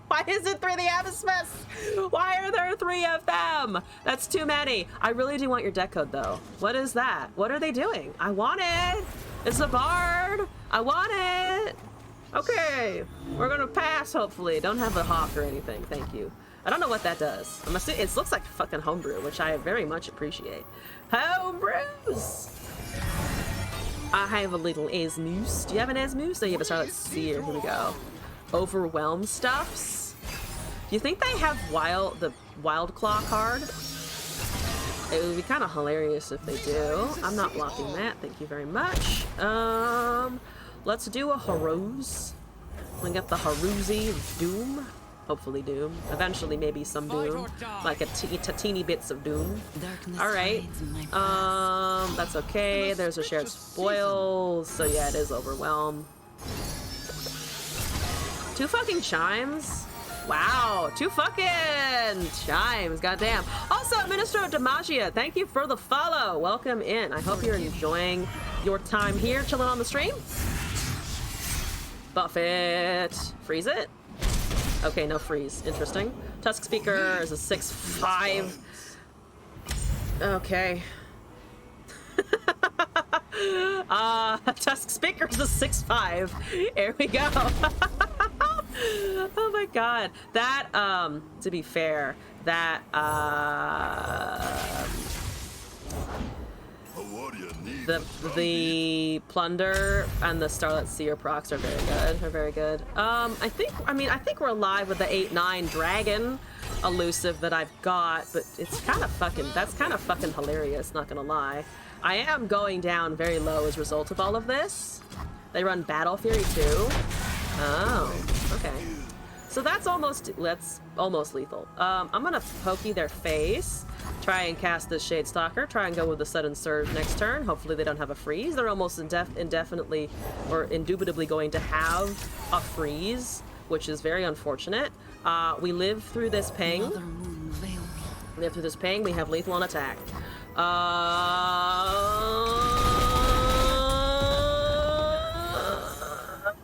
Why is it 3 the Esmus? Why are there 3 of them? That's too many. I really do want your deck code though. What is that? What are they doing? I want it. It's a Bard. I want it. Okay, we're gonna pass, hopefully. Don't have a hawk or anything, thank you. I don't know what that does. It looks like fucking homebrew, which I very much appreciate. Homebrews! I have a little Esmus. Do you have an Esmus? No, you have a Starlight Seer. Here we go. Overwhelm stuffs. Do you think they have the Wild Claw card? It would be kind of hilarious if they do. I'm not blocking that, thank you very much. Let's do a Haruz. We got the Haruzi of Doom. Hopefully Doom. Eventually maybe some Doom. Like a teeny bits of Doom. Alright. That's okay. There's a shared spoil. So yeah, it is Overwhelm. 2 fucking chimes? Wow, 2 fucking chimes, goddamn. Also, Minister of Demacia, thank you for the follow. Welcome in. I hope you're enjoying your time here, chilling on the stream. Buff it. Freeze it? Okay, no freeze. Interesting. Tusk Speaker is a 6/5. Okay. Tusk Speaker's a 6'5". Here we go. Oh my god. That, to be fair, that, the Plunder and the Starlit Seer procs are very good. They're very good. I think we're alive with the 8/9 Dragon elusive that I've got, but it's kind of fucking, that's kind of fucking hilarious, not gonna lie. I am going down very low as a result of all of this. They run Battle Fury too. Oh, okay. So that's almost lethal. I'm gonna pokey their face, try and cast this Shade Stalker, try and go with the Sudden Surge next turn. Hopefully they don't have a freeze. They're almost indefinitely or indubitably going to have a freeze, which is very unfortunate. We live through this ping. We have lethal on attack.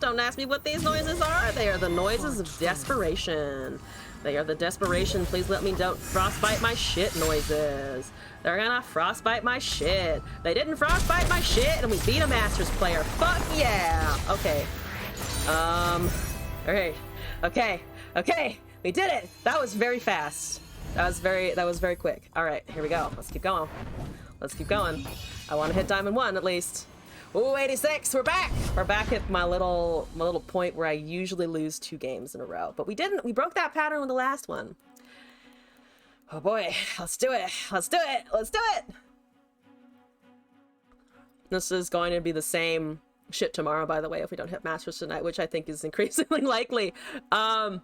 Don't ask me what these noises are. They are the noises of desperation. They are the desperation, please let me don't frostbite my shit noises. They're gonna frostbite my shit. They didn't frostbite my shit and we beat a Masters player. Fuck yeah. Okay. Okay. We did it. That was very fast. That was very quick. All right, here we go. Let's keep going. I want to hit Diamond 1 at least. Ooh, 86, we're back! We're back at my little point where I usually lose 2 games in a row. But we didn't, we broke that pattern with the last one. Oh boy, let's do it! This is going to be the same shit tomorrow, by the way, if we don't hit Masters tonight, which I think is increasingly likely. Rotary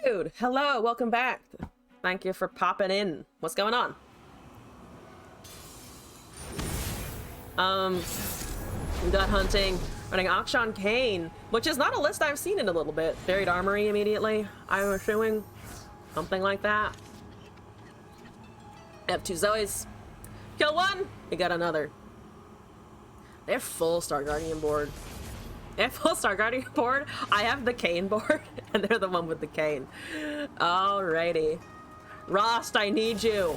Dude! Hello, welcome back. Thank you for popping in. What's going on? We got hunting, running Akshan Kane, which is not a list I've seen in a little bit. Buried Armory immediately, I'm assuming. Something like that. I have 2 Zoes. Kill 1, we got another. They have full Star Guardian board. I have the Kane board, and they're the one with the Kane. Alrighty. Rost, I need you.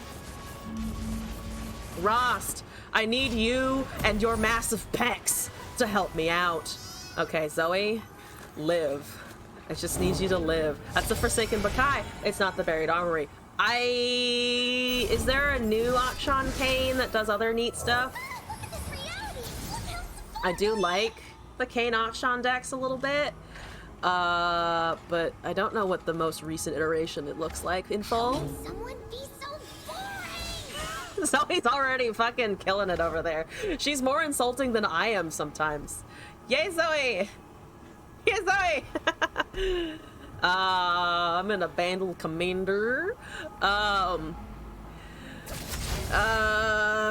Rost, I need you and your massive pecs to help me out. Okay, Zoe, live. I just need you to live. That's the Forsaken Bakai. It's not the Buried Armory. Is there a new Akshan Kane that does other neat stuff? I do like the Kane Akshan decks a little bit. But I don't know what the most recent iteration it looks like in full. Someone be so boring. Zoe's already fucking killing it over there. She's more insulting than I am sometimes. Yay, Zoe! Yay, Zoe! I'm in a Vandal Commander.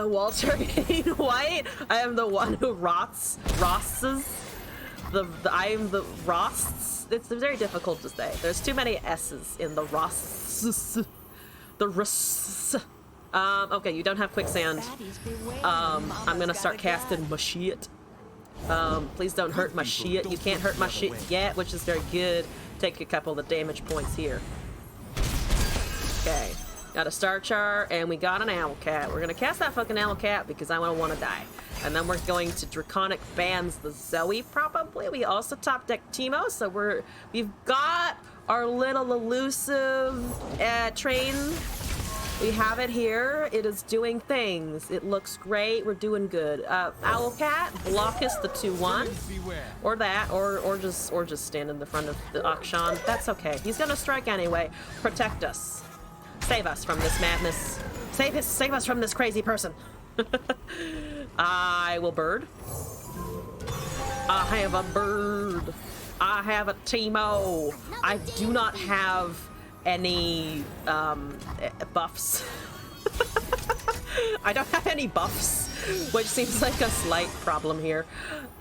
Walter Hayden White. I am the one who rosts. I am the rosts. It's very difficult to say. There's too many S's in the rosts. The rusts. Okay, you don't have quicksand. I'm gonna start casting my shit. Please don't hurt my shit. You can't hurt my shit yet, which is very good. Take a couple of the damage points here. Okay. Got a Star Char, and we got an Owlcat. We're gonna cast that fucking Owlcat because I don't want to die. And then we're going to Draconic Bands the Zoe, probably. We also top deck Teemo, so we've got our little elusive train. We have it here. It is doing things. It looks great. We're doing good. Owlcat, block us the 2/1, or that, or just stand in the front of the Akshan. That's okay. He's gonna strike anyway. Protect us. Save us from this madness. Save us from this crazy person. I will bird. I have a bird. I have a Teemo. I do not have any buffs. I don't have any buffs, which seems like a slight problem here.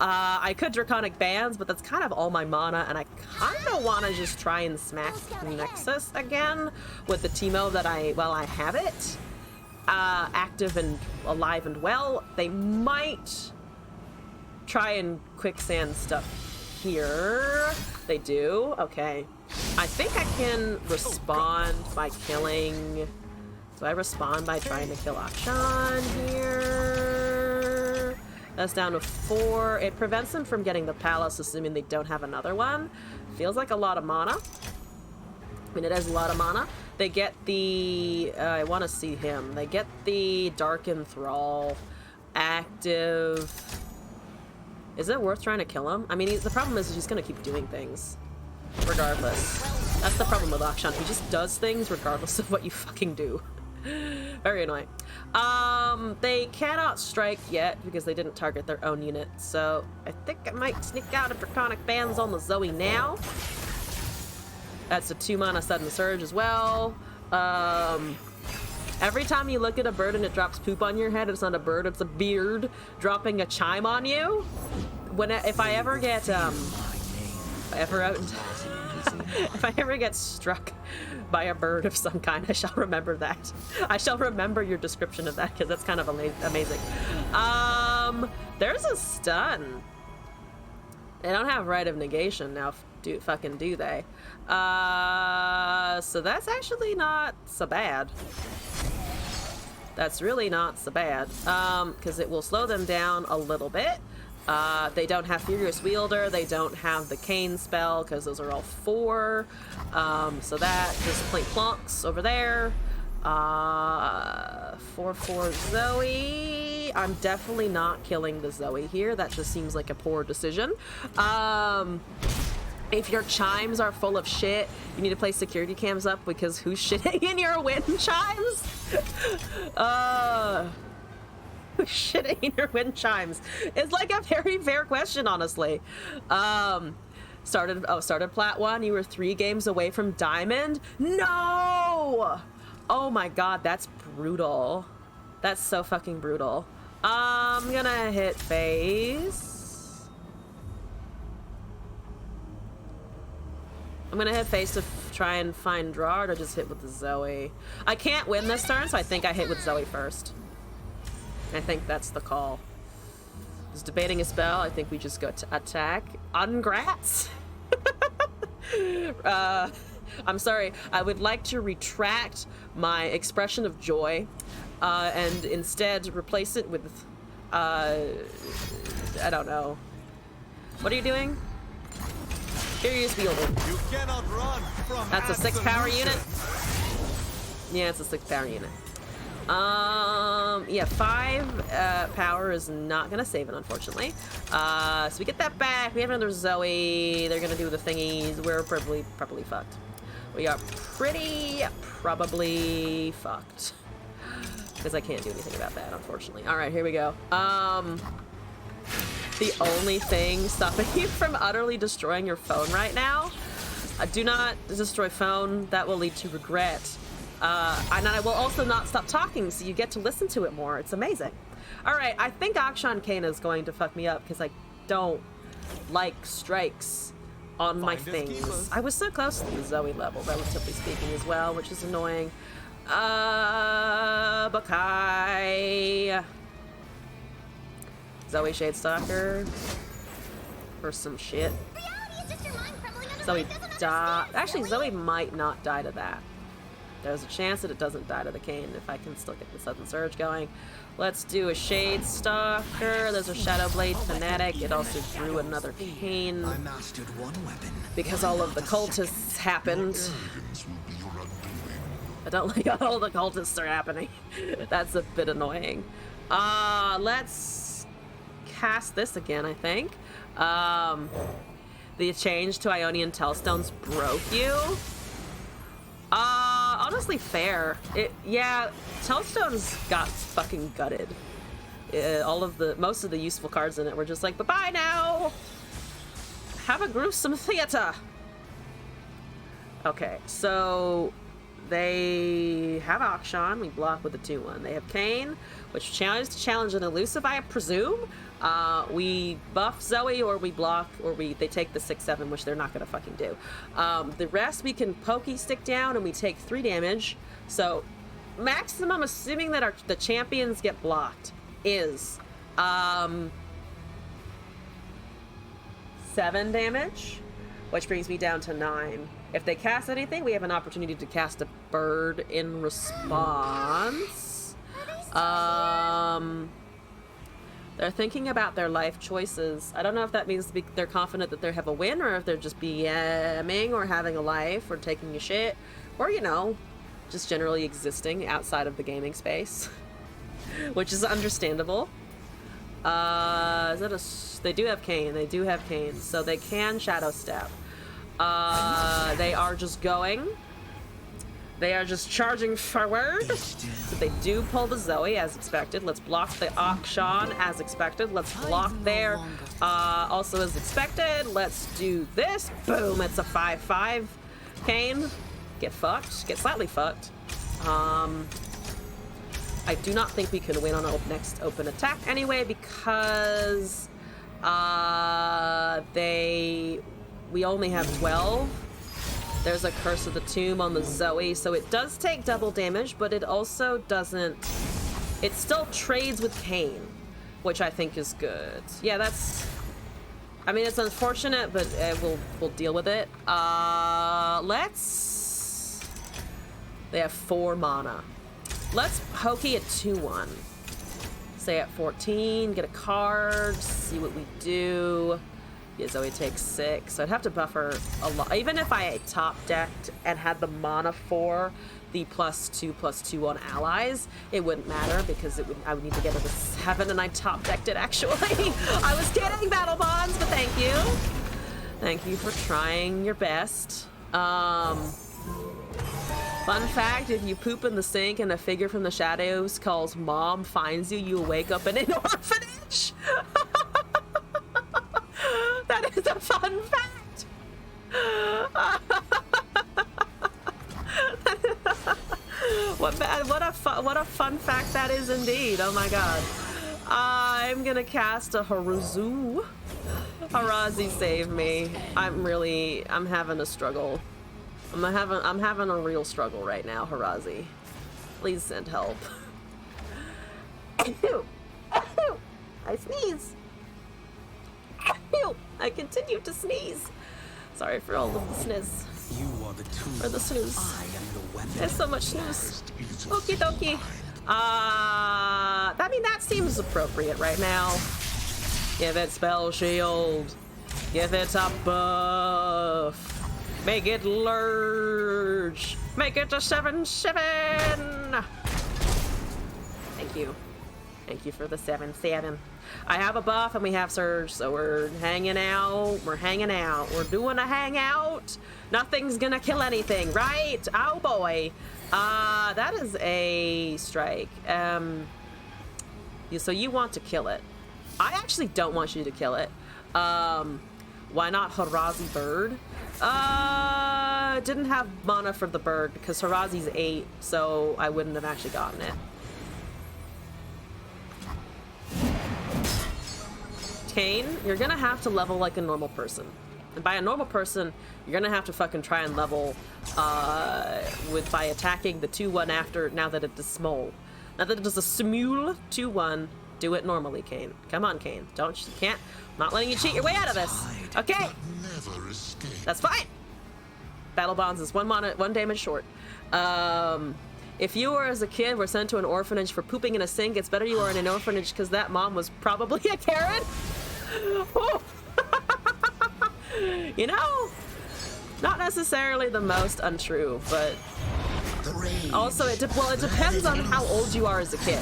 I could Draconic Bands, but that's kind of all my mana, and I kind of want to just try and smack Nexus again with the Teemo that while I have it active and alive and well. They might try and quicksand stuff here. They do. Okay. I think I can respond by killing... Do I respond by trying to kill Akshan here? That's down to 4. It prevents them from getting the palace, assuming they don't have another one. Feels like a lot of mana. I mean, it is a lot of mana. They get the... I want to see him. They get the Dark Enthrall active. Is it worth trying to kill him? I mean, the problem is he's going to keep doing things. Regardless. That's the problem with Akshan. He just does things regardless of what you fucking do. Very annoying. They cannot strike yet because they didn't target their own unit. So I think I might sneak out a Draconic Bands on the Zoe now. That's a 2-mana sudden surge as well. Every time you look at a bird and it drops poop on your head, it's not a bird, it's a beard dropping a chime on you. If I ever get if I ever get struck by a bird of some kind, I shall remember that. I shall remember your description of that because that's kind of amazing. There's a stun. They don't have Rite of Negation now, do they? So that's actually not so bad. That's really not so bad, because it will slow them down a little bit. They don't have Furious Wielder, they don't have the Cane spell, because those are all 4. So that just plink plonks over there. 4/4 Zoe. I'm definitely not killing the Zoe here. That just seems like a poor decision. If your chimes are full of shit, you need to place security cams up because who's shitting in your wind chimes? Who's shitting in your wind chimes? It's like a very fair question, honestly. Started Plat 1, you were 3 games away from Diamond? No! Oh my god, that's brutal. That's so fucking brutal. I'm gonna hit face. I'm gonna hit face to try and find draw or just hit with the Zoe. I can't win this turn, so I think I hit with Zoe first. I think that's the call. He's debating a spell. I think we just go to attack. Ungrats? I'm sorry. I would like to retract my expression of joy and instead replace it with, I don't know. What are you doing? Furious Wielder. You cannot run from That's a 6 power unit. Yeah, it's a 6 power unit. Yeah, 5 power is not gonna save it, unfortunately. So we get that back. We have another Zoe. They're gonna do the thingies. We're probably fucked. We are probably fucked. Because I can't do anything about that, unfortunately. All right, here we go. The only thing stopping you from utterly destroying your phone right now, do not destroy phone. That will lead to regret. And I will also not stop talking, so you get to listen to it more. It's amazing. All right, I think Akshan Kane is going to fuck me up because I don't like strikes on my things. I was so close to the Zoe level, relatively speaking, as well, which is annoying. Bakai. Zoe Shadestalker. For some shit. Zoe die. Actually, Zoe might not die to that. There's a chance that it doesn't die to the Cane if I can still get the Sudden Surge going. Let's do a Shadestalker. There's a Shadowblade Fanatic. It also drew another Cane. I mastered one weapon. Because all of the cultists happened. I don't like how all the cultists are happening. That's a bit annoying. Let's cast this again, I think. The change to Ionian Tellstones broke you. Honestly, fair. Yeah, Tellstones got fucking gutted. Most of the useful cards in it were just like, bye-bye now! Have a gruesome theater! Okay, so they have Akshan, we block with the 2/1. They have Cane, which challenge an elusive, I presume. We buff Zoe, or we block, or they take the 6/7, which they're not gonna fucking do. The rest we can pokey stick down, and we take 3 damage. So maximum, assuming that the champions get blocked, is 7 damage, which brings me down to 9. If they cast anything, we have an opportunity to cast a bird in response. They're thinking about their life choices. I don't know if that means they're confident that they have a win, or if they're just BMing or having a life or taking a shit, or, you know, just generally existing outside of the gaming space, which is understandable. Is that a... They do have Kayn. They do have Kayn, so they can Shadow Step. They are just going. They are just charging forward. So they do pull the Zoe as expected. Let's block the Akshan as expected. Let's block there also as expected. Let's do this. Boom, it's a 5-5. Kayn, get fucked. Get slightly fucked. I do not think we can win on our next open attack anyway, because we only have 12. There's a Curse of the Tomb on the Zoe, so it does take double damage, but it also doesn't... It still trades with Kayn, which I think is good. Yeah, that's... I mean, it's unfortunate, but we'll deal with it. Let's... They have 4 mana. Let's Hokey at 2-1. Say at 14, get a card, see what we do. Yeah, Zoe takes 6, so I'd have to buffer a lot. Even if I top decked and had the mana for the +2/+2 on allies, it wouldn't matter because I would need to get it to 7, and I top decked it actually. I was kidding, Battle Bonds, but thank you. Thank you for trying your best. Fun fact, if you poop in the sink and a figure from the shadows calls mom finds you, you wake up in an orphanage. That is a fun fact. What a fun fact that is indeed. Oh my god. I'm gonna cast a Haruzu. Harazi, save me. I'm having a struggle. I'm having a real struggle right now, Harazi. Please send help. I sneeze. I continue to sneeze. Sorry for all of the sniz. You are the tool. Or the snooze. I am the weapon. There's so much snooze. Okie dokie. I mean, that seems appropriate right now. Give it spell shield. Give it a buff. Make it large. Make it a 7/7. Thank you. Thank you for the 7/7. I have a buff and we have surge, so we're hanging out. We're hanging out. We're doing a hangout. Nothing's gonna kill anything, right? Oh boy. That is a strike. So you want to kill it. I actually don't want you to kill it. Why not Harazi Bird? Didn't have mana for the bird because Harazi's 8, so I wouldn't have actually gotten it. Kayn, you're gonna have to level like a normal person. And by a normal person, you're gonna have to fucking try and level by attacking the 2-1 after, now that it is small. Now that it is a smule 2-1, do it normally, Kayn. Come on, Kayn. You can't. I'm not letting you cheat your way out of this. Okay. That's fine. Battle Bonds is 1 damage short. If you were, as a kid, were sent to an orphanage for pooping in a sink, it's better you were in an orphanage because that mom was probably a Karen. You know, not necessarily the most untrue, but also it depends on how old you are as a kid.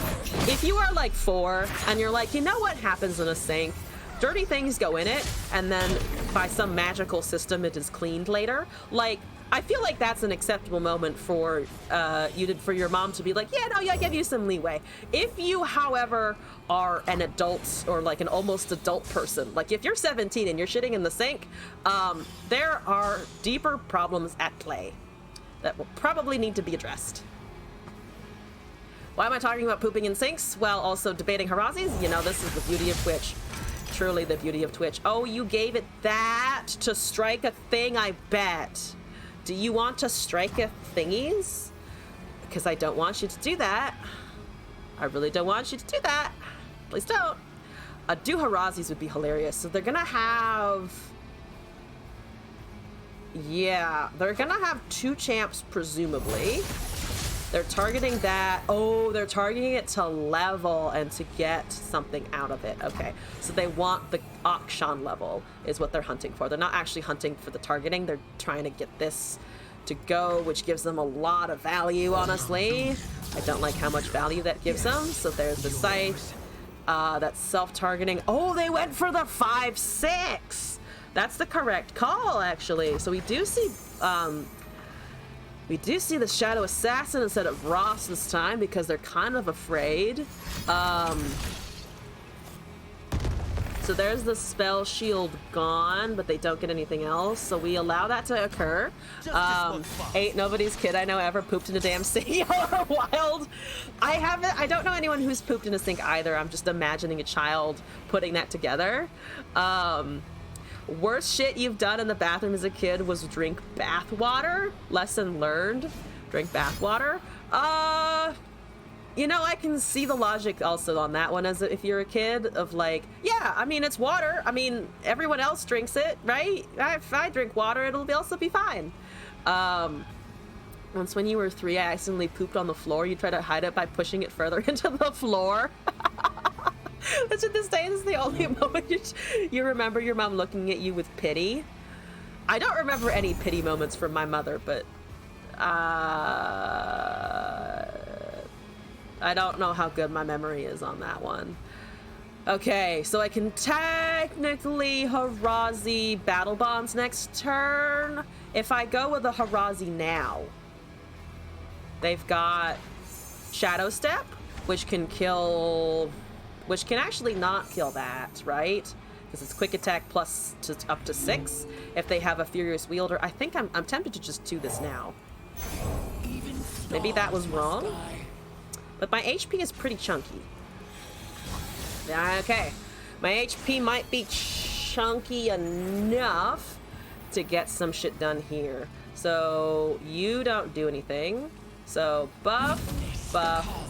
If you are like 4 and you're like, you know what happens in a sink? Dirty things go in it, and then by some magical system it is cleaned later. Like, I feel like that's an acceptable moment for your mom to be like, yeah, no, I give you some leeway. If you, however, are an adult or like an almost adult person, like if you're 17 and you're shitting in the sink, there are deeper problems at play that will probably need to be addressed. Why am I talking about pooping in sinks while also debating Harazis? You know, this is the beauty of Twitch. Truly the beauty of Twitch. Oh, you gave it that to strike a thing, I bet. Do you want to strike a thingies? Because I don't want you to do that. I really don't want you to do that. Please don't. Do Harazis would be hilarious. So they're gonna have... Yeah, they're gonna have 2 champs, presumably. They're targeting that. Oh, they're targeting it to level and to get something out of it. Okay, so they want the Akshan level is what they're hunting for. They're not actually hunting for the targeting. They're trying to get this to go, which gives them a lot of value, honestly. I don't like how much value that gives them. So there's the scythe. That's self-targeting. Oh, they went for the 5/6. That's the correct call, actually. So we do see the Shadow Assassin instead of Ross this time because they're kind of afraid. So there's the spell shield gone, but they don't get anything else. So we allow that to occur. Ain't nobody's kid I know ever pooped in a damn sink. Y'all are wild. I don't know anyone who's pooped in a sink either. I'm just imagining a child putting that together. Worst shit you've done in the bathroom as a kid was drink bath water. Lesson learned. Drink bath water. You know, I can see the logic also on that one as if you're a kid of like, yeah, I mean, it's water. I mean, everyone else drinks it, right? If I drink water, it'll also be fine. Once when you were 3, I accidentally pooped on the floor. You try to hide it by pushing it further into the floor. Which at this day is the only moment you remember your mom looking at you with pity. I don't remember any pity moments from my mother, but I don't know how good my memory is on that one. Okay, so I can technically Harazi Battle Bonds next turn. If I go with a Harazi now, they've got Shadow Step, which can actually not kill that, right? Because it's quick attack plus up to 6. If they have a Furious Wielder, I think I'm tempted to just do this now. Maybe that was wrong. But my HP is pretty chunky. Okay. My HP might be chunky enough to get some shit done here. So you don't do anything. So buff,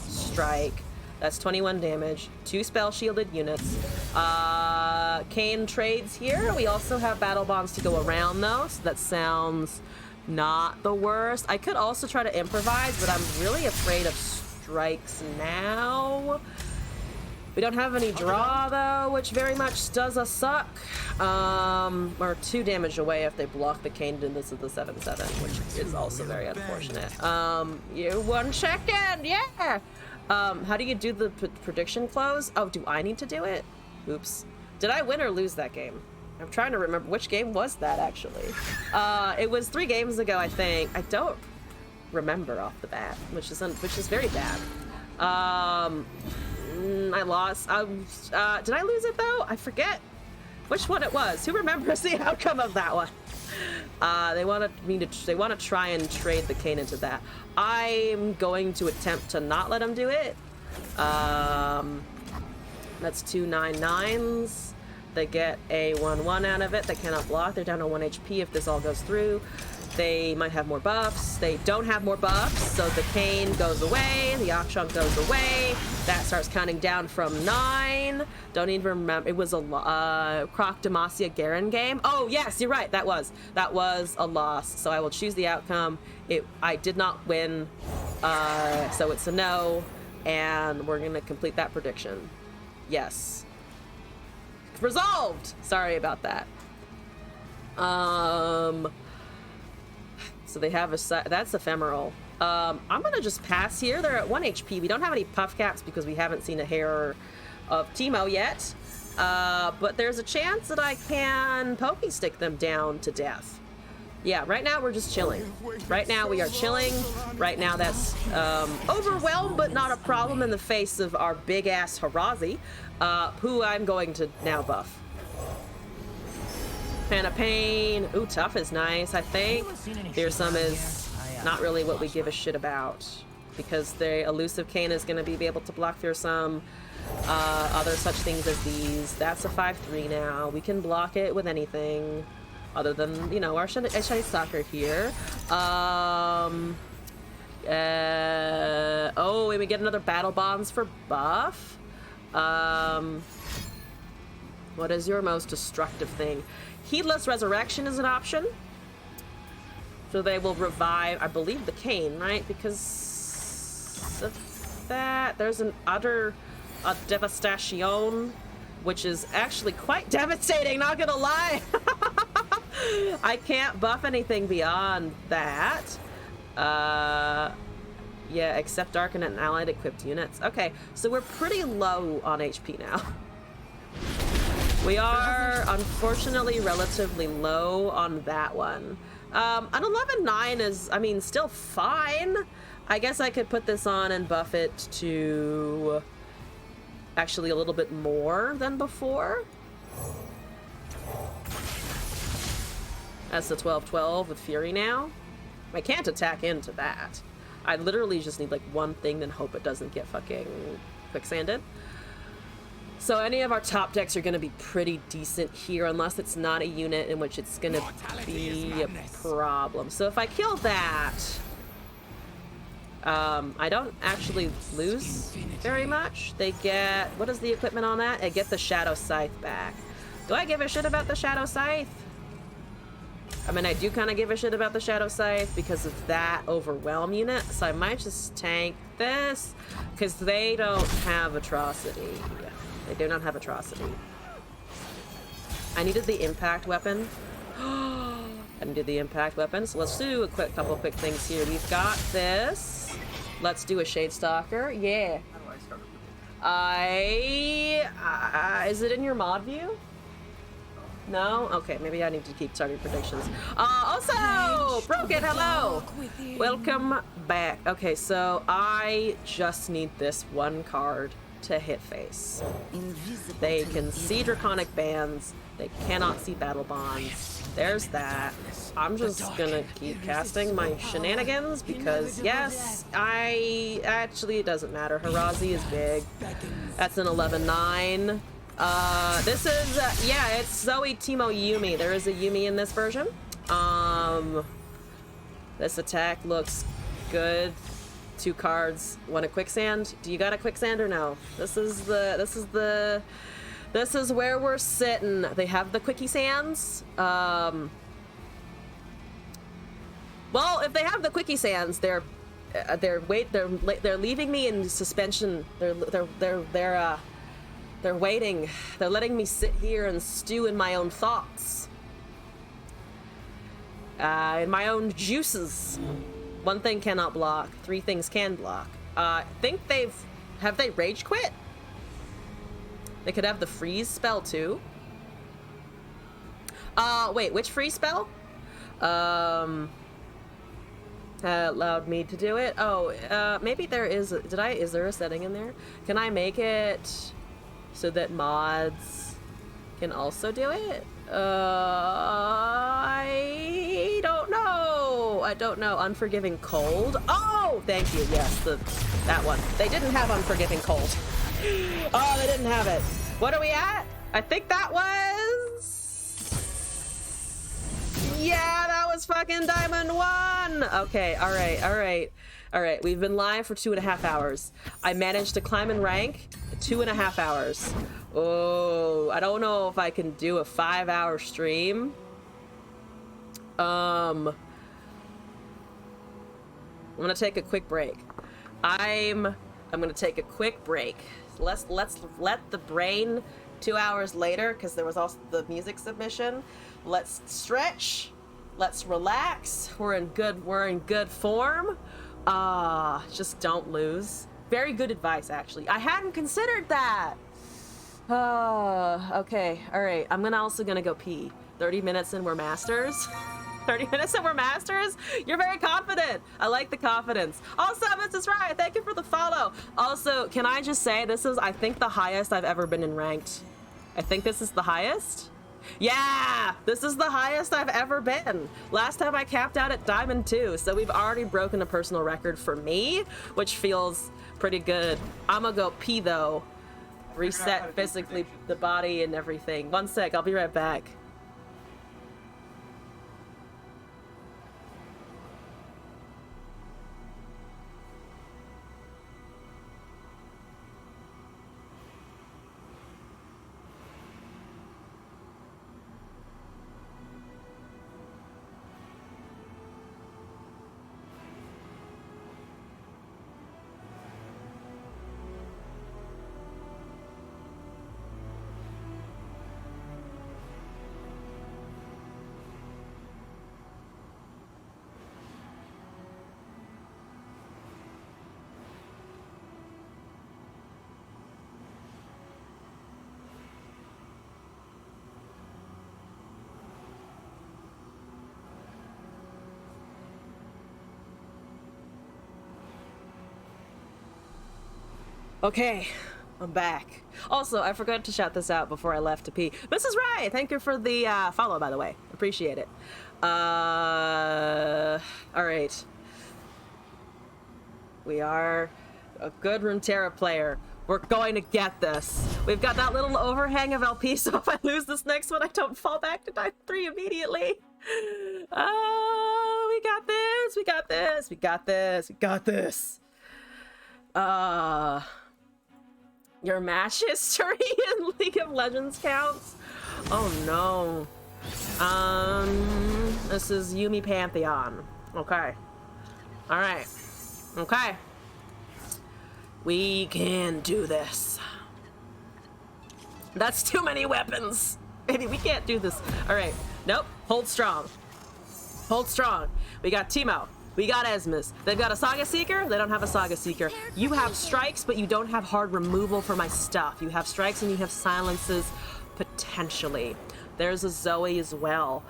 strike. That's 21 damage. 2 spell shielded units. Kayn trades here. We also have battle bonds to go around though, so that sounds not the worst. I could also try to improvise, but I'm really afraid of strikes now. We don't have any draw though, which very much does us suck. We're 2 damage away if they block the Kayn and this is the 7/7, which is also very unfortunate. You 1 second, yeah. How do you do the prediction close? Oh, do I need to do it? Oops. Did I win or lose that game? I'm trying to remember which game was that actually. It was 3 games ago, I think. I don't remember off the bat, which is very bad. I lost. Did I lose it though? I forget which one it was. Who remembers the outcome of that one? They want to try and trade the Kayn into that. I'm going to attempt to not let them do it. That's 2 9/9s. They get a 1/1 out of it. They cannot block. They're down to 1 HP if this all goes through. They might have more buffs. They don't have more buffs, so the Kayn goes away. The Akshan goes away. That starts counting down from 9. Don't even remember. It was a Croc Demacia Garen game. Oh, yes, you're right. That was a loss. So I will choose the outcome. I did not win, so it's a no. And we're going to complete that prediction. Yes. Resolved! Sorry about that. So they have that's ephemeral. I'm gonna just pass here. They're at 1 HP. We don't have any puff caps because we haven't seen a hair of Teemo yet. But there's a chance that I can pokey stick them down to death. Yeah, right now we're just chilling. Right now we are chilling. Right now that's overwhelmed but not a problem in the face of our big ass Harazi, who I'm going to now buff. Fan of Pain. Ooh, Tough is nice, I think. Fearsome is not really what we give a shit about because the elusive Kayn is going to be able to block Fearsome. Other such things as these. That's a 5/3 now. We can block it with anything other than, you know, our Shiny Stalker here. Oh, and we get another Battle Bonds for buff. What is your most destructive thing? Heedless Resurrection is an option. So they will revive, I believe, the Kayn, right? Because use of that. There's an other devastation, which is actually quite devastating, not gonna lie. I can't buff anything beyond that. Yeah, except Darken and allied equipped units. Okay, so we're pretty low on HP now. We are, unfortunately, relatively low on that one. An 11.9 is, I mean, still fine. I guess I could put this on and buff it to actually a little bit more than before. That's the 12-12 with Fury now. I can't attack into that. I literally just need like one thing and hope it doesn't get fucking quicksanded. So any of our top decks are going to be pretty decent here, unless it's not a unit in which it's going to be a problem. So if I kill that, I don't actually lose very much. They get, what is the equipment on that? I get the Shadow Scythe back. Do I give a shit about the Shadow Scythe? I mean, I do kind of give a shit about the Shadow Scythe because of that Overwhelm unit, so I might just tank this, because they don't have Atrocity. They do not have Atrocity. I needed the Impact Weapon. I needed the Impact Weapon, so let's do a couple quick things here. We've got this. Let's do a Shade Stalker. Yeah. Is it in your mod view? No? Okay, maybe I need to keep starting predictions. Also, Broken, hello! Welcome back. Okay, so I just need this one card to hit face. They can see Draconic Bands. They cannot see Battle Bonds. There's that. I'm just gonna keep casting my shenanigans because, yes, it doesn't matter. Harazi is big. That's an 11-9. This is, yeah, it's Zoe, Teemo, Yuumi. There is a Yuumi in this version. This attack looks good. 2 cards, 1 a quicksand. Do you got a quicksand or no? This is where we're sitting. They have the quickie sands. Well, if they have the quickie sands, they're leaving me in suspension. They're waiting. They're letting me sit here and stew in my own thoughts. In my own juices. 1 thing cannot block. 3 things can block. I think have they rage quit? They could have the freeze spell too. Wait, which freeze spell? Allowed me to do it. Oh, maybe there is. Is there a setting in there? Can I make it so that mods can also do it? I don't know. I don't know. Unforgiving Cold. Oh, thank you. Yes, that one. They didn't have Unforgiving Cold. Oh, they didn't have it. What are we at? I think that was... Yeah, that was fucking Diamond 1. Okay, all right. We've been live for 2.5 hours. I managed to climb in rank 2.5 hours. Oh, I don't know if I can do a 5-hour stream. I'm gonna take a quick break. I'm gonna take a quick break. Let's let the brain 2 hours later, because there was also the music submission. Let's stretch. Let's relax. We're in good form. Just don't lose. Very good advice, actually. I hadn't considered that. Okay. All right. I'm also gonna go pee. 30 minutes and we're masters. 30 minutes and we're masters? You're very confident. I like the confidence. Also, Mrs. Ryan, thank you for the follow. Also, can I just say, this is, I think, the highest I've ever been in ranked. I think this is the highest. Yeah, this is the highest I've ever been. Last time I capped out at Diamond 2, so we've already broken a personal record for me, which feels pretty good. I'm gonna go pee, though. Reset physically the body and everything. 1 sec, I'll be right back. Okay, I'm back. Also, I forgot to shout this out before I left to pee. Mrs. Rai, thank you for the follow, by the way. Appreciate it. All right. We are a good Runeterra player. We're going to get this. We've got that little overhang of LP, so if I lose this next one, I don't fall back to Diamond 3 immediately. Oh, we got this. We got this. We got this. We got this. Your match history in League of Legends counts? Oh no. This is Yuumi Pantheon. Okay. Alright. Okay. We can do this. That's too many weapons. Maybe we can't do this. Alright. Nope. Hold strong. Hold strong. We got Teemo. We got Esmus. They've got a Saga Seeker. They don't have a Saga Seeker. You have strikes, but you don't have hard removal for my stuff. You have strikes and you have silences, potentially. There's a Zoe as well.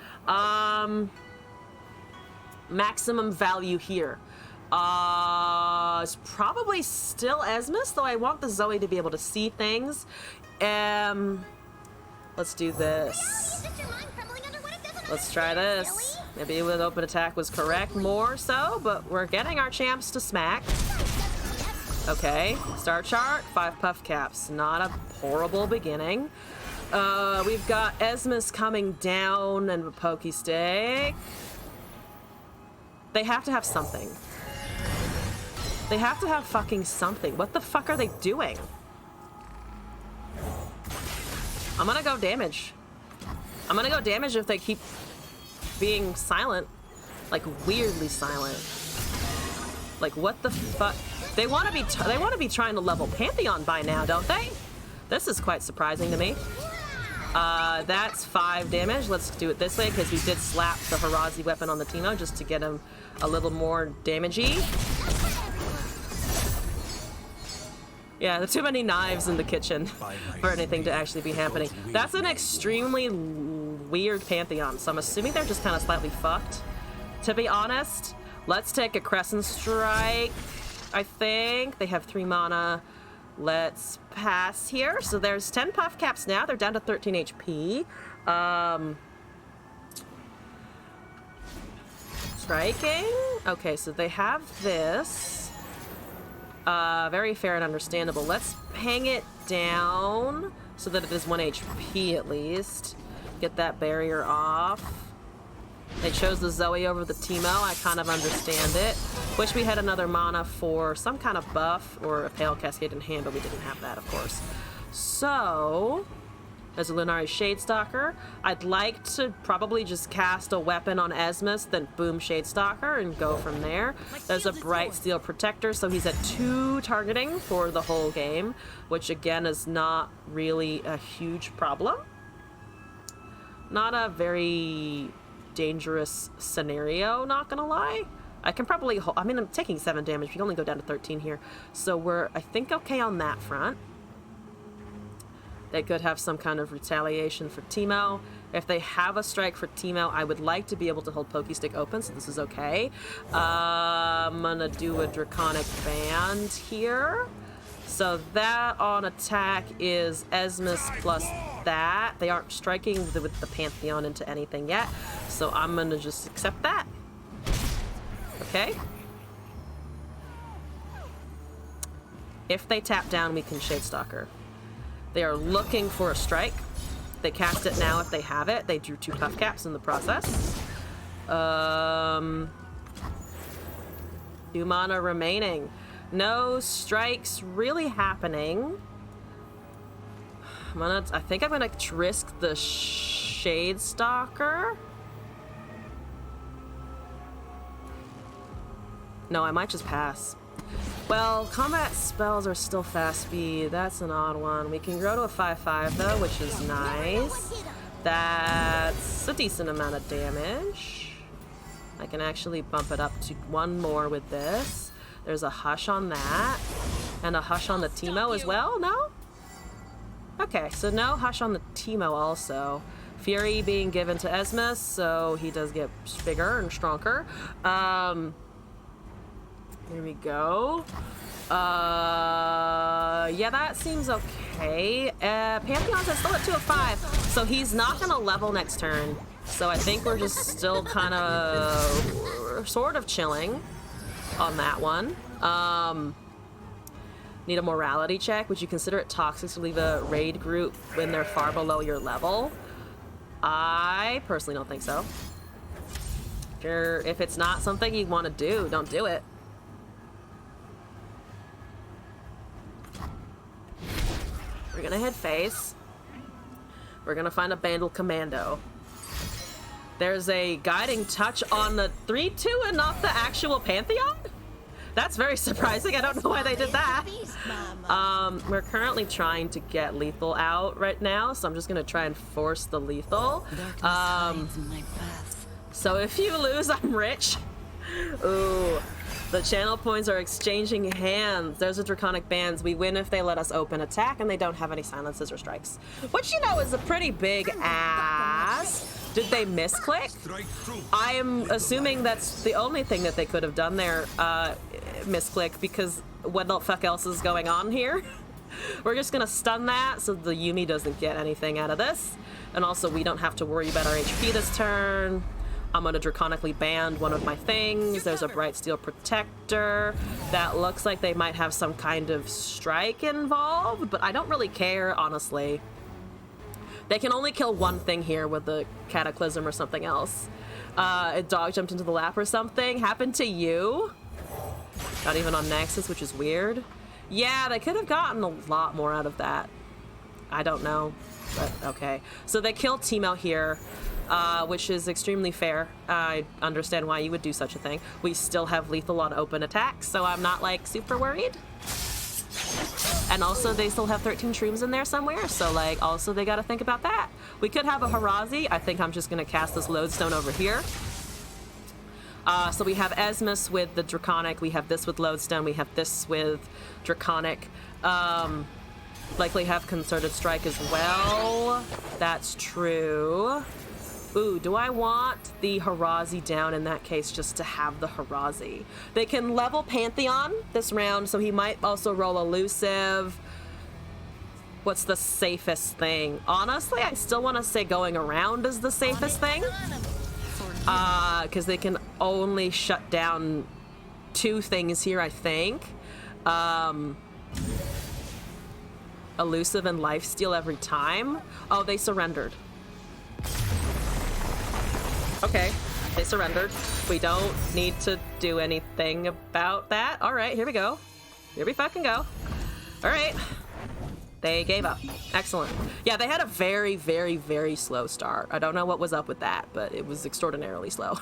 Maximum value here. It's probably still Esmus, though I want the Zoe to be able to see things. Let's do this. Let's try this. Maybe with open attack was correct more so, but we're getting our champs to smack. Okay, star chart, 5 puff caps. Not a horrible beginning. We've got Esmus coming down and a pokey stick. They have to have something. They have to have fucking something. What the fuck are they doing? I'm gonna go damage. I'm gonna go damage if they keep being silent. Like weirdly silent. Like what the fuck? They want to be trying to level Pantheon by now, don't they? This is quite surprising to me. That's 5 damage. Let's do it this way because we did slap the Harazi weapon on the Teemo just to get him a little more damagey. Yeah, there's too many knives in the kitchen for anything to actually be happening. That's an extremely weird Pantheon, so I'm assuming they're just kind of slightly fucked. To be honest, let's take a Crescent Strike, I think. They have 3 mana. Let's pass here. So there's 10 puff caps now. They're down to 13 HP. Striking. Okay, so they have this. Very fair and understandable. Let's hang it down so that it is 1 HP at least. Get that barrier off. They chose the Zoe over the Teemo. I kind of understand it. Wish we had another mana for some kind of buff or a Pale Cascade in hand, but we didn't have that, of course. So, there's a Lunari Shadestalker. I'd like to probably just cast a weapon on Esmus, then boom Shadestalker and go from there. There's a Bright Steel Protector, so he's at 2 targeting for the whole game, which again is not really a huge problem. Not a very dangerous scenario, not gonna lie. I can probably I mean, I'm taking 7 damage. We can only go down to 13 here. So we're, I think, okay on that front. They could have some kind of retaliation for Teemo. If they have a strike for Teemo, I would like to be able to hold Pokestick open, so this is okay. I'm gonna do a Draconic Band here. So that on attack is Esmus plus that. They aren't striking with the Pantheon into anything yet, so I'm gonna just accept that. Okay. If they tap down, we can Shadestalker. They are looking for a strike. They cast it now if they have it. They drew 2 puff caps in the process. 2 mana remaining. No strikes really happening. I think I'm gonna risk the Shadestalker. No, I might just pass. Well, combat spells are still fast speed. That's an odd one. We can grow to a 5/5 though, which is nice. That's a decent amount of damage. I can actually bump it up to 1 more with this. There's a Hush on that. And a Hush on the Teemo as well? No? Okay, so no Hush on the Teemo also. Fury being given to Esmus, so he does get bigger and stronger. Here we go. Yeah, that seems okay. Pantheon's still at 2 of 5, so he's not gonna level next turn. So I think we're just still kind of sort of chilling on that one. Need a morality check. Would you consider it toxic to leave a raid group when they're far below your level? I personally don't think so. If it's not something you want to do, don't do it. We're gonna head face. We're gonna find a Bandle Commando. There's a guiding touch on the 3-2 and not the actual Pantheon? That's very surprising. I don't know why they did that. We're currently trying to get lethal out right now, so I'm just gonna try and force the lethal. So if you lose, I'm rich. Ooh. The channel points are exchanging hands. There's a Draconic Bands. We win if they let us open attack and they don't have any silences or strikes. Which, you know, is a pretty big ass. Did they misclick? I am assuming that's the only thing that they could have done there, misclick, because what the fuck else is going on here? We're just gonna stun that so the Yuumi doesn't get anything out of this. And also we don't have to worry about our HP this turn. I'm gonna Draconically band one of my things. There's a Bright Steel Protector. That looks like they might have some kind of strike involved, but I don't really care, honestly. They can only kill one thing here with the Cataclysm or something else. A dog jumped into the lap or something. Happened to you? Not even on Nexus, which is weird. Yeah, they could have gotten a lot more out of that. I don't know, but okay. So they killed Teemo here. Which is extremely fair. I understand why you would do such a thing. We still have lethal on open attacks, so I'm not like super worried. And also they still have 13 shrooms in there somewhere, so like also they gotta think about that. We could have a Harazi. I think I'm just gonna cast this Lodestone over here. So we have Esmus with the Draconic, we have this with Lodestone, we have this with Draconic. Likely have Concerted Strike as well. That's true. Ooh, do I want the Harazi down in that case just to have the Harazi? They can level Pantheon this round, so he might also roll Elusive. What's the safest thing? Honestly, I still want to say going around is the safest thing. Because they can only shut down 2 things here, I think. Elusive and Lifesteal every time. Oh, they surrendered. Okay, they surrendered. We don't need to do anything about that. All right, here we go. Here we fucking go. All right. They gave up. Excellent. Yeah, they had a very, very, very slow start. I don't know what was up with that, but it was extraordinarily slow.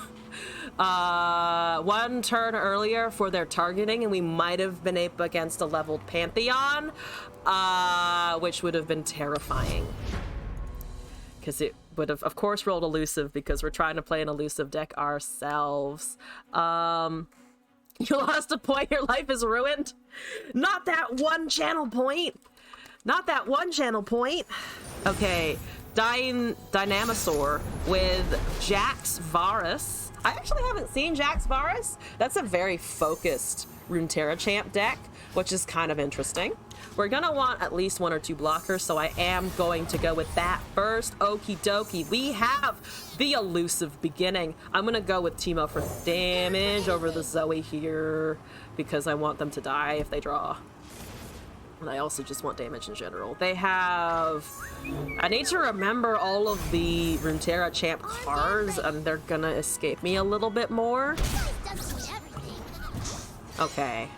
1 turn earlier for their targeting, and we might have been up against a leveled Pantheon, which would have been terrifying. Because it would have, of course, rolled Elusive because we're trying to play an Elusive deck ourselves. You lost a point, your life is ruined. Not that one channel point. Not that one channel point. Okay, Dynamasaur with Jax Varus. I actually haven't seen Jax Varus. That's a very focused Runeterra champ deck, which is kind of interesting. We're gonna want at least 1 or 2 blockers, so I am going to go with that first. Okie dokie. We have the Elusive beginning. I'm gonna go with Teemo for damage over the Zoe here because I want them to die if they draw. And I also just want damage in general. They have... I need to remember all of the Runeterra champ cards, and they're gonna escape me a little bit more. Okay.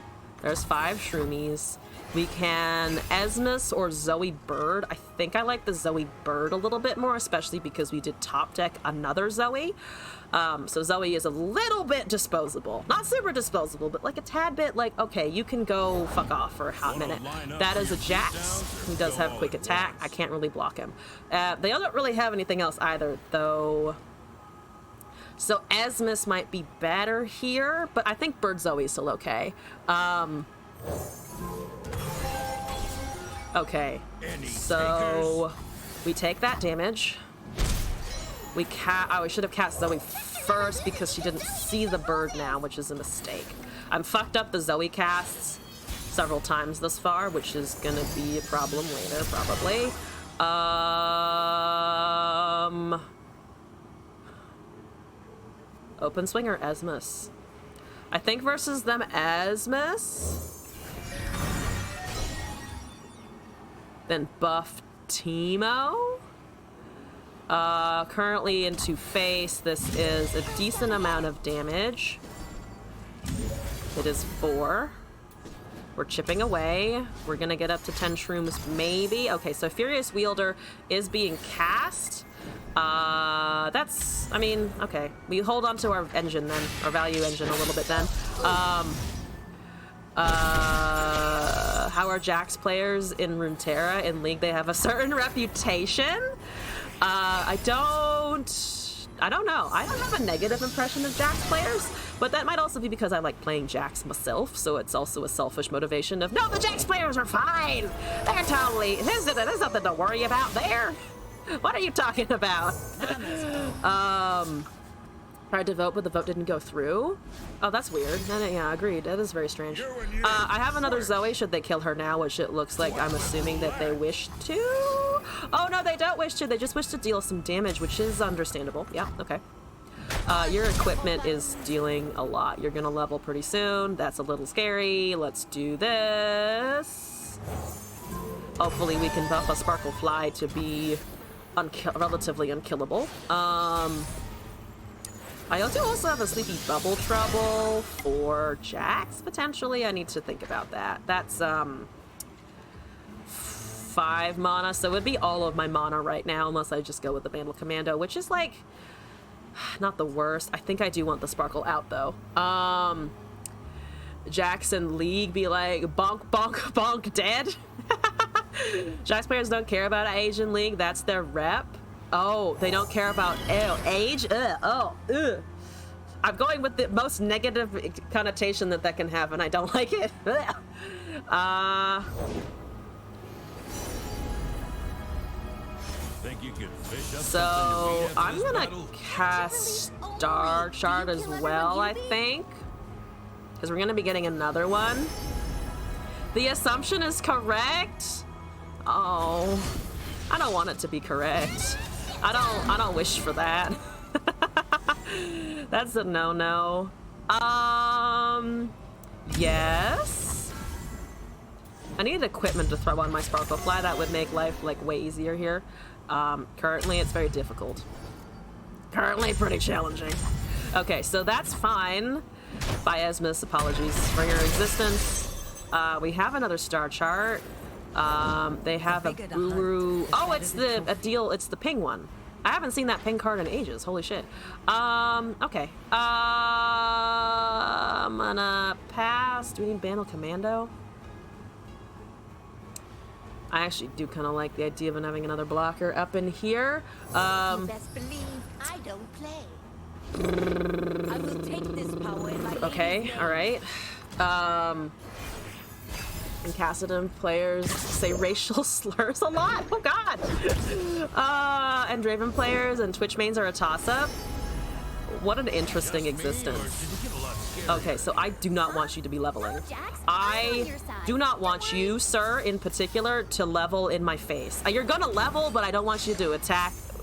There's 5 Shroomies. We can Esmus or Zoe Bird. I think I like the Zoe Bird a little bit more, especially because we did top deck another Zoe. So Zoe is a little bit disposable. Not super disposable, but like a tad bit like, okay, you can go fuck off for a hot minute. That is a Jax, who does have quick attack. I can't really block him. They don't really have anything else either, though. So Esmus might be better here, but I think Bird Zoe is still okay. Okay, so we take that damage. We should have cast Zoe first because she didn't see the bird now, which is a mistake. I'm fucked up the Zoe casts. several times thus far, which is gonna be a problem later, probably. Open Swinger, Esmus. I think versus them, Esmus. Then buff Teemo. Currently into face, this is a decent amount of damage. It is 4. We're chipping away. We're gonna get up to 10 shrooms, maybe. Okay, so Furious Wielder is being cast. That's, I mean, okay. We hold on to our engine then, our value engine a little bit then. How are Jax players in Runeterra? In League, they have a certain reputation. I don't know. I don't have a negative impression of Jax players, but that might also be because I like playing Jax myself, so it's also a selfish motivation of, no, the Jax players are fine! They're totally, there's nothing to worry about there! What are you talking about? Tried to vote, but the vote didn't go through. Oh, that's weird. Yeah, agreed. That is very strange. I have another Zoe, should they kill her now, which it looks like I'm assuming that they wish to. Oh, no, they don't wish to. They just wish to deal some damage, which is understandable. Yeah, okay. Your equipment is dealing a lot. You're gonna level pretty soon. That's a little scary. Let's do this. Hopefully we can buff a Sparkle Fly to be relatively unkillable. I do also have a Sleepy Bubble Trouble for Jax, potentially. I need to think about that. That's, 5 mana, so it would be all of my mana right now, unless I just go with the Bandle Commando, which is, like, not the worst. I think I do want the Sparkle out, though. Jax and League be like, bonk, bonk, bonk, dead. Jax players don't care about age in League. That's their rep. Oh, they don't care about age? Ugh. I'm going with the most negative connotation that can have, and I don't like it. Think you could fish up So something to I'm be at this gonna battle? cast Star Shard as well, I think. Because we're gonna be getting another one. The assumption is correct. Oh, I don't want it to be correct. I don't wish for that. That's a no-no. Yes. I need equipment to throw on my Sparkle Fly. That would make life like way easier here. Currently it's very difficult. Currently pretty challenging. Okay, so that's fine. By Esmus, apologies for your existence. We have another star chart. They have a Guru. Oh, it's it's the ping one. I haven't seen that ping card in ages. Holy shit. Okay. I'm gonna pass. Do we need Bandle Commando? I actually do kind of like the idea of having another blocker up in here. You best believe I don't play. I will take this power in my Okay, hands. all right. And Cassidon players say racial slurs a lot. Oh God. And Draven players and Twitch mains are a toss-up. What an interesting existence. Okay, so I do not want you to be leveling. I do not want you, sir, in particular, to level in my face. You're gonna level, but I don't want you to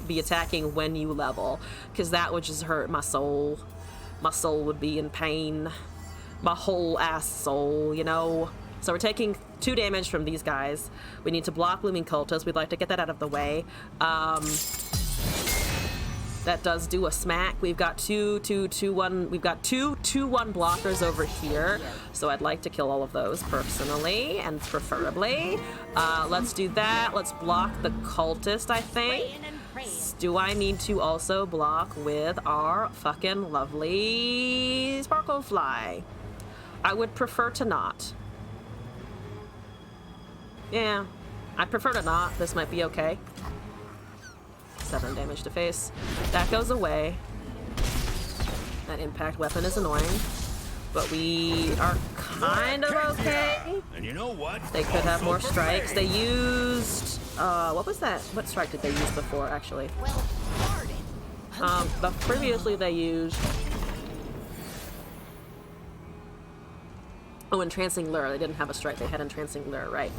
be attacking when you level, because that would just hurt my soul. My soul would be in pain. My whole ass soul, you know? So we're taking 2 damage from these guys. We need to block Blooming Cultists. We'd like to get that out of the way. That does do a smack. We've got 2-2-2-1. We've got 2-2-1 blockers over here. So I'd like to kill all of those personally and preferably. Let's do that. Let's block the cultist, I think. Do I need to also block with our fucking lovely Sparkle Fly? I would prefer to not. Yeah, I'd prefer to not. This might be okay. 7 damage to face. That goes away. That impact weapon is annoying. But we are kind of okay. And you know what? They could have more Also for strikes. me. They used... what was that? What strike did they use before, actually? Well, pardon. But previously they used... Oh, Entrancing Lure. They didn't have a strike. They had Entrancing Lure, right.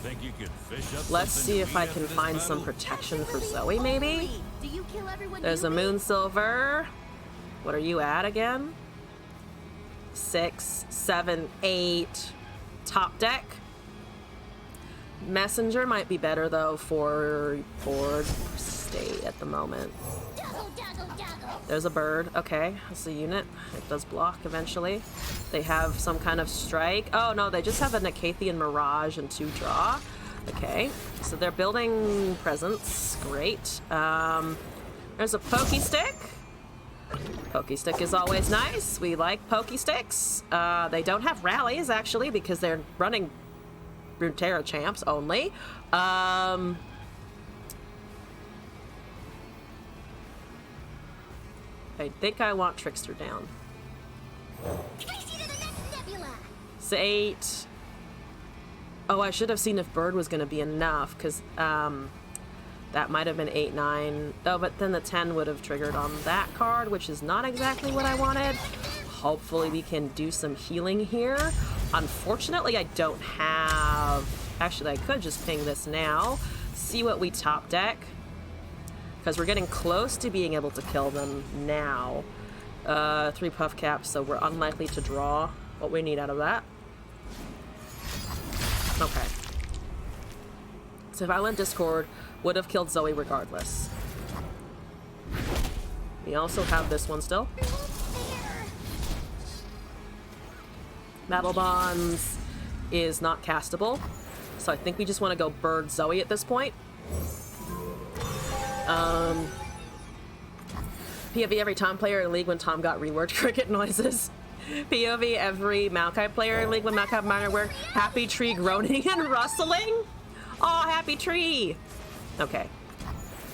Think you could fish up Let's something see to if eat I after can this find battle? some protection for Zoe, maybe? Do you kill everyone There's you a meet? Moon Silver. What are you at again? 6, 7, 8. Top deck. Messenger might be better though for board state at the moment. Doggo, doggo, doggo. There's a bird. Okay, that's a unit. It does block eventually. They have some kind of strike. Oh no, they just have a Nicathian Mirage and 2 draw. Okay, so they're building presence. Great. There's a Pokey Stick. Pokey Stick is always nice. We like Pokey Sticks. They don't have rallies actually because they're running Runeterra champs only. I think I want Trickster down. Trace you to the next nebula. It's 8. Oh, I should have seen if bird was going to be enough because that might have been 8, 9. Oh, but then the 10 would have triggered on that card, which is not exactly what I wanted. Hopefully we can do some healing here. Unfortunately, I don't have... Actually, I could just ping this now. See what we top deck. Because we're getting close to being able to kill them now. 3 puff caps, so we're unlikely to draw what we need out of that. Okay. So Violent Discord would have killed Zoe regardless. We also have this one still. Battle Bonds is not castable, so I think we just want to go Bird Zoe at this point. POV every Tom player in League when Tom got reworked cricket noises. POV every Maokai player in League when Maokai minor were happy tree groaning and rustling. Oh, happy tree. Okay,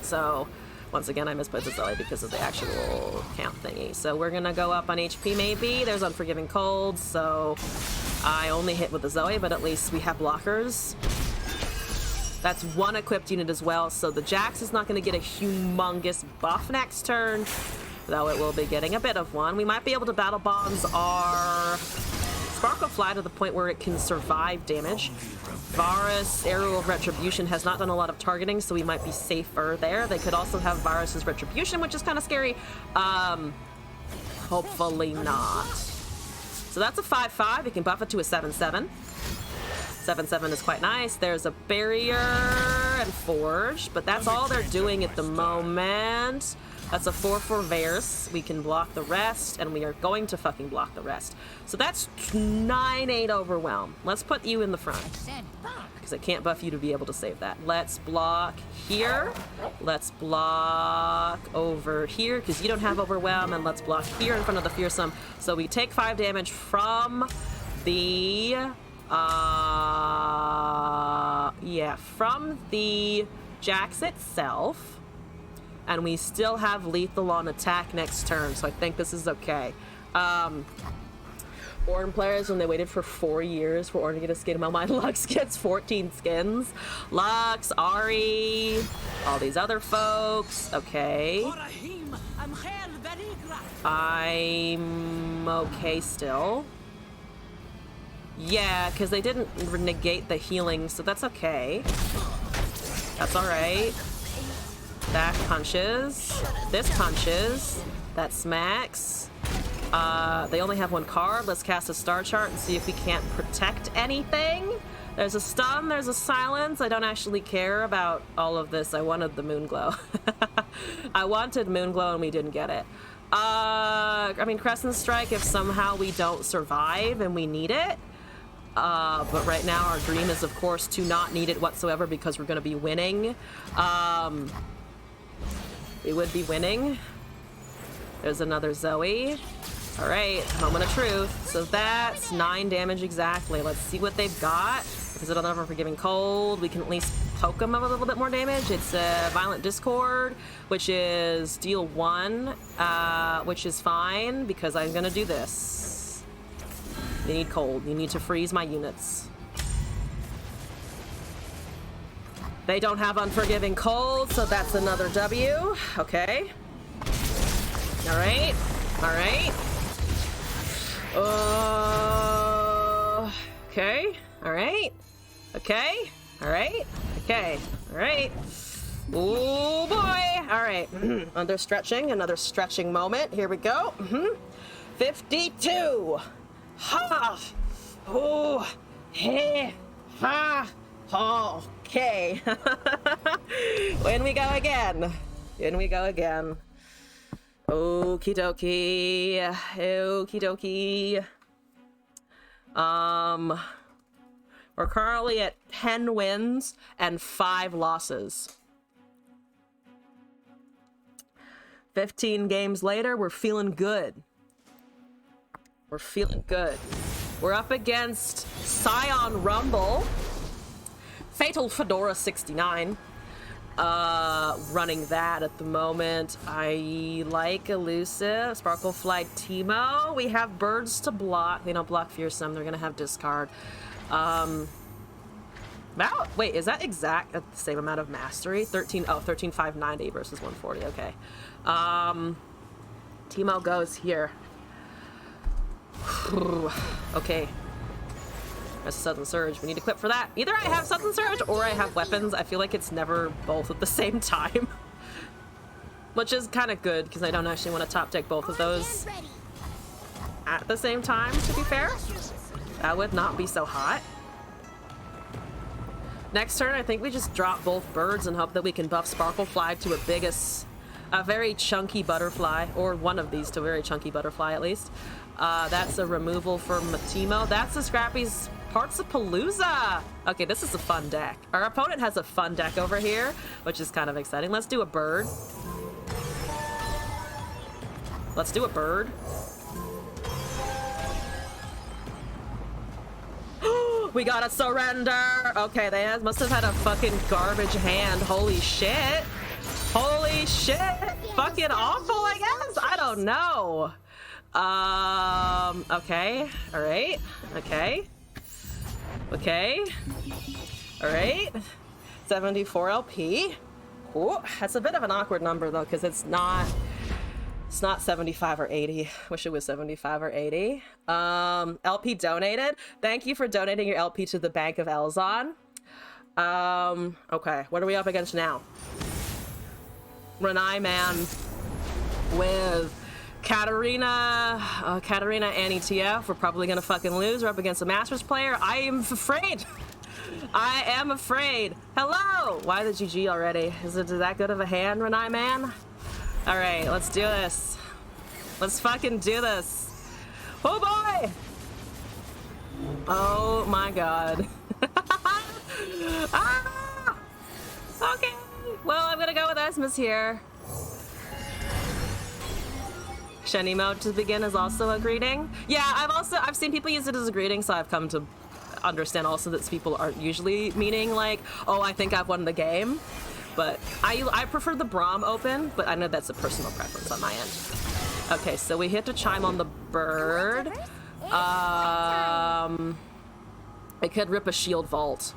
so once again I misplayed the Zoe because of the actual count thingy. So we're gonna go up on HP maybe. There's Unforgiving Cold, so I only hit with the Zoe, but at least we have blockers. That's 1 equipped unit as well, so the Jax is not going to get a humongous buff next turn, though it will be getting a bit of one. We might be able to battle bonds our Sparkle Fly to the point where it can survive damage. Varus, Arrow of Retribution, has not done a lot of targeting, so we might be safer there. They could also have Varus's Retribution, which is kind of scary. Hopefully not. So that's a 5/5. We can buff it to a 7/7. 7/7 is quite nice. There's a Barrier and Forge, but that's all they're doing at the moment. That's a 4/4 Verse. We can block the rest, and we are going to fucking block the rest. So that's 9/8 Overwhelm. Let's put you in the front, because I can't buff you to be able to save that. Let's block here. Let's block over here, because you don't have Overwhelm, and let's block here in front of the Fearsome. So we take 5 damage from the... from the Jax itself, and we still have lethal on attack next turn, so I think this is okay. Ornn players, when they waited for 4 years for Ornn to get a skin, my Lux gets 14 skins. Lux, Ari, all these other folks. Okay. I'm okay still. Yeah, because they didn't negate the healing, so that's okay. That's alright. That punches. This punches. That smacks. They only have 1 card. Let's cast a star chart and see if we can't protect anything. There's a stun, there's a silence. I don't actually care about all of this. I wanted the Moonglow. I wanted Moonglow and we didn't get it. I mean, Crescent Strike if somehow we don't survive and we need it. But right now our dream is, of course, to not need it whatsoever because we're going to be winning. We would be winning. There's another Zoe. All right, moment of truth. So that's 9 damage exactly. Let's see what they've got. Is it another Forgiving Cold? We can at least poke them a little bit more damage. It's a Violent Discord, which is deal 1, which is fine because I'm going to do this. You need cold. You need to freeze my units. They don't have Unforgiving Cold, so that's another W. Okay. All right. All right. Okay. All right. Okay. All right. Okay. All right. Oh boy. All right. Under stretching. Another stretching moment. Here we go. 52. Ha. Oh. Hey. Ha. Okay. In we go again. In we go again. Okie dokie. Okie dokie. We're currently at 10 wins and 5 losses. 15 games later, we're feeling good. We're feeling good. We're up against Scion Rumble, Fatal Fedora 69. Running that at the moment. I like Elusive, Sparklefly Teemo. We have birds to block. They don't block Fearsome. They're gonna have discard. Wait, is that exact the same amount of mastery? 13,590 versus 140. Okay. Teemo goes here. Okay. That's Sudden Surge. We need to equip for that. Either I have Sudden Surge or I have weapons. I feel like it's never both at the same time. Which is kind of good, because I don't actually want to top deck both of those at the same time, to be fair. That would not be so hot. Next turn, I think we just drop both birds and hope that we can buff Sparklefly to a very chunky butterfly, or one of these to a very chunky butterfly at least. That's a removal for Teemo. That's the Scrappy's Parts of Palooza. Okay, this is a fun deck. Our opponent has a fun deck over here, which is kind of exciting. Let's do a bird. Let's do a bird. We gotta surrender. Okay, they must have had a fucking garbage hand. Holy shit. Holy shit. Fucking awful, I guess. I don't know. Okay. All right. Okay. Okay. All right. 74 LP. Ooh, that's a bit of an awkward number though, because it's not 75 or 80. Wish it was 75 or 80. LP donated. Thank you for donating your LP to the Bank of Elzon. Okay, what are we up against now? Renai Man with Katarina and ETF. We're probably gonna fucking lose. We're up against a Masters player. I am afraid. I am afraid. Hello! Why the GG already? Is it that good of a hand, Renai Man? Alright, let's do this. Let's fucking do this. Oh boy! Oh my god. Ah! Okay. Well, I'm gonna go with Esmus here. Shiny mode to begin is also a greeting. Yeah, I've seen people use it as a greeting, so I've come to understand also that people aren't usually meaning like, oh, I think I've won the game. But I prefer the Braum open, but I know that's a personal preference on my end. Okay, so we hit to chime on the bird. I could rip a Shield Vault.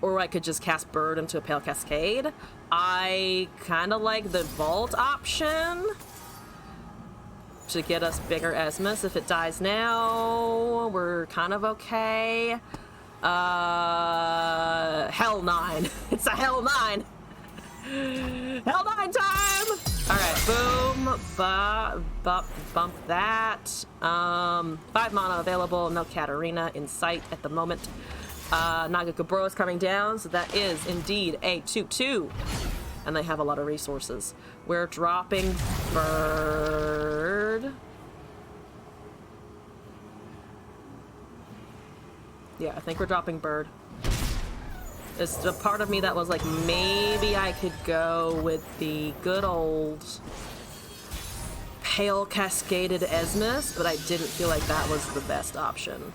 Or I could just cast Bird into a Pale Cascade. I kind of like the Vault option to get us bigger Esmus. If it dies now, we're kind of okay. Hell 9. It's a Hell 9. Hell 9 time! Alright, boom. Bump that. 5 mana available. No Katarina in sight at the moment. Nagakaburo is coming down, so that is indeed a 2/2. And they have a lot of resources. We're dropping Bird. Yeah, I think we're dropping Bird. There's a part of me that was like, maybe I could go with the good old Pale Cascaded Esmus, but I didn't feel like that was the best option.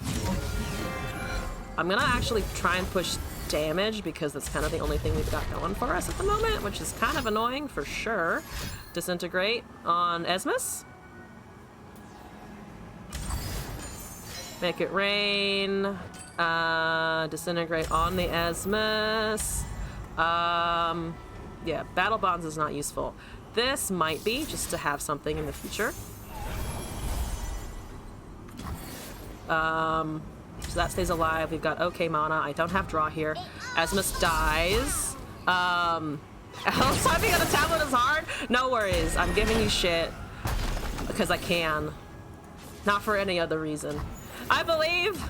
I'm gonna actually try and push damage because that's kind of the only thing we've got going for us at the moment, which is kind of annoying for sure. Disintegrate on Esmus. Make it rain. Disintegrate on the Esmus. Yeah, Battle Bonds is not useful. This might be, just to have something in the future. So that stays alive. We've got okay mana. I don't have draw here. Asmus dies. Typing on a tablet is hard. No worries. I'm giving you shit because I can. Not for any other reason. I believe.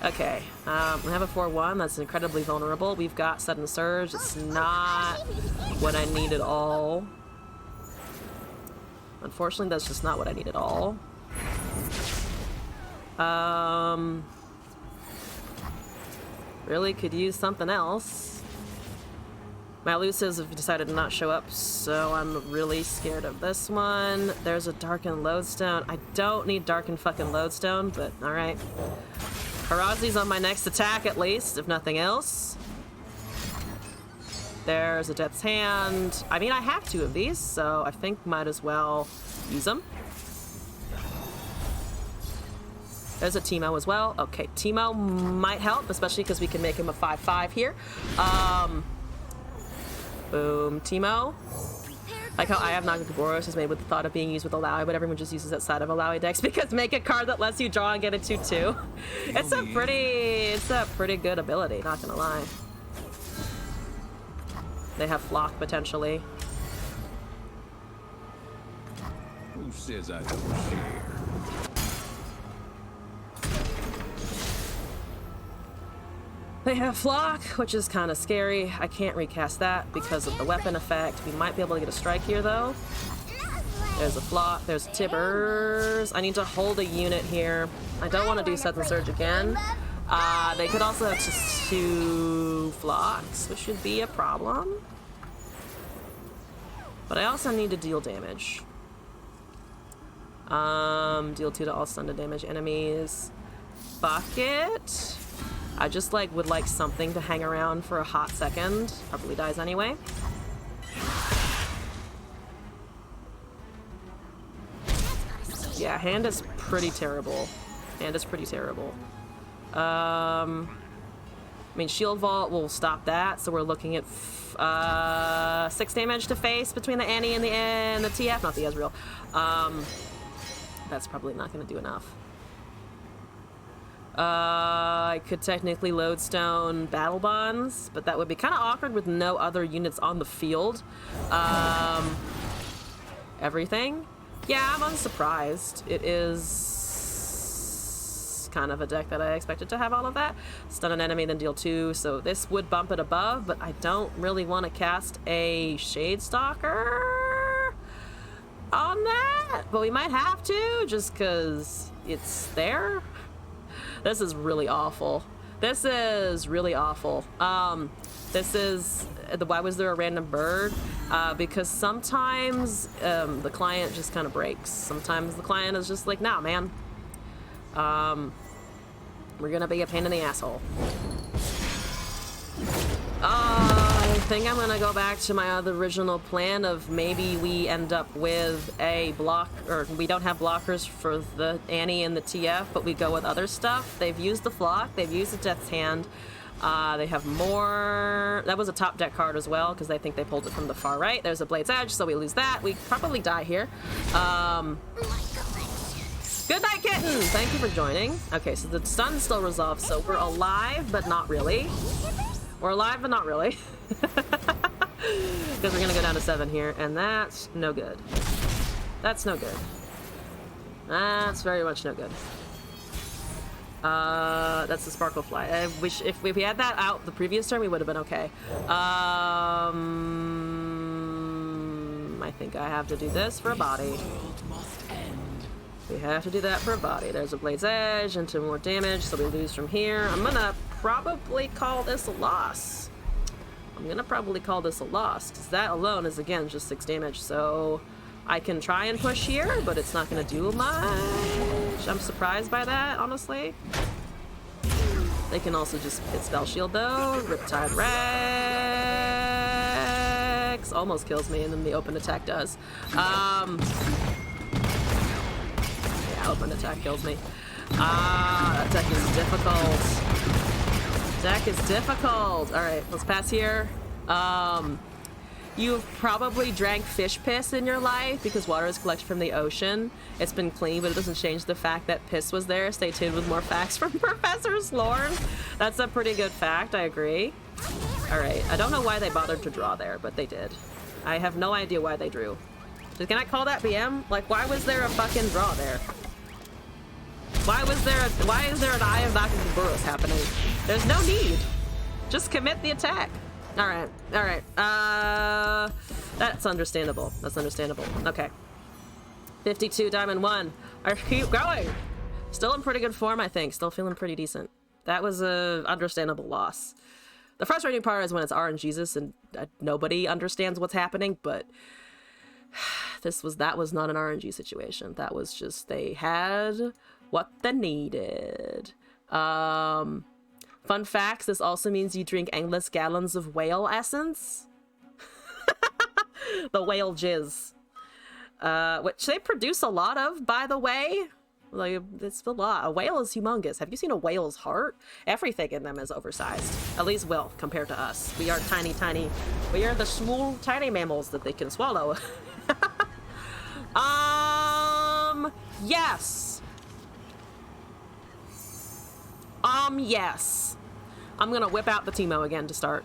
Okay. We have a 4-1. That's incredibly vulnerable. We've got Sudden Surge. It's not what I need at all. Unfortunately, that's just not what I need at all. Really could use something else. My Lucas have decided to not show up, so I'm really scared of this one. There's a Darkened Lodestone. I don't need Darkened fucking Lodestone, but alright. Harazi's on my next attack at least, if nothing else. There's a Death's Hand. I mean, I have 2 of these, so I think might as well use them. There's a Teemo as well. Okay, Teemo might help, especially because we can make him a 5/5 here. Boom, Teemo. Like how I have Nagaboros is made with the thought of being used with Alawi, but everyone just uses that side of Alawi decks because make a card that lets you draw and get a 2/2. It's a pretty good ability, not gonna lie. They have Flock potentially. Who says I don't share? They have Flock, which is kind of scary. I can't recast that because of the weapon effect. We might be able to get a strike here though. There's a Flock, there's Tibbers. I need to hold a unit here. I don't want to do Sudden Surge again. They could also have just 2 Flocks, which should be a problem. But I also need to deal damage. Deal 2 to all stunned damage enemies. Bucket. I just would like something to hang around for a hot second. Probably dies anyway. Yeah, hand is pretty terrible. Hand is pretty terrible. I mean, Shield Vault will stop that, so we're looking at 6 damage to face between the Annie and the TF, not the Ezreal. That's probably not going to do enough. I could technically Lodestone Battle Bonds, but that would be kind of awkward with no other units on the field. Everything. Yeah, I'm unsurprised. It is kind of a deck that I expected to have all of that. Stun an enemy, then deal 2, so this would bump it above, but I don't really want to cast a Shadestalker on that, but we might have to, just because it's there. This is really awful. This is really awful. This is why was there a random bird? Because sometimes the client just kind of breaks. Sometimes the client is just like, nah, man. We're gonna be a pain in the asshole. I think I'm gonna go back to my other original plan of maybe we end up with a block, or we don't have blockers for the Annie and the TF, but we go with other stuff. They've used the Flock, they've used the Death's Hand. They have more. That was a top deck card as well, because I think they pulled it from the far right. There's a Blade's Edge, so we lose that. We probably die here. Good night, kitten! Thank you for joining. Okay, so the sun's still resolved, so we're alive, but not really. We're alive, but not really. Because we're gonna go down to 7 here, and that's no good. That's no good. That's very much no good. That's the Sparkle Fly. I wish if we had that out the previous turn, we would have been okay. I think I have to do this for a body. We have to do that for a body. There's a Blade's Edge into more damage, so we lose from here. I'm gonna probably call this a loss. Because that alone is, again, just 6 damage, so I can try and push here, but it's not gonna do much. I'm surprised by that, honestly. They can also just hit Spell Shield, though. Riptide Rex almost kills me, and then the open attack does. Yeah, open attack kills me. That deck is difficult. Deck is difficult. All right, let's pass here. You've probably drank fish piss in your life because water is collected from the ocean. It's been clean, but it doesn't change the fact that piss was there. Stay tuned with more facts from Professor Slorn. That's a pretty good fact, I agree. Alright, I don't know why they bothered to draw there, but they did. I have no idea why they drew. Can I call that BM? Like, why was there a fucking draw there? Why is there an Eye of Nakamura's happening? There's no need. Just commit the attack. Alright, alright. That's understandable. That's understandable. Okay. 52, Diamond 1. I keep going. Still in pretty good form, I think. Still feeling pretty decent. That was a understandable loss. The frustrating part is when it's RNGesus and nobody understands what's happening, but that was not an RNG situation. That was just they had what they needed. Fun facts, this also means you drink endless gallons of whale essence. The whale jizz. Which they produce a lot of, by the way. Like, it's a lot. A whale is humongous. Have you seen a whale's heart? Everything in them is oversized. At least will, compared to us. We are tiny, tiny. We are the small, tiny mammals that they can swallow. Yes. Yes. I'm gonna whip out the Teemo again to start.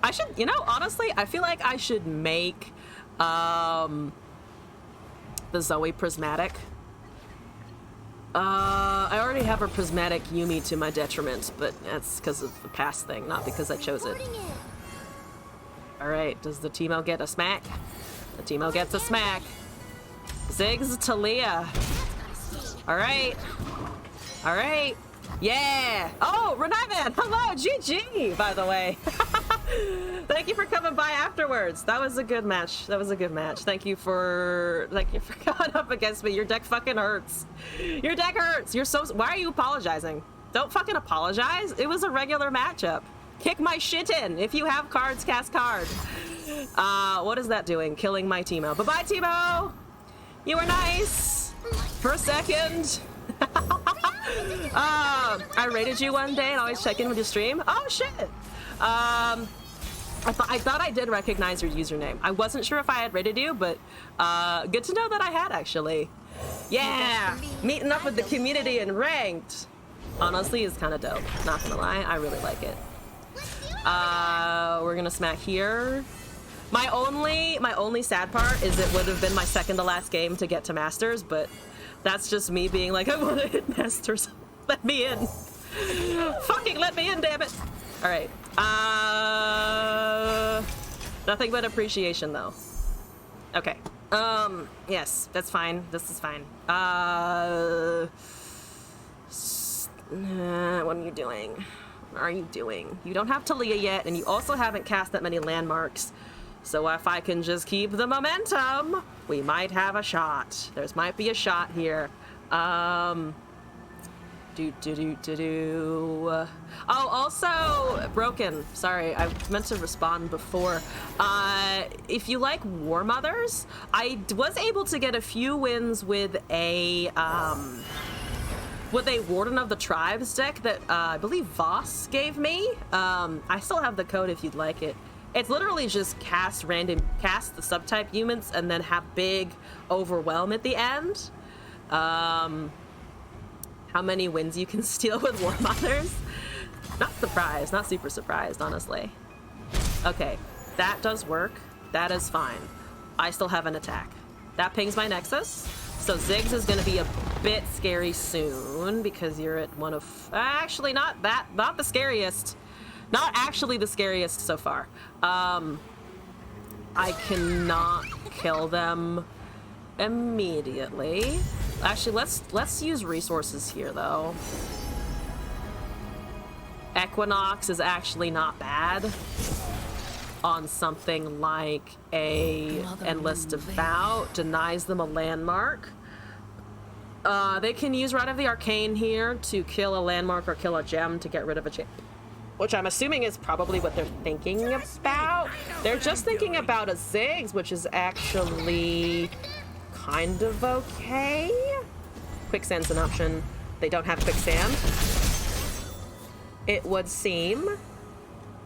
I should, you know, honestly, I feel like I should make, the Zoe prismatic. I already have a prismatic Yuumi to my detriment, but that's because of the past thing, not because I chose it. Alright, does the Teemo get a smack? The Teemo gets a smack. Ziggs to Leah. Alright. Alright. Yeah! Oh, Renaivan! Hello! GG, by the way. Thank you for coming by afterwards. That was a good match. That was a good match. Thank you for going up against me. Your deck fucking hurts. Your deck hurts. You're so... Why are you apologizing? Don't fucking apologize. It was a regular matchup. Kick my shit in. If you have cards, cast card. What is that doing? Killing my Teemo. Bye-bye, Teemo! You were nice! For a second. I rated you one day and always check in with your stream. Oh shit! I thought I did recognize your username. I wasn't sure if I had rated you, but good to know that I had actually. Yeah! Meeting up with the community in ranked! Honestly, is kind of dope. Not gonna lie, I really like it. We're gonna smack here. My only sad part is it would have been my second to last game to get to Masters, but that's just me being like, I want to hit Masters. Let me in. Fucking let me in, damn it. All right. Nothing but appreciation, though. Okay. Yes, that's fine. This is fine. What are you doing? What are you doing? You don't have Talia yet, and you also haven't cast that many landmarks. So if I can just keep the momentum, we might have a shot. There's might be a shot here. Oh, also, Broken. Sorry, I meant to respond before. If you like War Mothers, I was able to get a few wins with a Warden of the Tribes deck that I believe Voss gave me. I still have the code if you'd like it. It's literally just cast the subtype humans and then have big overwhelm at the end. How many wins you can steal with War Mothers? Not surprised, not super surprised, honestly. Okay, that does work. That is fine. I still have an attack. That pings my Nexus. So Ziggs is gonna be a bit scary soon because you're at one of, actually not the scariest. Not actually the scariest so far. I cannot kill them immediately. Actually, let's use resources here though. Equinox is actually not bad on something like a Endless Devout. Denies them a landmark. They can use Rite of the Arcane here to kill a landmark or kill a gem to get rid of a champ. Which I'm assuming is probably what they're thinking about. They're just thinking about a Ziggs, which is actually kind of okay. Quicksand's an option. They don't have quicksand, it would seem.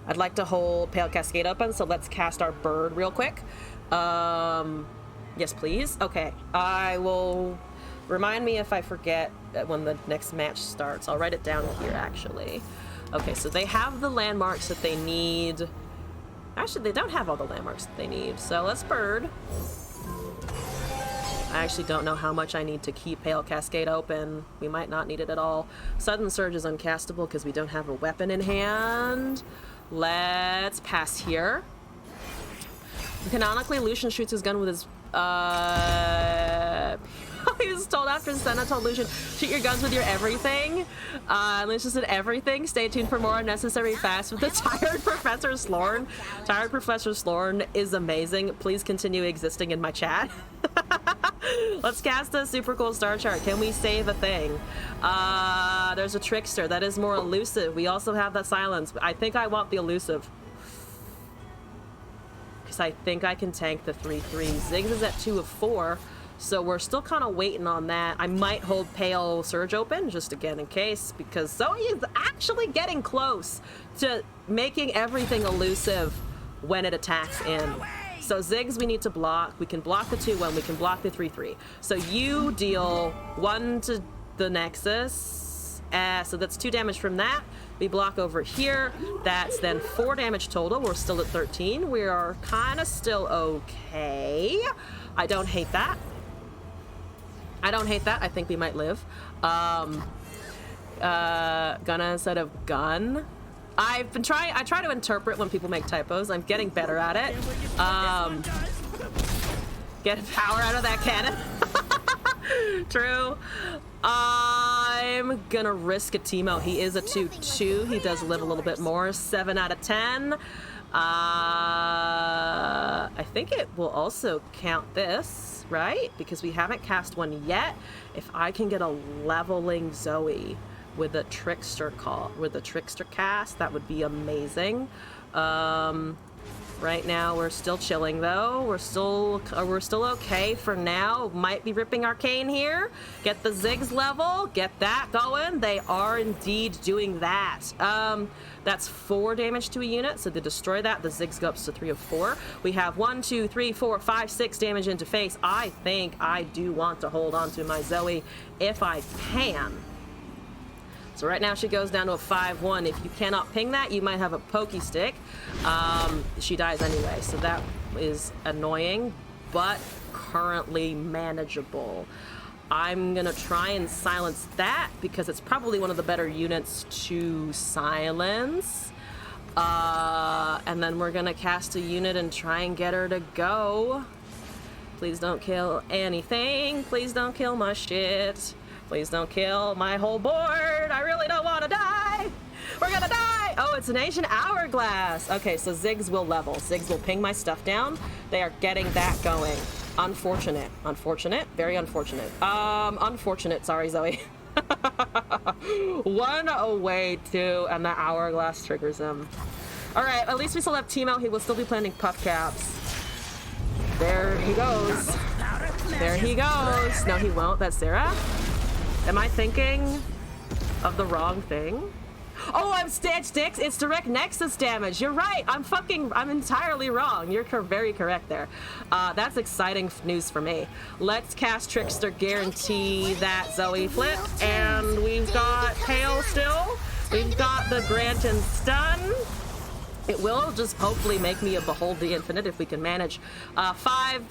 I'd like to hold Pale Cascade open, so let's cast our bird real quick. Yes, please. Okay, I will remind me if I forget when the next match starts. I'll write it down here, actually. Okay, so they have the landmarks that they need. Actually, they don't have all the landmarks that they need, so let's bird. I actually don't know how much I need to keep Pale Cascade open. We might not need it at all. Sudden Surge is uncastable because we don't have a weapon in hand. Let's pass here. Canonically, Lucian shoots his gun with his... he was told after Senna told Lucian, shoot your guns with your everything. Lucian said everything. Stay tuned for more unnecessary facts with the Tired Professor Slorn. Tired Professor Slorn is amazing. Please continue existing in my chat. Let's cast a super cool star chart. Can we save a thing? There's a Trickster. That is more elusive. We also have that Silence. I think I want the elusive. Because I think I can tank the 3/3. Ziggs is at 2 of 4. So we're still kind of waiting on that. I might hold Pale Surge open, just again in case, because Zoe is actually getting close to making everything elusive when it attacks in. So Ziggs we need to block. We can block the 2/1, we can block the 3/3. So you deal 1 to the Nexus. So that's 2 damage from that. We block over here. That's then 4 damage total. We're still at 13. We are kind of still okay. I don't hate that. I don't hate that. I think we might live. Gunna instead of gun. I try to interpret when people make typos. I'm getting better at it. Get power out of that cannon. True. I'm gonna risk a Teemo. He is a 2/2. He does live a little bit more. 7 out of 10. I think it will also count this, right? Because we haven't cast one yet. If I can get a leveling Zoe with a Trickster cast, that would be amazing. Right now we're still chilling though. We're still okay for now. Might be ripping Arcane here. Get the Ziggs level. Get that going. They are indeed doing that. That's 4 damage to a unit. So to destroy that, the Ziggs go up to 3 of 4. We have 1, 2, 3, 4, 5, 6 damage into face. I think I do want to hold on to my Zoe if I can. So right now she goes down to a 5/1. If you cannot ping that, you might have a pokey stick. She dies anyway, so that is annoying, but currently manageable. I'm gonna try and silence that because it's probably one of the better units to silence. And then we're gonna cast a unit and try and get her to go. Please don't kill anything. Please don't kill my shit. Please don't kill my whole board. I really don't want to die. We're gonna die. Oh, it's an ancient hourglass. Okay, so Ziggs will level. Ziggs will ping my stuff down. They are getting that going. Unfortunate. Unfortunate. Very unfortunate. Unfortunate. Sorry, Zoe. 1 away, 2, and the hourglass triggers him. All right, at least we still have Teemo. He will still be planting puff caps. There he goes. There he goes. No, he won't. That's Sarah. Am I thinking of the wrong thing? Oh, I'm Stitch Dicks. It's direct Nexus damage. You're right. I'm entirely wrong. You're very correct there. That's exciting news for me. Let's cast Trickster, guarantee that Zoe flip. And we've got Pale still. We've got the Grant and Stun. It will just hopefully make me a Behold the Infinite if we can manage. 5,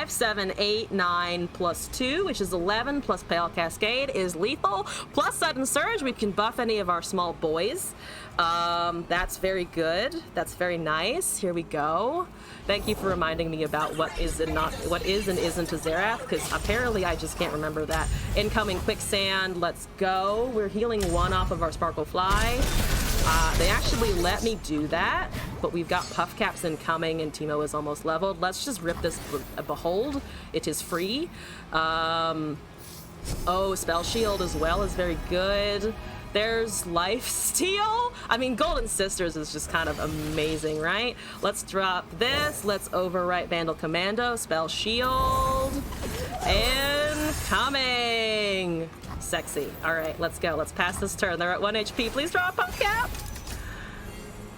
7, 8, 9 plus 2, which is 11, plus Pale Cascade is lethal, plus Sudden Surge. We can buff any of our small boys. That's very good. That's very nice. Here we go. Thank you for reminding me about what is and isn't a Xerath, because apparently I just can't remember that. Incoming Quicksand. Let's go. We're healing 1 off of our Sparkle Fly. They actually let me do that, but we've got puff caps incoming and Teemo is almost leveled. Let's just rip this Behold. It is free. Oh, Spell Shield as well is very good. There's Life Steal. I mean, Golden Sisters is just kind of amazing, right? Let's drop this. Let's overwrite Vandal Commando. Spell Shield. Incoming. Sexy. All right, let's go. Let's pass this turn. They're at 1 HP. Please draw a puff cap.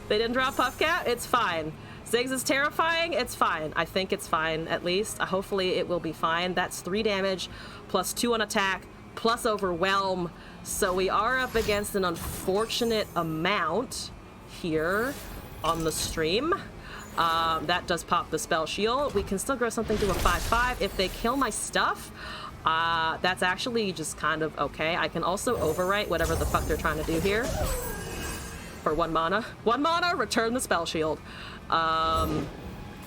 They didn't drop Puff Cap? It's fine. Ziggs is terrifying? It's fine. I think it's fine, at least. Hopefully it will be fine. That's 3 damage, plus 2 on attack, plus Overwhelm. So we are up against an unfortunate amount here on the stream. That does pop the spell shield. We can still grow something to a 5/5. If they kill my stuff, that's actually just kind of okay. I can also overwrite whatever the fuck they're trying to do here. For 1 mana. 1 mana, return the spell shield.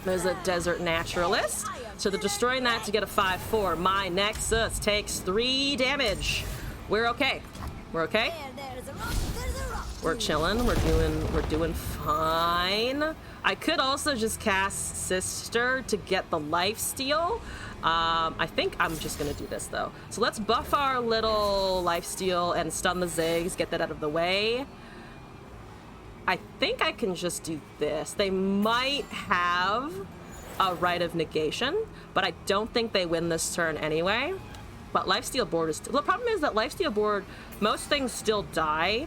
There's a Desert Naturalist. So they're destroying that to get a 5/4. My Nexus takes 3 damage. We're okay. We're okay. We're chilling. We're doing fine. I could also just cast Sister to get the lifesteal. I think I'm just gonna do this though. So let's buff our little lifesteal and stun the Ziggs, get that out of the way. I think I can just do this. They might have a Rite of Negation, but I don't think they win this turn anyway. But Lifesteal Board is... The problem is that Lifesteal Board, most things still die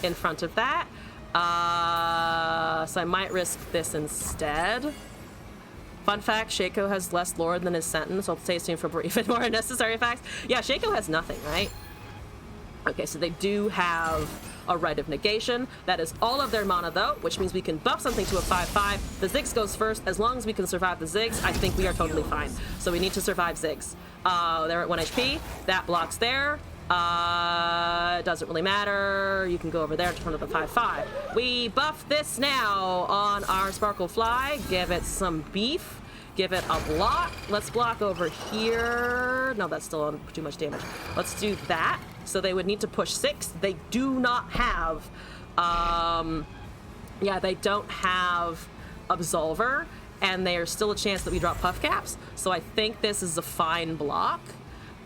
in front of that. So I might risk this instead. Fun fact, Shaco has less lore than his sentence. I'll stay tuned for even more unnecessary facts. Yeah, Shaco has nothing, right? Okay, so they do have a Rite of Negation. That is all of their mana, though, which means we can buff something to a 5/5. The Ziggs goes first. As long as we can survive the Ziggs, I think we are totally fine. So we need to survive Ziggs. They're at 1 HP. That blocks there. It doesn't really matter. You can go over there to front of the 5/5. We buff this now on our Sparkle Fly. Give it some beef. Give it a block. Let's block over here. No, that's still on too much damage. Let's do that. So they would need to push 6. They do not have, yeah, they don't have Absolver, and there's still a chance that we drop Puff Caps. So I think this is a fine block.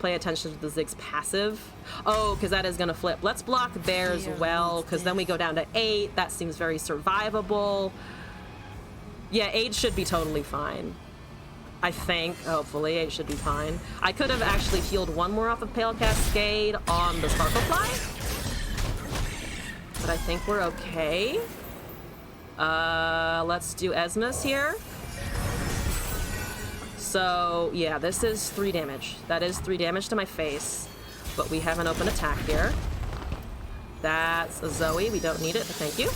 Pay attention to the Ziggs passive. Oh, because that is going to flip. Let's block there as well, because then we go down to 8. That seems very survivable. Yeah, 8 should be totally fine. I think, hopefully, 8 should be fine. I could have actually healed 1 more off of Pale Cascade on the Sparkle Fly. But I think we're okay. Let's do Esmus here. So, yeah, this is 3 damage. That is 3 damage to my face. But we have an open attack here. That's a Zoe. We don't need it, but thank you.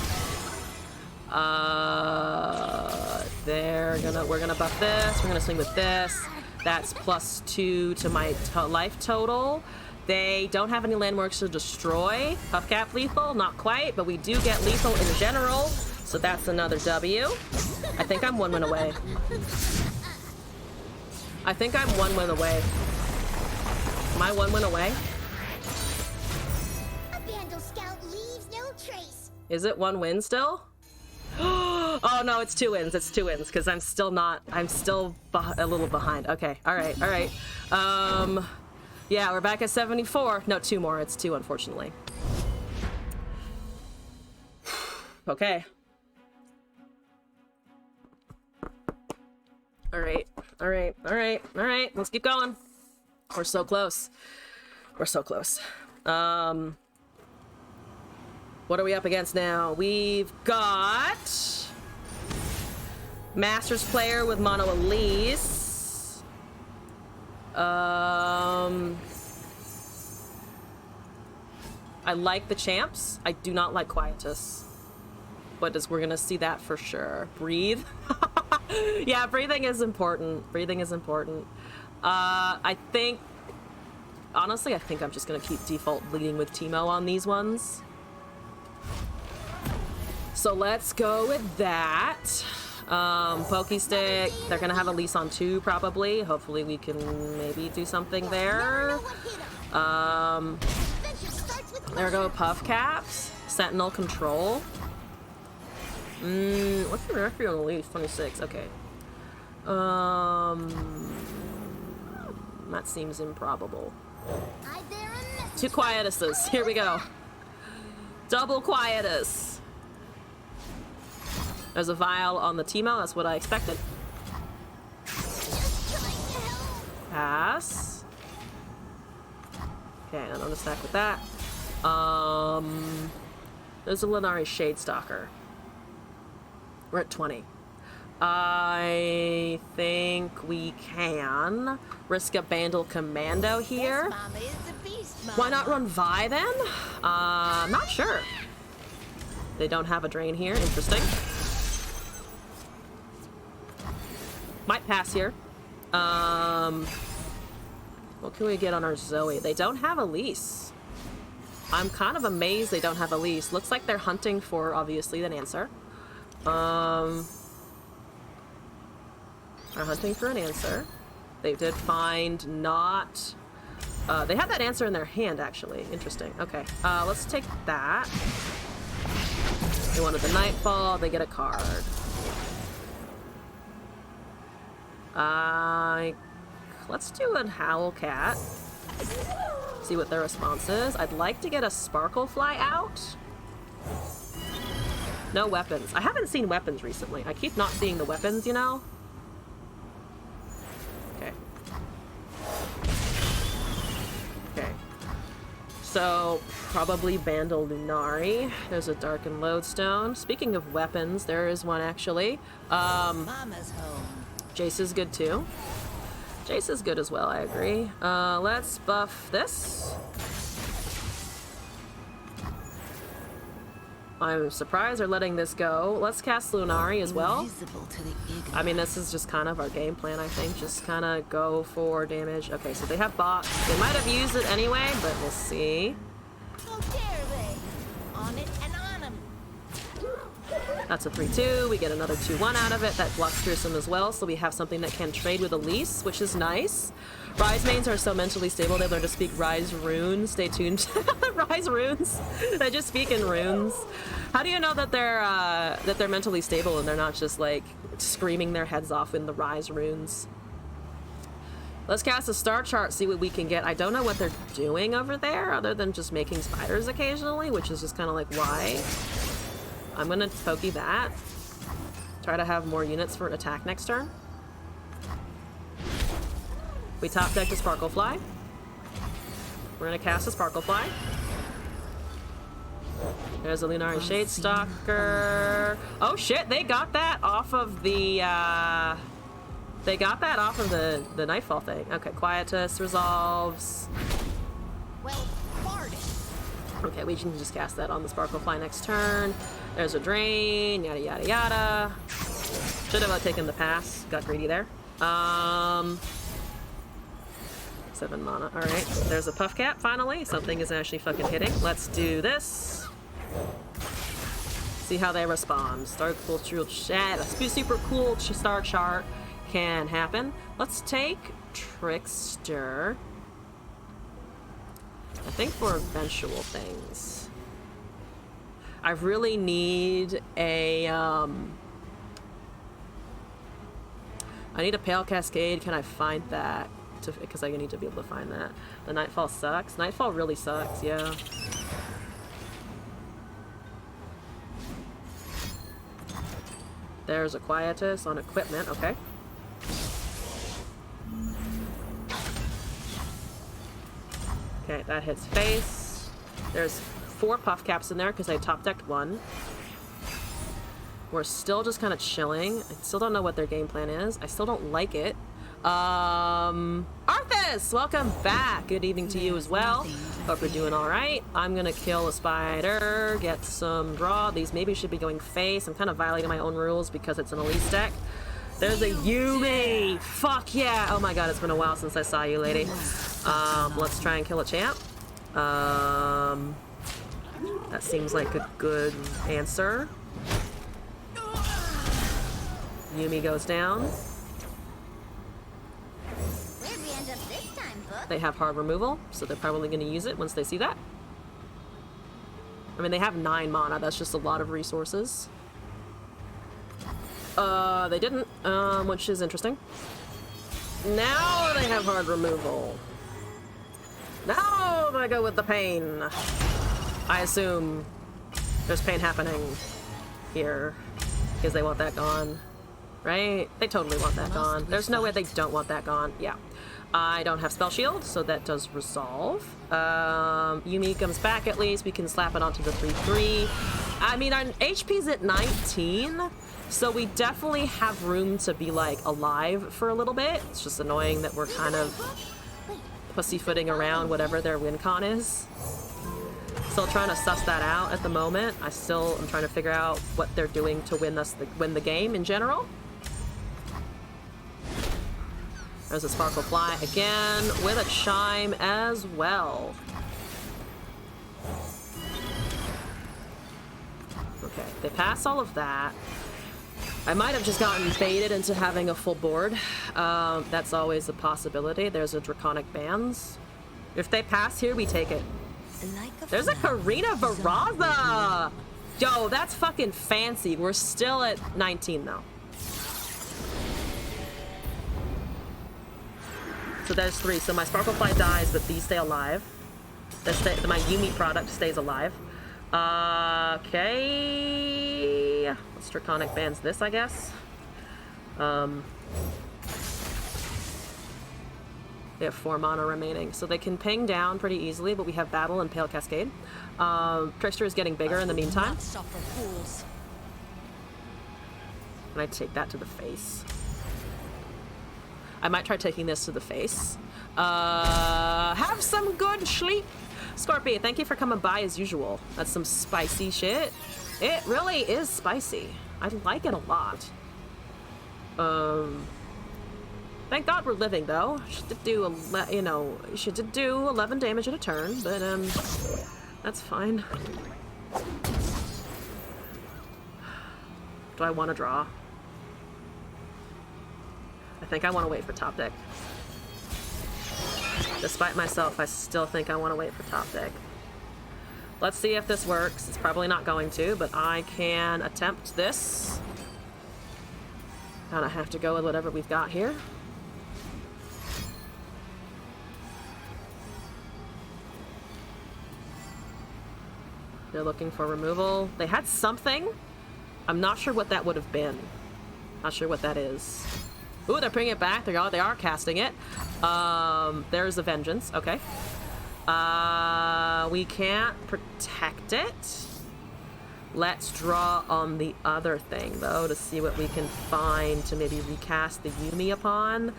We're gonna buff this. We're gonna swing with this. That's +2 to my life total. They don't have any landmarks to destroy. Puff Cap lethal, not quite, but we do get lethal in general. So that's another W. I think I'm 1 win away. I think I'm 1 win away. Am I 1 win away? A Vandal Scout leaves no trace. Is it 1 win still? Oh no, it's 2 wins. It's 2 wins because I'm still a little behind. Okay, all right. Yeah, we're back at 74. No, 2 more. It's 2, unfortunately. Okay. All right. Let's keep going. We're so close. We're so close. What are we up against now? We've got Masters player with Mono Elise. I like the champs. I do not like Quietus. But we're gonna see that for sure. Breathe. Yeah, breathing is important. Breathing is important. I think, honestly, I think I'm just gonna keep default leading with Teemo on these ones. So let's go with that. Pokestick, they're gonna have a lease on 2 probably. Hopefully we can maybe do something there. There go Puff Caps. Sentinel Control. What's the referee on the lease? 26, okay. That seems improbable. 2 Quietuses, here we go. Double Quietus. There's a vial on the Teemo, that's what I expected. Pass. Okay, I'm gonna stack with that. There's a Lunari Shadestalker. We're at 20. I think we can risk a Bandle Commando here. Yes, Mama is the beast, Mama. Why not run Vi then? Not sure. They don't have a drain here. Interesting. Might pass here. What can we get on our Zoe? They don't have Elise. I'm kind of amazed they don't have Elise. Looks like they're hunting for, obviously, an answer. Are hunting for an answer. They did find not... they had that answer in their hand, actually. Interesting. Okay. Let's take that. They wanted the Nightfall. They get a card. Let's do a Howlcat. See what their response is. I'd like to get a Sparklefly out. No weapons. I haven't seen weapons recently. I keep not seeing the weapons, you know? Okay. Okay. So, probably Bandle Lunari. There's a Darkened Lodestone. Speaking of weapons, there is one actually. Mama's home. Jace is good too. Jace is good as well, I agree. Let's buff this. I'm surprised they're letting this go. Let's cast Lunari as well. Invisible to the ignorant. I mean, this is just kind of our game plan, I think. Just kind of go for damage. Okay, so they have box. They might have used it anyway, but we'll see. How dare they? On it and on 'em. That's a 3-2. We get another 2-1 out of it. That blocks Fearsome as well, so we have something that can trade with Elise, which is nice. Rise mains are so mentally stable, they learn to speak Rise runes. Stay tuned. Rise runes? They just speak in runes. How do you know that they're mentally stable and they're not just like screaming their heads off in the Rise runes? Let's cast a star chart, see what we can get. I don't know what they're doing over there other than just making spiders occasionally, which is just kind of like, why? I'm gonna pokey that. Try to have more units for attack next turn. We top decked a Sparklefly. We're gonna cast a Sparklefly. There's a Lunari Shadestalker. Oh shit, they got that off of the the Nightfall thing. Okay, Quietus resolves. Well, farted. Okay, we can just cast that on the Sparklefly next turn. There's a drain, yada yada yada. Should have taken the pass. Got greedy there. 7 mana. Alright, there's a Puff Cap finally. Something is actually fucking hitting. Let's do this. See how they respond. Super cool star chart can happen. Let's take Trickster. I think for eventual things. I really need a, I need a Pale Cascade. Can I find that? Because I need to be able to find that. The Nightfall sucks. Nightfall really sucks, yeah. There's a Quietus on equipment, okay. Okay, that hits face. There's 4 Puff Caps in there because I top decked 1. We're still just kind of chilling. I still don't know what their game plan is. I still don't like it. Arthas, welcome back. Good evening to you as well. Hope you're doing all right. I'm gonna kill a spider, get some draw. These maybe should be going face. I'm kind of violating my own rules because it's an Elise deck. There's a Yuumi. Fuck yeah. Oh my god, it's been a while since I saw you, lady. Let's try and kill a champ. That seems like a good answer. Yuumi goes down. Where'd we end up this time, book? They have hard removal, so they're probably going to use it once they see that. I mean, they have 9 mana. That's just a lot of resources. They didn't, which is interesting. Now they have hard removal. Now they go with the pain. I assume there's pain happening here because they want that gone. Right? They totally want that gone. There's no way they don't want that gone. Yeah. I don't have Spell Shield, so that does resolve. Yuumi comes back at least. We can slap it onto the 3-3. I mean, our HP's at 19. So we definitely have room to be, like, alive for a little bit. It's just annoying that we're kind of pussyfooting around whatever their win con is. Still trying to suss that out at the moment. I'm trying to figure out what they're doing to win the game in general. There's a Sparkle Fly again with a Chime as well. Okay, they pass all of that. I might have just gotten baited into having a full board. That's always a possibility. There's a Draconic Bands. If they pass here, we take it. There's a Karina Varaza! Yo, that's fucking fancy. We're still at 19 though. So there's 3. So my Sparkle Fly dies, but these stay alive. My Yuumi product stays alive. Okay. Let's Draconic Bands this, I guess. They have 4 mana remaining, so they can ping down pretty easily, but we have Battle and Pale Cascade. Trickster is getting bigger in the meantime. Can I take that to the face? I might try taking this to the face. Have some good sleep. Scorpy, thank you for coming by as usual. That's some spicy shit. It really is spicy. I like it a lot. Thank God we're living though. She did do she did do 11 damage in a turn, but that's fine. Do I want to draw? I think I want to wait for top deck. Despite myself, I still think I want to wait for top deck. Let's see if this works. It's probably not going to, but I can attempt this. Kind of have to go with whatever we've got here. They're looking for removal. They had something. I'm not sure what that would have been. Not sure what that is. Ooh, they're bringing it back. They are casting it. There's a Vengeance. Okay. We can't protect it. Let's draw on the other thing, though, to see what we can find to maybe recast the Yuumi upon.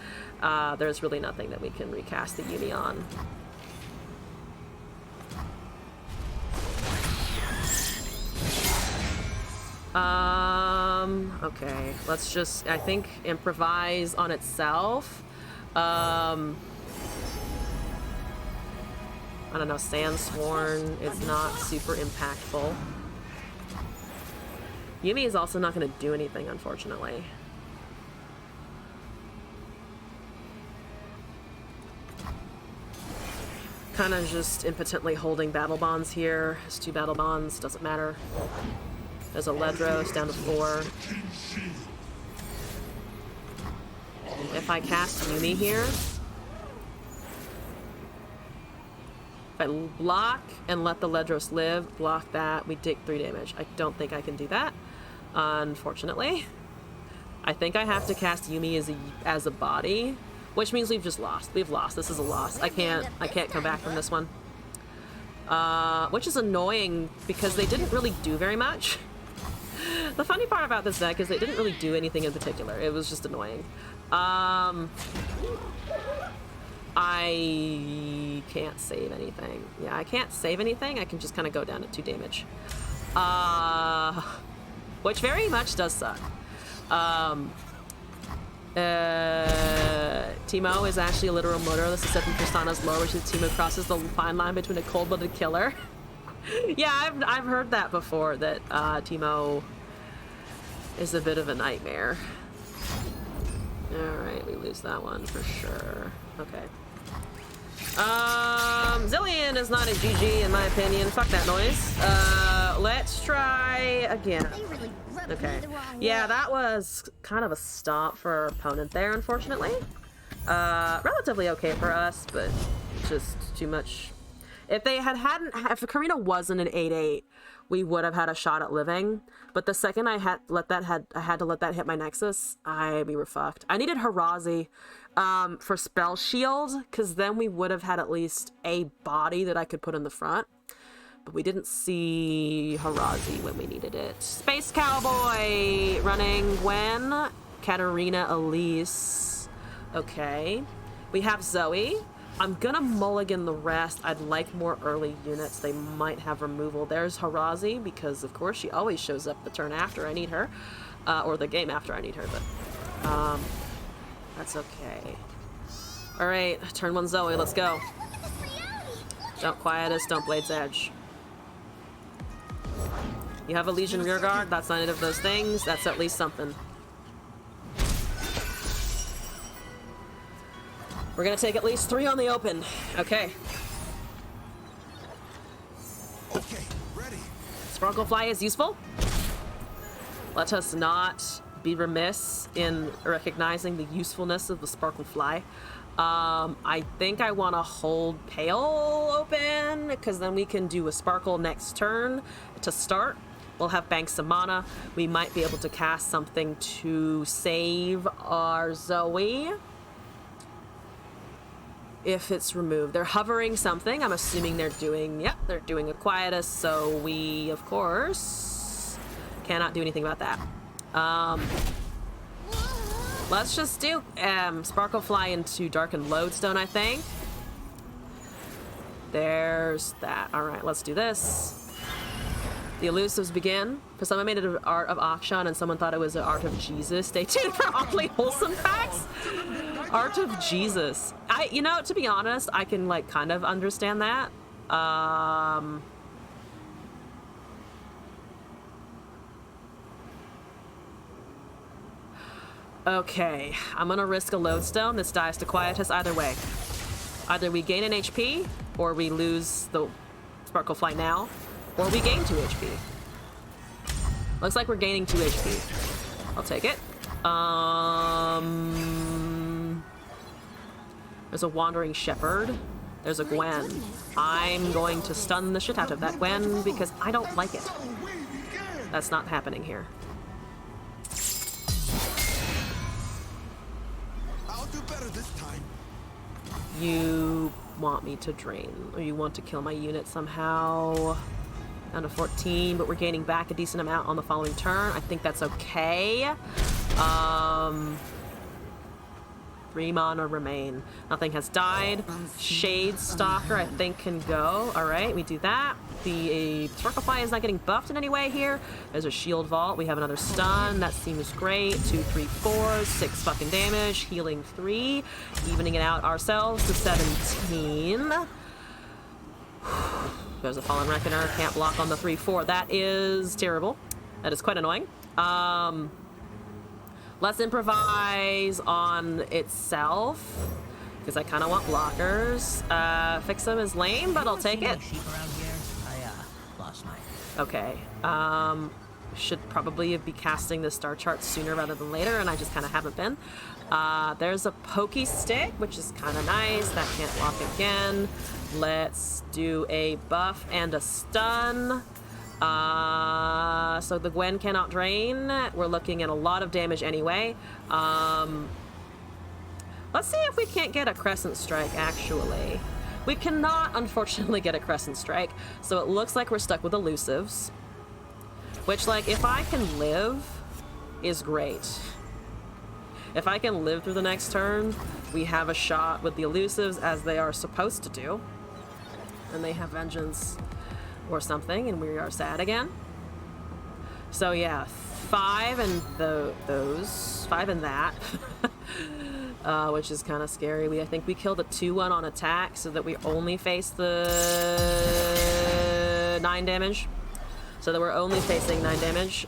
There's really nothing that we can recast the Yuumi on. Okay, let's just, I think, improvise on itself. I don't know, Sandsworn is not super impactful. Yuumi is also not going to do anything, unfortunately. Kind of just impotently holding battle bonds here. It's 2 battle bonds, doesn't matter. There's a Ledros down to 4. If I cast Yuumi here, if I block and let the Ledros live, block that, we take 3 damage. I don't think I can do that, unfortunately. I think I have to cast Yuumi as a body, which means we've just lost. We've lost. This is a loss. I can't come back from this one. Which is annoying because they didn't really do very much. The funny part about this deck is they didn't really do anything in particular. It was just annoying. I can't save anything. Yeah, I can't save anything. I can just kind of go down to 2 damage. Which very much does suck. Teemo is actually a literal murderer. This is set from Tristana's lore, which is Teemo crosses the fine line between a cold-blooded killer. Yeah, I've heard that before, that Teemo is a bit of a nightmare. Alright, we lose that one for sure. Okay. Zilean is not a GG in my opinion. Fuck that noise. Let's try again. Okay. Yeah, that was kind of a stop for our opponent there, unfortunately. Relatively okay for us, but just too much. If if Karina wasn't an 8/8, we would have had a shot at living. But the second I had to let that hit my Nexus, we were fucked. I needed Harazi for Spell Shield, because then we would have had at least a body that I could put in the front. But we didn't see Harazi when we needed it. Space Cowboy running Gwen, Katarina, Elise. Okay. We have Zoe. I'm gonna mulligan the rest. I'd like more early units. They might have removal. There's Harazi, because of course she always shows up the turn after I need her. Or the game after I need her, but that's okay. Alright, turn 1 Zoe, let's go. Don't Quietus, don't Blade's Edge. You have a Legion Rearguard, that's not any of those things, that's at least something. We're gonna take at least 3 on the open. Okay. Okay, ready. Sparklefly is useful. Let us not be remiss in recognizing the usefulness of the Sparklefly. I think I want to hold Pale open, because then we can do a Sparkle next turn to start. We'll have banks of mana. We might be able to cast something to save our Zoe. If it's removed. They're hovering something. I'm assuming they're doing, yep, they're doing a Quietus, so we, of course, cannot do anything about that. Let's just do Sparklefly into Darkened Lodestone, I think. There's that. Alright, let's do this. The Elusives begin. For some, I made it an Art of Akshan, and someone thought it was an Art of Jesus. Stay tuned for oddly wholesome facts. Art of Jesus. You know, to be honest, I can, like, kind of understand that. Okay, I'm gonna risk a Lodestone. This dies to Quietus either way. Either we gain an HP, or we lose the Sparklefly now, or we gain 2 HP. Looks like we're gaining 2 HP. I'll take it. There's a Wandering Shepherd. There's a Gwen. I'm going to stun the shit out of that Gwen because I don't like it. That's not happening here. I'll do better this time. You want me to drain, or you want to kill my unit somehow. Down to 14, but we're gaining back a decent amount on the following turn. I think that's okay. 3 mana remain. Nothing has died. Shade Stalker, I think, can go. Alright, we do that. The Sparklefly is not getting buffed in any way here. There's a Shield Vault. We have another stun. That seems great. 2, 3, 4, 6 fucking damage. Healing 3. Evening it out ourselves to 17. There's a Fallen Reckoner. Can't block on the 3-4. That is terrible. That is quite annoying. Let's improvise on itself, because I kind of want blockers. Fix them is lame, but I'll take it. Okay. Should probably be casting the star chart sooner rather than later, and I just kind of haven't been. There's a Pokey Stick, which is kind of nice. That can't block again. Let's do a buff and a stun. So the Gwen cannot drain. We're looking at a lot of damage anyway. Let's see if we can't get a Crescent Strike, actually. We cannot, unfortunately, get a Crescent Strike, so it looks like we're stuck with Elusives. Which, like, if I can live, is great. If I can live through the next turn, we have a shot with the Elusives, as they are supposed to do. And they have Vengeance or something, and we are sad again. So yeah, 5 and those, 5 and that, which is kind of scary. I think we killed a 2-1 on attack, so that we only face the 9 damage. So that we're only facing 9 damage.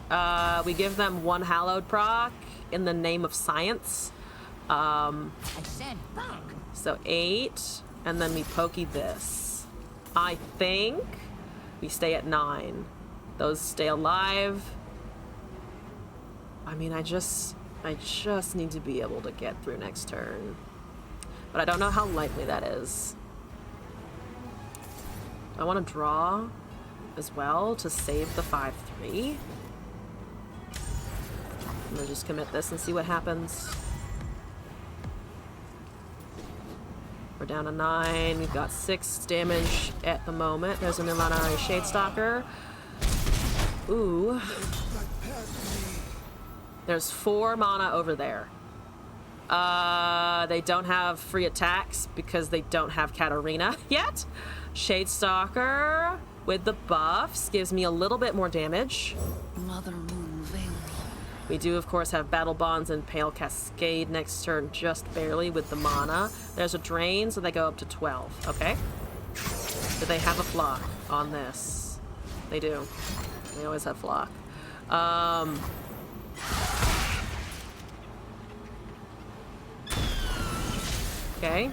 We give them 1 Hallowed proc in the name of science. I said fuck. So 8, and then we pokey this. I think we stay at 9. Those stay alive. I mean, I just need to be able to get through next turn. But I don't know how likely that is. I want to draw as well to save the 5-3. I'm gonna just commit this and see what happens. We're down to 9. We've got 6 damage at the moment. There's an Ilanari Shadestalker. Ooh. There's 4 mana over there. They don't have free attacks because they don't have Katarina yet. Shadestalker with the buffs gives me a little bit more damage. Mother Moon veiled. We do, of course, have Battle Bonds and Pale Cascade next turn, just barely with the mana. There's a Drain, so they go up to 12. Okay. Do they have a flock on this? They do. They always have flock. Okay.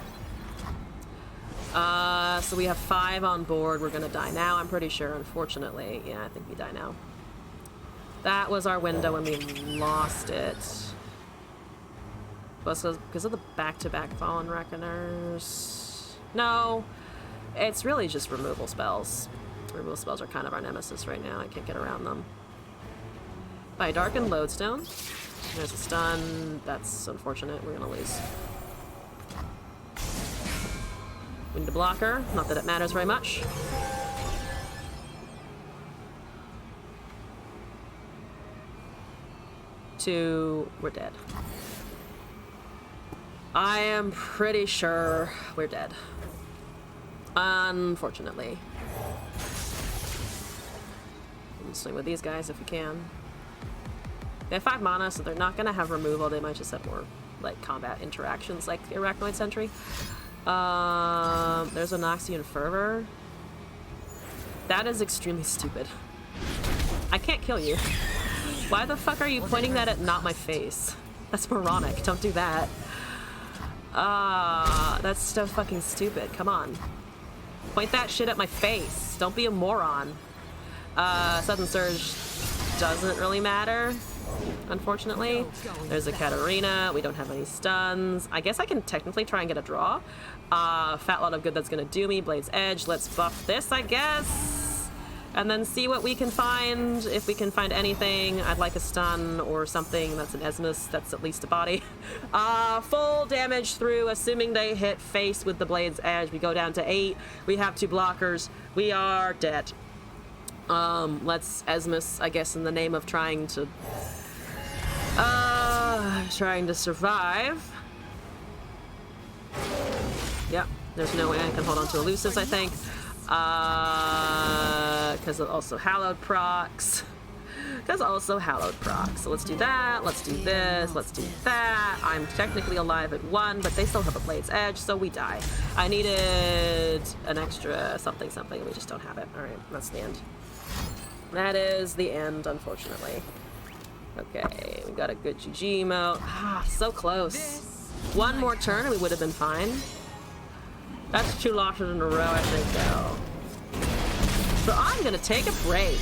So we have 5 on board. We're gonna die now, I'm pretty sure, unfortunately. Yeah, I think we die now. That was our window and we lost it. Because of the back-to-back Fallen Reckoners. No, it's really just removal spells. Removal spells are kind of our nemesis right now. I can't get around them. By Darkened Lodestone. There's a stun. That's unfortunate. We're gonna lose. We need a blocker. Not that it matters very much. We're dead. I am pretty sure we're dead. Unfortunately. Swing with these guys if we can. They have 5 mana, so they're not gonna have removal. They might just have more like combat interactions like Arachnoid Sentry. There's a Noxian Fervor. That is extremely stupid. I can't kill you. Why the fuck are you pointing that at not my face? That's moronic. Don't do that. That's so fucking stupid. Come on. Point that shit at my face. Don't be a moron. Sudden Surge doesn't really matter, unfortunately. There's a Katarina. We don't have any stuns. I guess I can technically try and get a draw. Fat lot of good that's gonna do me. Blade's Edge. Let's buff this, I guess. And then see what we can find. If we can find anything. I'd like a stun or something. That's an Esmus. That's at least a body. Full damage through, assuming they hit face with the Blade's Edge. We go down to 8. We have 2 blockers. We are dead. Let's Esmus, I guess, in the name of trying to survive. Yep, there's no way I can hold on to Elusives, I think. Because also Hallowed procs. So let's do that, let's do this, let's do that. I'm technically alive at 1, but they still have a Blade's Edge, so we die. I needed an extra something, and we just don't have it. Alright, that's the end. That is the end, unfortunately. Okay, we got a good GG mode. So close. 1 more turn and we would have been fine. That's 2 losses in a row, I think, though. So I'm gonna take a break.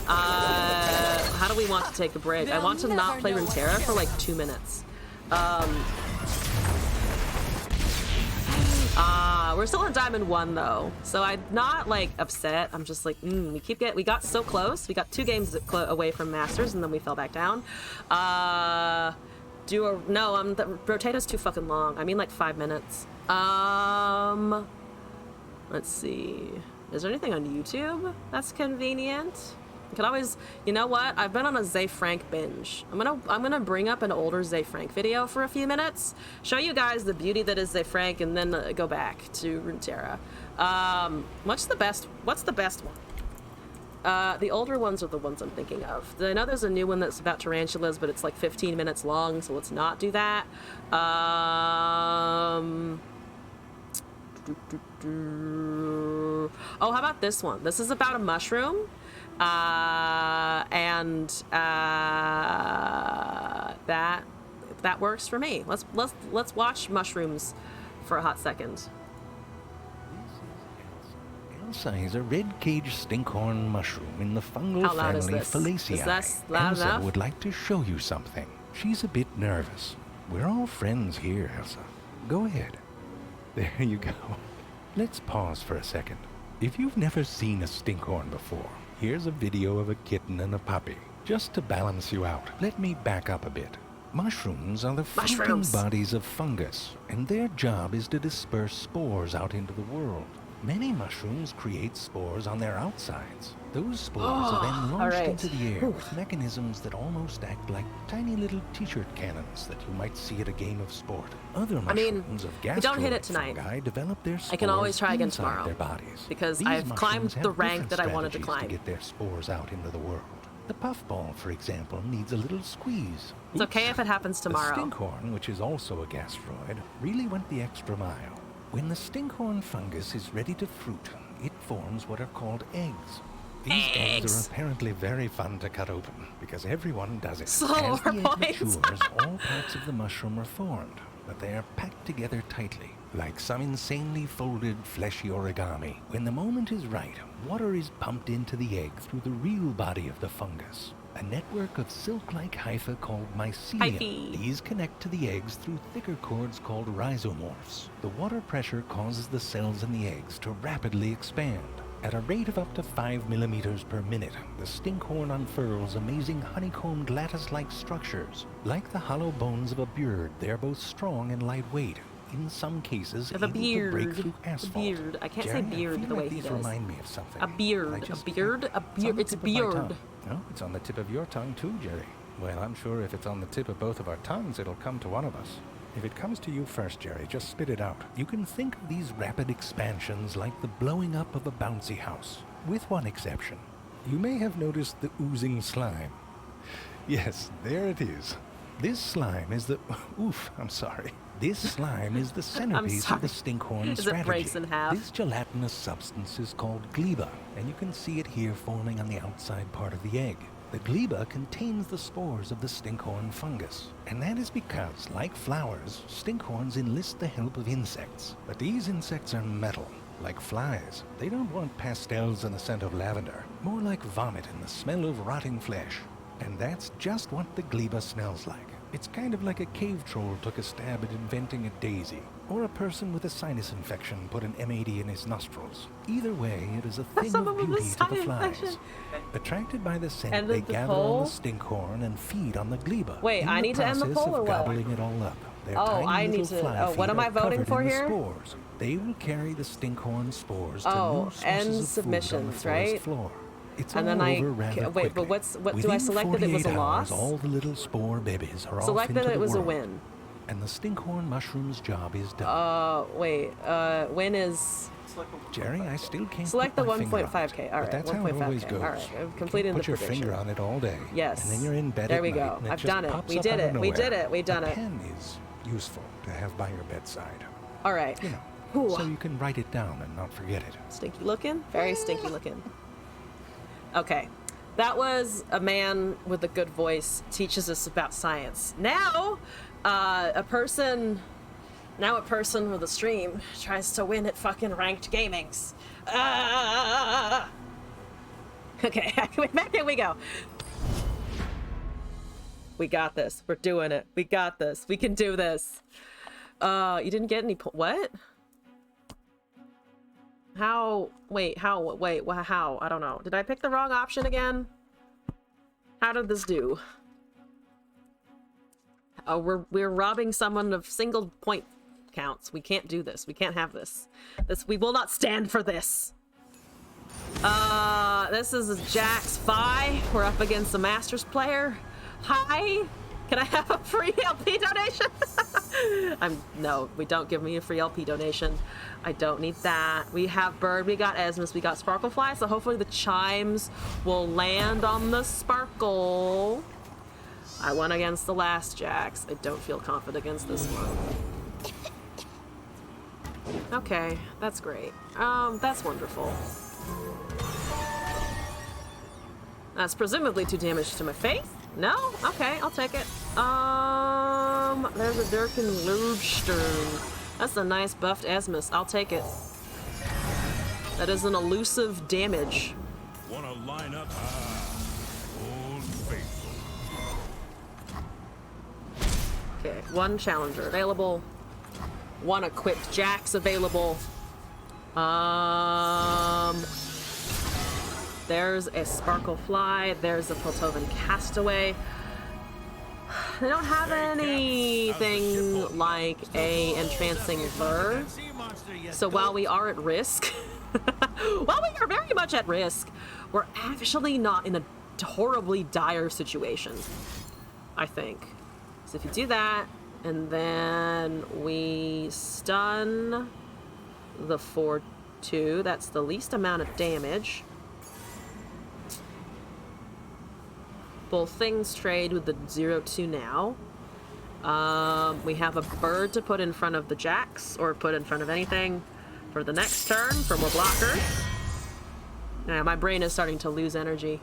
How do we want to take a break? I want to not play Runeterra for like 2 minutes. We're still in Diamond 1 though, so I'm not like upset. I'm just like, we got so close. We got 2 games away from Masters, and then we fell back down. The Rotato's too fucking long. I mean like 5 minutes. Let's see. Is there anything on YouTube that's convenient? I could always, you know what? I've been on a Ze Frank binge. I'm gonna bring up an older Ze Frank video for a few minutes, show you guys the beauty that is Ze Frank, and then go back to Runeterra. What's the best one? The older ones are the ones I'm thinking of. I know there's a new one that's about tarantulas, but it's like 15 minutes long, so let's not do that. Oh, how about this one? This is about a mushroom. That works for me. Let's watch mushrooms for a hot second. Elsa is a red-caged stinkhorn mushroom in the fungal How loud is family this? Fallaceae. Is that loud Elsa enough? would like to show you something. She's a bit nervous. We're all friends here, Elsa. Go ahead. There you go. Let's pause for a second. If you've never seen a stinkhorn before, here's a video of a kitten and a puppy. Just to balance you out, let me back up a bit. Mushrooms are the floating Mushrooms. bodies of fungus, and their job is to disperse spores out into the world. Many mushrooms create spores on their outsides. Those spores are then launched right. into the air with mechanisms that almost act like tiny little t-shirt cannons that you might see at a game of sport. Other I mean, mushrooms of if we don't hit gastroid it tonight, fungi develop their spores I can always try again inside tomorrow, their bodies. because These I've climbed mushrooms the have rank different that I wanted to strategies climb. get their spores out into the world. The puffball, for example, needs a little squeeze. It's okay if it happens tomorrow. The stinkhorn, which is also a gastroid, really went the extra mile. When the stinkhorn fungus is ready to fruit, it forms what are called eggs. These eggs are apparently very fun to cut open, because everyone does it. So As the egg points. matures, all parts of the mushroom are formed, but they are packed together tightly, like some insanely folded, fleshy origami. When the moment is right, water is pumped into the egg through the real body of the fungus. A network of silk-like hyphae called mycelium. Hyphae. These connect to the eggs through thicker cords called rhizomorphs. The water pressure causes the cells in the eggs to rapidly expand. At a rate of up to 5 millimeters per minute, the stinkhorn unfurls amazing honeycombed lattice-like structures. Like the hollow bones of a beard, they are both strong and lightweight. In some cases, Of a able to break beard. through A asphalt. beard. I can't say Jerry, beard feel the way like he these does. remind me of something. A beard. I A just- beard. A on beard. the It's tip of my beard. tongue. No, it's on the tip of your tongue too, Jerry. Well, I'm sure if it's on the tip of both of our tongues, it'll come to one of us. If it comes to you first, Jerry, just spit it out. You can think of these rapid expansions like the blowing up of a bouncy house, with one exception. You may have noticed the oozing slime. Yes, there it is. This slime is the... Oof, I'm sorry. This slime is the centerpiece of the stinkhorn As it strategy. breaks in half. This gelatinous substance is called gleba, and you can see it here forming on the outside part of the egg. The gleba contains the spores of the stinkhorn fungus, and that is because, like flowers, stinkhorns enlist the help of insects. But these insects are metal, like flies. They don't want pastels and the scent of lavender, more like vomit and the smell of rotting flesh. And that's just what the gleba smells like. It's kind of like a cave troll took a stab at inventing a daisy, or a person with a sinus infection put an M80 in his nostrils. Either way, it is a thing someone of with a beauty to the sinus flies. infection. Attracted by the scent, End they of the gather poll? on the stinkhorn and feed on the gleba. Wait, In I need to end the process poll of or what? gobbling it all up. Their Oh, tiny I need little to- fly oh, what feet am I are voting covered for in the here? Spores. They will carry the stinkhorn spores to Oh, new sources end of food on the submissions, forest right? floor. It's And all then I over rather wait, but quickly. what do I Within select that it was a 48 loss? hours, all the little spore babies are Select off into that it the was a world, win. and the stinkhorn mushroom's job is done. Win is Jerry, I still can't select put the my finger on it, 1.5K. All right, but that's how it 1.5K. always goes. All right, I've You completed can put the your prediction. finger on it all day. Yes. And then you're in bed There at we night, go. and I've just done it. pops We up did out of it. We nowhere. did it. We done A it. pen is useful to have by your bedside. All right. You know, Ooh. so you can write it down and not forget it. Stinky looking. Very stinky looking. Okay. That was a man with a good voice teaches us about science. Now, a person with a stream tries to win at fucking ranked gamings. Okay, back in we go. We got this. We're doing it. We got this. We can do this. You didn't get any what? How? Wait, how? Wait, how? I don't know. Did I pick the wrong option again? How did this do? Oh, we're robbing someone of single point counts. We can't do this. We can't have this. We will not stand for this. This is Jax Phi. We're up against a Masters player. Hi. Can I have a free LP donation? No, we don't give me a free LP donation. I don't need that. We have Bird, we got Esmus, we got Sparklefly, so hopefully the chimes will land on the Sparkle. I won against the last Jax. I don't feel confident against this one. Okay, that's great. That's wonderful. That's presumably 2 damage to my face? No? Okay, I'll take it. There's a Durkin Lurdstern. That's a nice buffed Esmus. I'll take it. That is an elusive damage. Wanna line up? Old faithful. Okay, 1 challenger available. 1 equipped Jax available. There's a Sparklefly. There's a Piltovan Castaway. They don't have anything like a entrancing lure. So while we are at risk, while we are very much at risk, we're actually not in a horribly dire situation, I think. So if you do that, and then we stun the 4-2, that's the least amount of damage. Both things trade with the 0-2 now. We have a bird to put in front of the jacks, or put in front of anything for the next turn for more blockers. Yeah, my brain is starting to lose energy.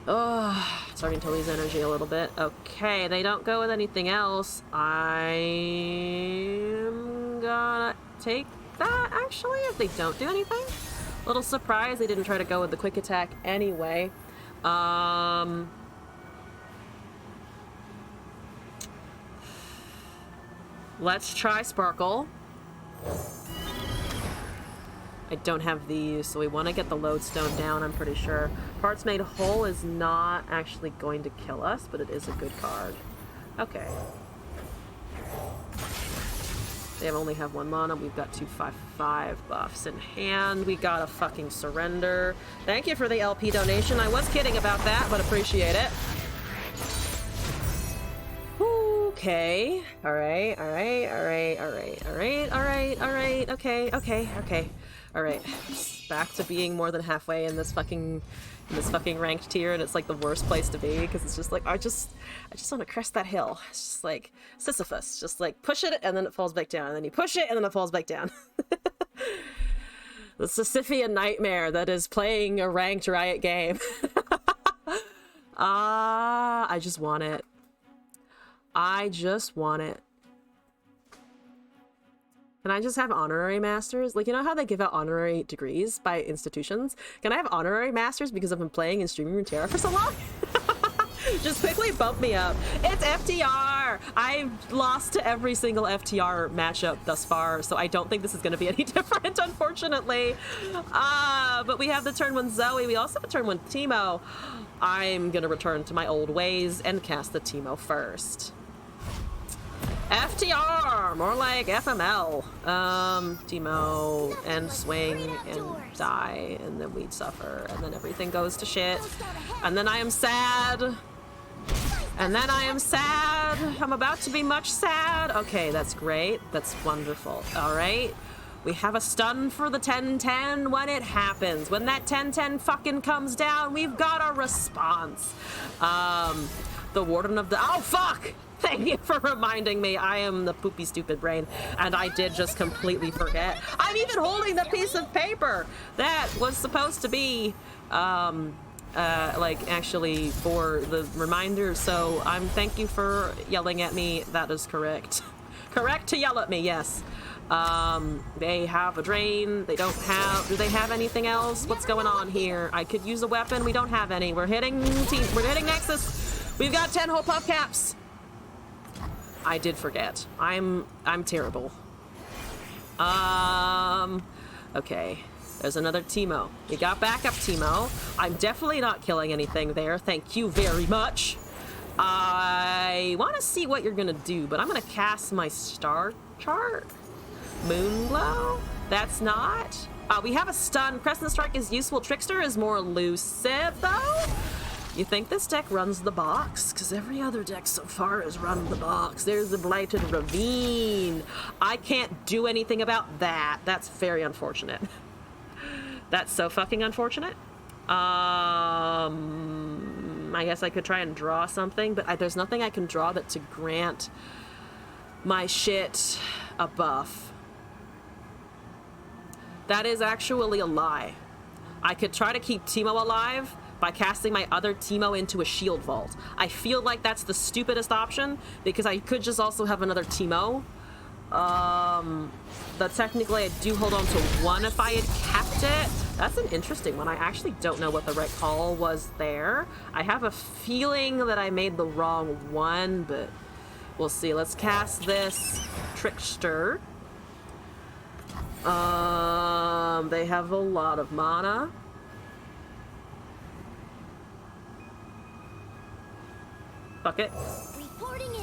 Oh, starting to lose energy a little bit. Okay, they don't go with anything else. I'm gonna take that, actually, if they don't do anything. A little surprised they didn't try to go with the quick attack anyway. Let's try Sparkle. I don't have these, so we want to get the Lodestone down, I'm pretty sure. Parts Made Whole is not actually going to kill us, but it is a good card. Okay. They only have 1 mana. We've got 2/5/5 buffs in hand. We got a fucking Surrender. Thank you for the LP donation. I was kidding about that, but appreciate it. Okay. Alright, alright, alright, alright, alright, alright, alright, okay, okay, okay. Alright. Back to being more than halfway in this fucking ranked tier, and it's like the worst place to be, because it's just like, I just want to crest that hill. It's just like Sisyphus. Just like push it and then it falls back down, and then you push it and then it falls back down. The Sisyphean nightmare that is playing a ranked Riot game. I just want it. I just want it. Can I just have honorary masters? Like, you know how they give out honorary degrees by institutions? Can I have honorary masters because I've been playing and streaming Runeterra for so long? Just quickly bump me up. It's FTR! I've lost to every single FTR matchup thus far, so I don't think this is going to be any different, unfortunately. But we have the turn 1 Zoe. We also have a turn 1 Teemo. I'm going to return to my old ways and cast the Teemo first. FTR! More like FML. Teemo, and swing, and die, and then we'd suffer, and then everything goes to shit. And then I am sad. And then I am sad. I'm about to be much sad. Okay, that's great. That's wonderful. Alright. We have a stun for the 10-10 when it happens. When that 10-10 fucking comes down, we've got a response. The Warden of the... Oh, fuck! Thank you for reminding me. I am the poopy stupid brain, and I did just completely forget. I'm even holding the piece of paper that was supposed to be, like, actually for the reminder, so thank you for yelling at me. That is correct. Correct to yell at me, yes. They have a drain. They don't have... Do they have anything else? What's going on here? I could use a weapon. We don't have any. We're hitting Nexus. We've got 10 whole puff caps. I did forget. I'm terrible. Okay. There's another Teemo. We got backup Teemo. I'm definitely not killing anything there. Thank you very much. I want to see what you're gonna do, but I'm gonna cast my star chart. Moonglow? That's not. We have a stun. Crescent Strike is useful. Trickster is more elusive, though. You think this deck runs the box? Because every other deck so far has run the box. There's the Blighted Ravine. I can't do anything about that. That's very unfortunate. That's so fucking unfortunate. I guess I could try and draw something, but there's nothing I can draw that to grant my shit a buff. That is actually a lie. I could try to keep Teemo alive by casting my other Teemo into a shield vault. I feel like that's the stupidest option, because I could just also have another Teemo. But technically I do hold on to one if I had kept it. That's an interesting one. I actually don't know what the right call was there. I have a feeling that I made the wrong one, but we'll see. Let's cast this Trickster. They have a lot of mana. Fuck it. Reporting in.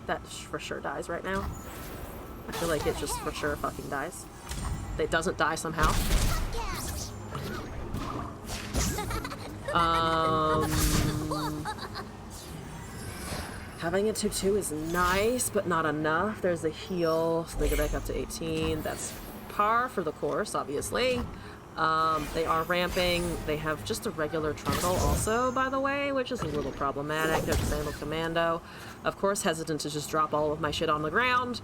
That for sure dies right now. I feel like it just for sure fucking dies. It doesn't die somehow. Having a 2-2 is nice, but not enough. There's a heal, so they go back up to 18. That's par for the course, obviously. They are ramping. They have just a regular trundle also, by the way, which is a little problematic. They're Sandal Commando. Of course, hesitant to just drop all of my shit on the ground.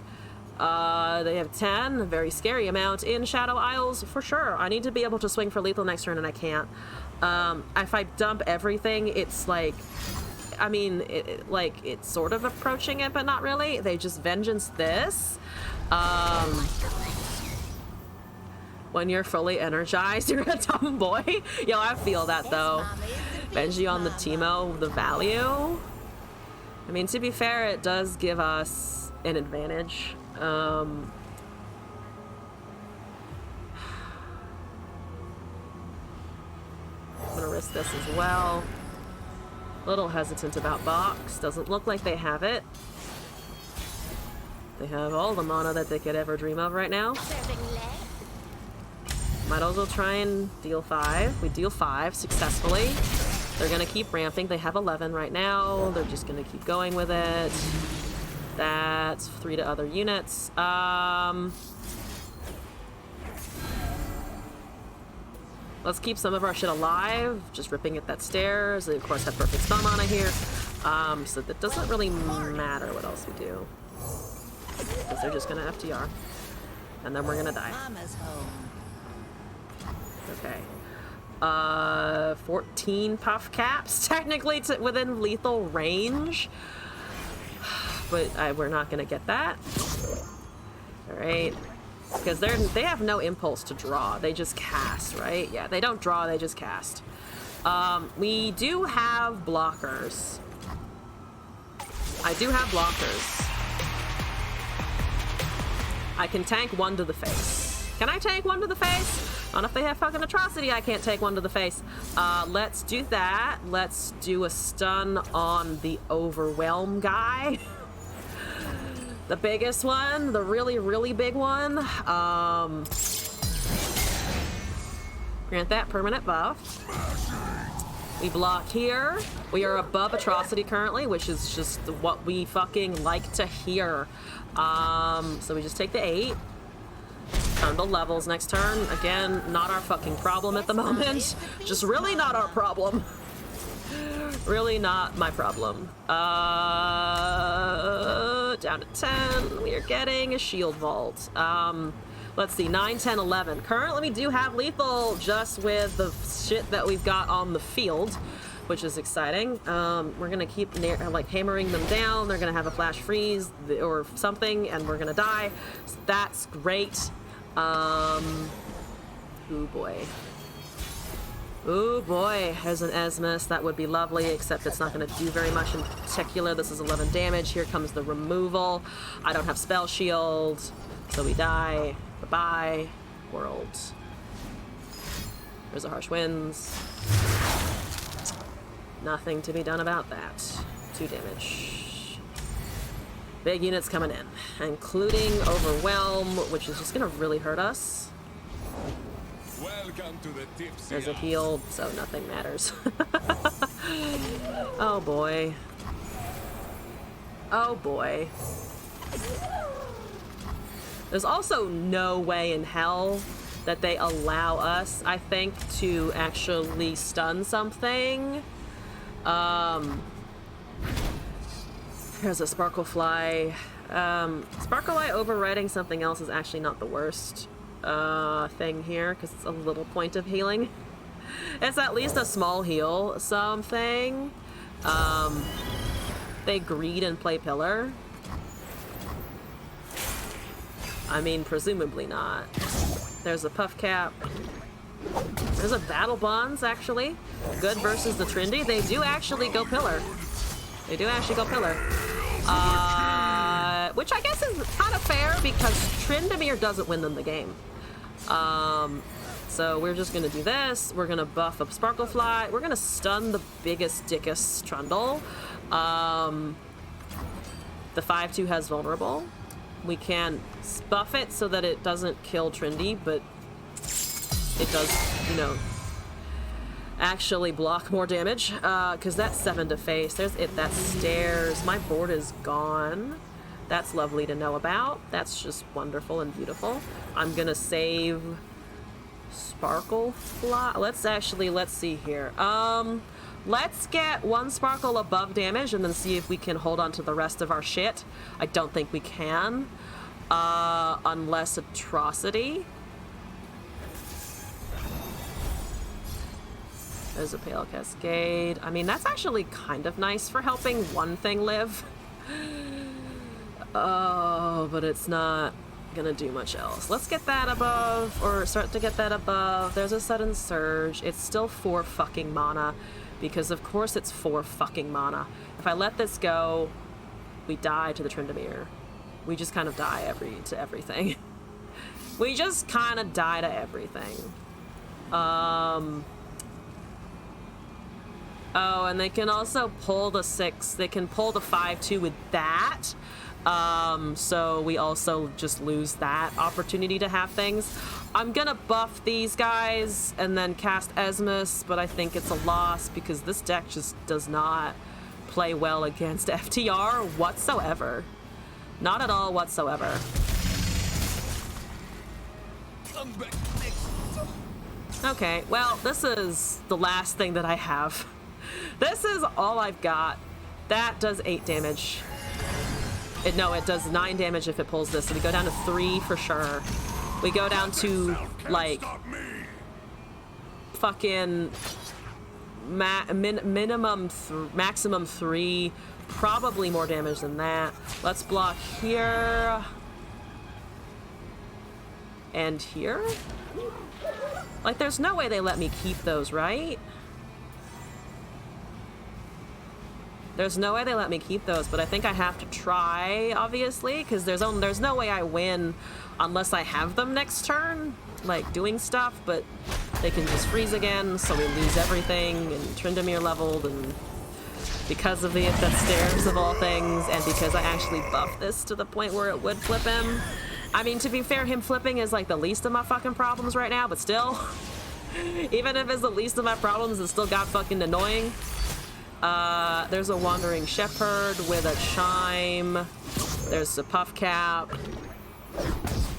They have 10, a very scary amount in Shadow Isles, for sure. I need to be able to swing for lethal next turn, and I can't. If I dump everything, it's like... I mean, it's sort of approaching it, but not really. They just Vengeance this. When you're fully energized, you're a dumb boy. Yo, I feel that, though. Benji on the Teemo, the value. I mean, to be fair, it does give us an advantage. I'm gonna risk this as well. Little hesitant about box. Doesn't look like they have it. They have all the mana that they could ever dream of right now. Might as well try and deal 5. We deal 5 successfully. They're gonna keep ramping. They have 11 right now. They're just gonna keep going with it. That's 3 to other units. Let's keep some of our shit alive. Just ripping at that stairs. They, of course, have perfect spell mana here. So that doesn't really matter what else we do. Because they're just going to FTR. And then we're going to die. Mama's home. Okay. 14 puff caps. Technically within lethal range. But we're not going to get that. Alright. Because they have no impulse to draw. They just cast, right? Yeah, they don't draw, they just cast. We do have blockers. I do have blockers. I can tank 1 to the face. Can I tank 1 to the face? Not if they have fucking atrocity, I can't take 1 to the face. Let's do that. Let's do a stun on the overwhelm guy. The biggest one, the really, really big one. Grant that permanent buff. We block here. We are above atrocity currently, which is just what we fucking like to hear. So we just take the 8. Turn the levels next turn. Again, not our fucking problem at the moment. Just really not our problem. Really not my problem. Down to 10. We are getting a shield vault. Let's see, 9, 10, 11. Currently, we do have lethal just with the shit that we've got on the field, which is exciting. We're gonna keep hammering them down. They're gonna have a flash freeze or something, and we're gonna die. So that's great. Ooh boy. Ooh boy, there's an Esmus. That would be lovely, except it's not going to do very much in particular. This is 11 damage. Here comes the removal. I don't have spell shield, so we die. Bye-bye, world. There's a harsh winds. Nothing to be done about that. 2 damage. Big units coming in, including Overwhelm, which is just going to really hurt us. Welcome to the tipsy. There's a heal, so nothing matters. Oh boy. Oh boy. There's also no way in hell that they allow us, I think, to actually stun something. There's a Sparklefly. Sparklefly overriding something else is actually not the worst thing here, because it's a little point of healing. It's at least a small heal something. They greed and play pillar. I mean, presumably not. There's a puff cap. There's a battle bonds, actually. Good versus the Trinity. They do actually go pillar. They do actually go pillar. Which I guess is kind of fair, because Tryndamere doesn't win them the game. so we're just gonna do this. We're gonna buff up Sparklefly. We're gonna stun the biggest dickest Trundle. The 5/2 has vulnerable. We can buff it so that it doesn't kill Trindy, but it does, you know, actually block more damage, because that's 7 to face. There's it. That stairs. My board is gone. That's lovely to know about. That's just wonderful and beautiful. I'm gonna save Sparklefly. Let's see here. Let's get 1 Sparkle above damage and then see if we can hold on to the rest of our shit. I don't think we can, unless Atrocity. There's a Pale Cascade. I mean, that's actually kind of nice for helping one thing live. Oh, but it's not gonna do much else. Let's get that above, or start to get that above. There's a Sudden Surge. It's still 4 fucking mana, because of course it's 4 fucking mana. If I let this go, we die to the Tryndamere. We just kind of die to everything. We just kind of die to everything. Oh, and they can also pull the 6. They can pull the 5/2 with that. So we also just lose that opportunity to have things. I'm gonna buff these guys and then cast Esmus, but I think it's a loss because this deck just does not play well against FTR whatsoever. Not at all whatsoever. Okay, well, this is the last thing that I have. This is all I've got. That does 8 damage. No, it does 9 damage if it pulls this. So we go down to 3 for sure. We go down to, like, fucking maximum 3. Probably more damage than that. Let's block here. And here? Like, there's no way they let me keep those, right? There's no way they let me keep those, but I think I have to try, obviously, because there's no way I win unless I have them next turn, like, doing stuff, but they can just freeze again, so we lose everything, and Tryndamere leveled, and because of the stairs of all things, and because I actually buffed this to the point where it would flip him. I mean, to be fair, him flipping is, like, the least of my fucking problems right now, but still, even if it's the least of my problems, it still got fucking annoying. There's a Wandering Shepherd with a Chime. There's a Puff Cap.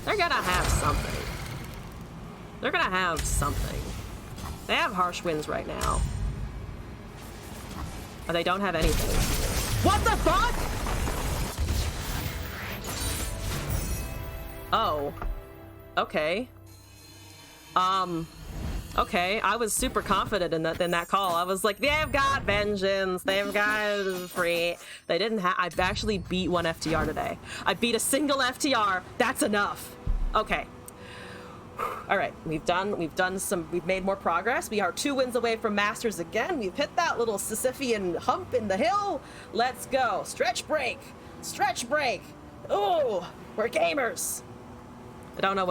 They're gonna have something. They're gonna have something. They have Harsh Winds right now. But they don't have anything. What the fuck? Oh. Okay. Okay, I was super confident in that call. I was like, they've got Vengeance, they've got Free. They didn't have. I've actually beat 1 FTR today. I beat a single FTR. That's enough. Okay. All right, we've made more progress. We are 2 wins away from Masters again. We've hit that little Sisyphean hump in the hill. Let's go. Stretch break. Stretch break. Ooh, we're gamers. I don't know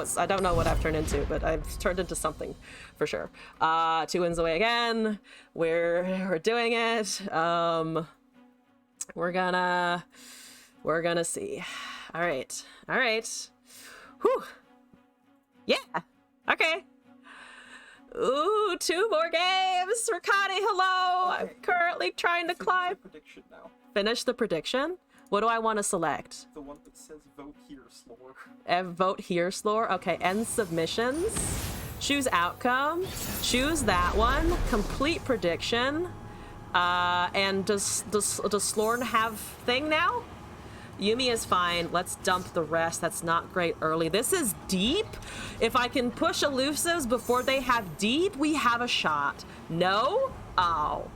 what I've turned into, but I've turned into something for sure. 2 wins away again. We're doing it. We're gonna see. All right. Whew. Yeah. Okay. Ooh, 2 more games. Rakani, hello. I'm currently trying to climb. Prediction now. Finish the prediction. What do I want to select? The one that says vote here, Slore. Vote here, Slore. Okay, end submissions. Choose outcome. Choose that one. Complete prediction. And does Slorn have thing now? Yuumi is fine. Let's dump the rest. That's not great early. This is deep. If I can push elusives before they have deep, we have a shot. No? Oh.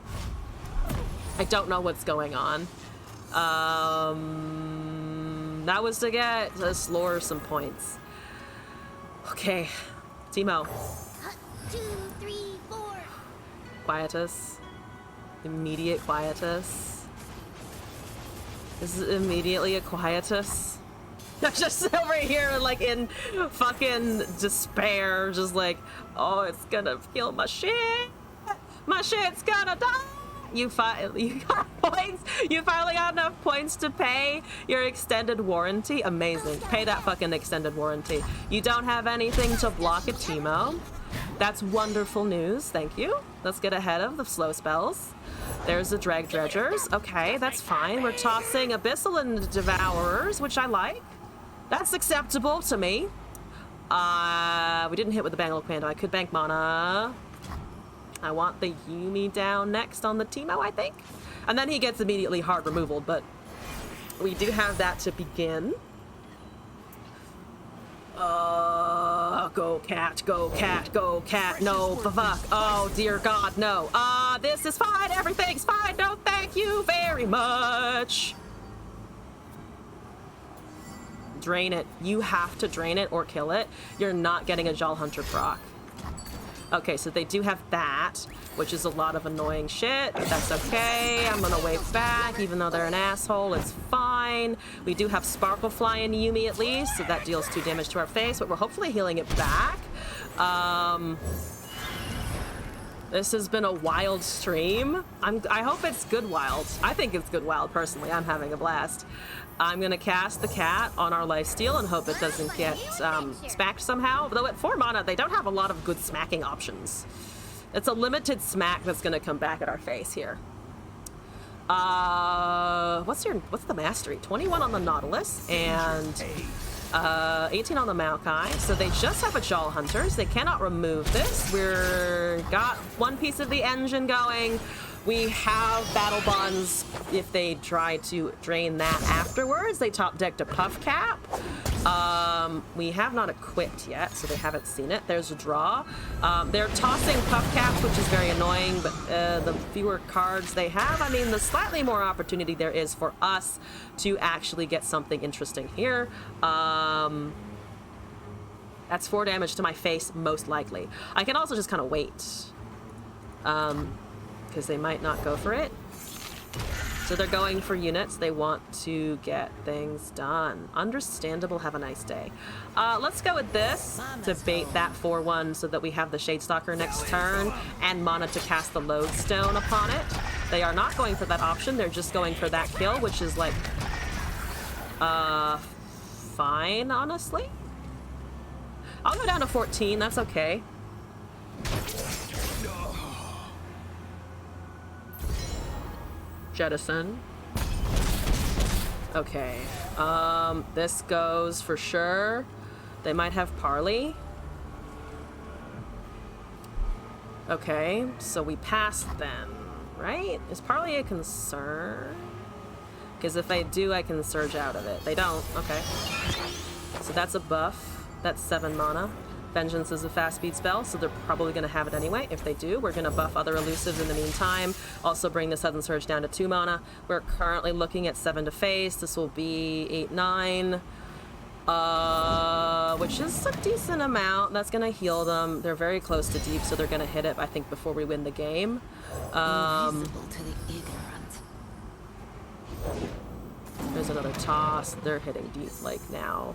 I don't know what's going on. That was to get Slore some points. Okay. Teemo. 2, 3, 4. Quietus. Immediate Quietus. This is immediately a Quietus. Just over here, like, in fucking despair, just like, oh, it's gonna kill my shit. My shit's gonna die. You got points. You finally got enough points to pay your extended warranty. Amazing. Pay that fucking extended warranty. You don't have anything to block a Teemo. That's wonderful news. Thank you. Let's get ahead of the slow spells. There's the Drag Dredgers. Okay, that's fine. We're tossing Abyssal and Devourers, which I like. That's acceptable to me. We didn't hit with the Bangalore Commando. I could bank mana. I want the Yuumi down next on the Teemo, I think. And then he gets immediately hard removal, but we do have that to begin. Go cat, go cat, go cat. No, fuck. Oh, dear God, no. This is fine. Everything's fine. No, thank you very much. Drain it. You have to drain it or kill it. You're not getting a Jal Hunter proc. Okay, so they do have that, which is a lot of annoying shit. That's okay. I'm gonna wave back, even though they're an asshole. It's fine. We do have Sparklefly and Yuumi at least, so that deals 2 damage to our face, but we're hopefully healing it back. This has been a wild stream. I hope it's good wild. I think it's good wild, personally. I'm having a blast. I'm gonna cast the cat on our lifesteal and hope it doesn't get smacked somehow. Though at 4 mana, they don't have a lot of good smacking options. It's a limited smack that's gonna come back at our face here. What's the mastery? 21 on the Nautilus and 18 on the Maokai. So they just have a Jal Hunters. They cannot remove this. We're got one piece of the engine going. We have Battle Bonds if they try to drain that afterwards. They top decked a Puff Cap. We have not equipped yet, so they haven't seen it. There's a draw. They're tossing Puff Caps, which is very annoying, but the fewer cards they have, I mean, the slightly more opportunity there is for us to actually get something interesting here. That's 4 damage to my face, most likely. I can also just kind of wait. Because they might not go for it. So they're going for units. They want to get things done. Understandable. Have a nice day. Let's go with this to bait that 4/1 so that we have the Shadestalker next turn and mana to cast the Lodestone upon it. They are not going for that option. They're just going for that kill, which is like fine, honestly. I'll go down to 14. That's okay. Jettison. Okay. This goes for sure. They might have Parley. Okay, so we pass then, right? Is Parley a concern? Because if I do, I can surge out of it. They don't. Okay. So that's a buff. That's 7 mana. Vengeance is a fast speed spell, so they're probably going to have it anyway. If they do, we're going to buff other elusives in the meantime. Also bring the Sudden Surge down to 2 mana. We're currently looking at 7 to face. This will be 8, 9. Which is a decent amount. That's going to heal them. They're very close to deep, so they're going to hit it, I think, before we win the game. Invisible to the ignorant. There's another toss. They're hitting deep, like, now.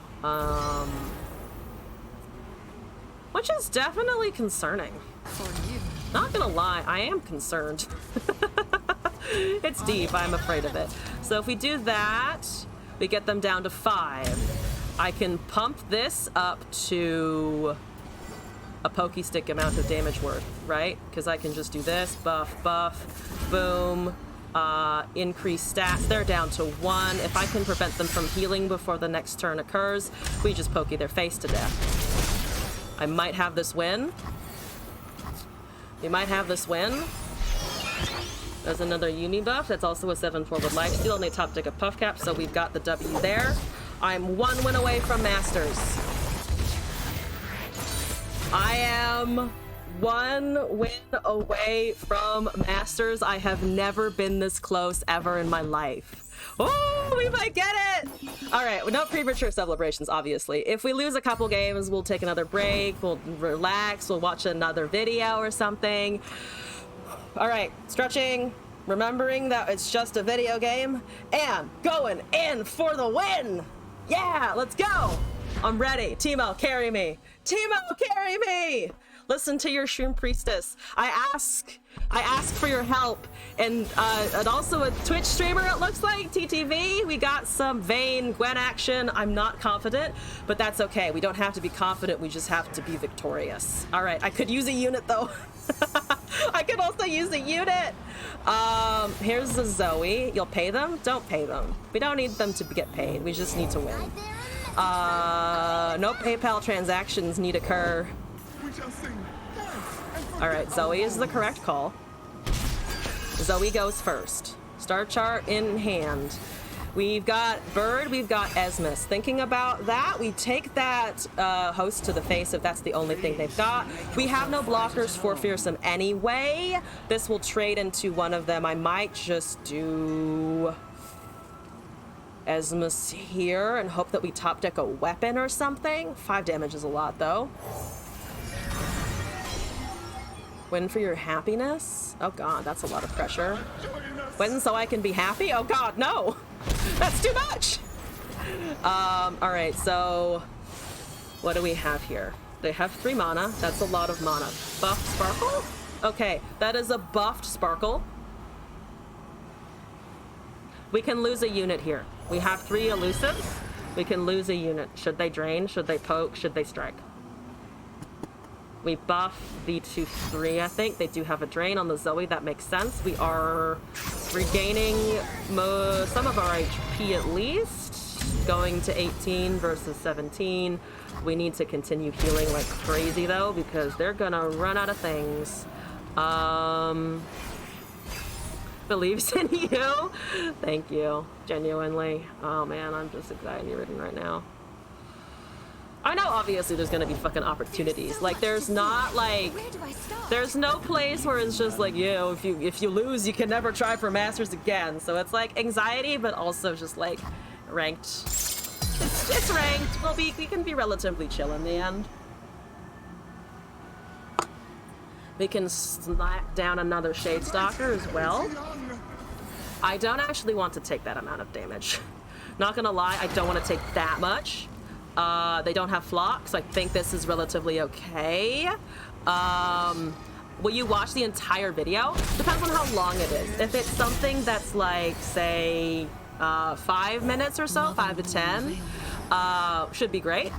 Which is definitely concerning. Not gonna lie, I am concerned. It's deep, I'm afraid of it. So if we do that, we get them down to 5. I can pump this up to a Pokey Stick amount of damage worth, right? Because I can just do this, buff, buff, boom, increase stats. They're down to 1. If I can prevent them from healing before the next turn occurs, we just pokey their face to death. I might have this win. We might have this win. There's another Yuumi buff. That's also a 7/4 with lifesteal, and they top deck a Puff Cap, so we've got the W there. I'm 1 win away from Masters. I am 1 win away from Masters. I have never been this close ever in my life. Oh, we might get it! All right, no premature celebrations, obviously. If we lose a couple games, we'll take another break, we'll relax, we'll watch another video or something. All right, stretching, remembering that it's just a video game, and going in for the win! Yeah, let's go. I'm ready. Teemo, carry me. Teemo, carry me. Listen to your Shroom Priestess. I ask for your help. And also a Twitch streamer, it looks like, TTV. We got some Vayne Gwen action. I'm not confident, but that's okay. We don't have to be confident. We just have to be victorious. All right, I could use a unit though. I could also use a unit. Here's the Zoe. You'll pay them? Don't pay them. We don't need them to get paid. We just need to win. No PayPal transactions need occur. All right, Zoe is the correct call. Zoe goes first. Star chart in hand. We've got Bird, we've got Esmus. Thinking about that, we take that host to the face if that's the only thing they've got. We have no blockers for Fearsome anyway. This will trade into one of them. I might just do Esmus here and hope that we top deck a weapon or something. 5 damage is a lot though. Win for your happiness? Oh god, that's a lot of pressure. Win so I can be happy? Oh god, no! That's too much! Alright, so what do we have here? They have 3 mana. That's a lot of mana. Buffed Sparkle? Okay, that is a buffed Sparkle. We can lose a unit here. We have 3 elusives. We can lose a unit. Should they drain? Should they poke? Should they strike? We buff the 2/3, I think. They do have a drain on the Zoe. That makes sense. We are regaining some of our HP at least. Going to 18 versus 17. We need to continue healing like crazy though, because they're gonna run out of things. Believes in you. Thank you. Genuinely. Oh man, I'm just anxiety-ridden right now. I know obviously there's gonna be fucking opportunities. Like there's not like, there's no place where it's just like, yo, if you lose, you can never try for Masters again. So it's like anxiety, but also just like ranked. It's ranked. We can be relatively chill in the end. We can slap down another Shadestalker as well. I don't actually want to take that amount of damage. Not gonna lie, I don't want to take that much. They don't have flocks. I think this is relatively okay. Will you watch the entire video? Depends on how long it is. If it's something that's like, say, 5 minutes or so, 5 to 10, should be great.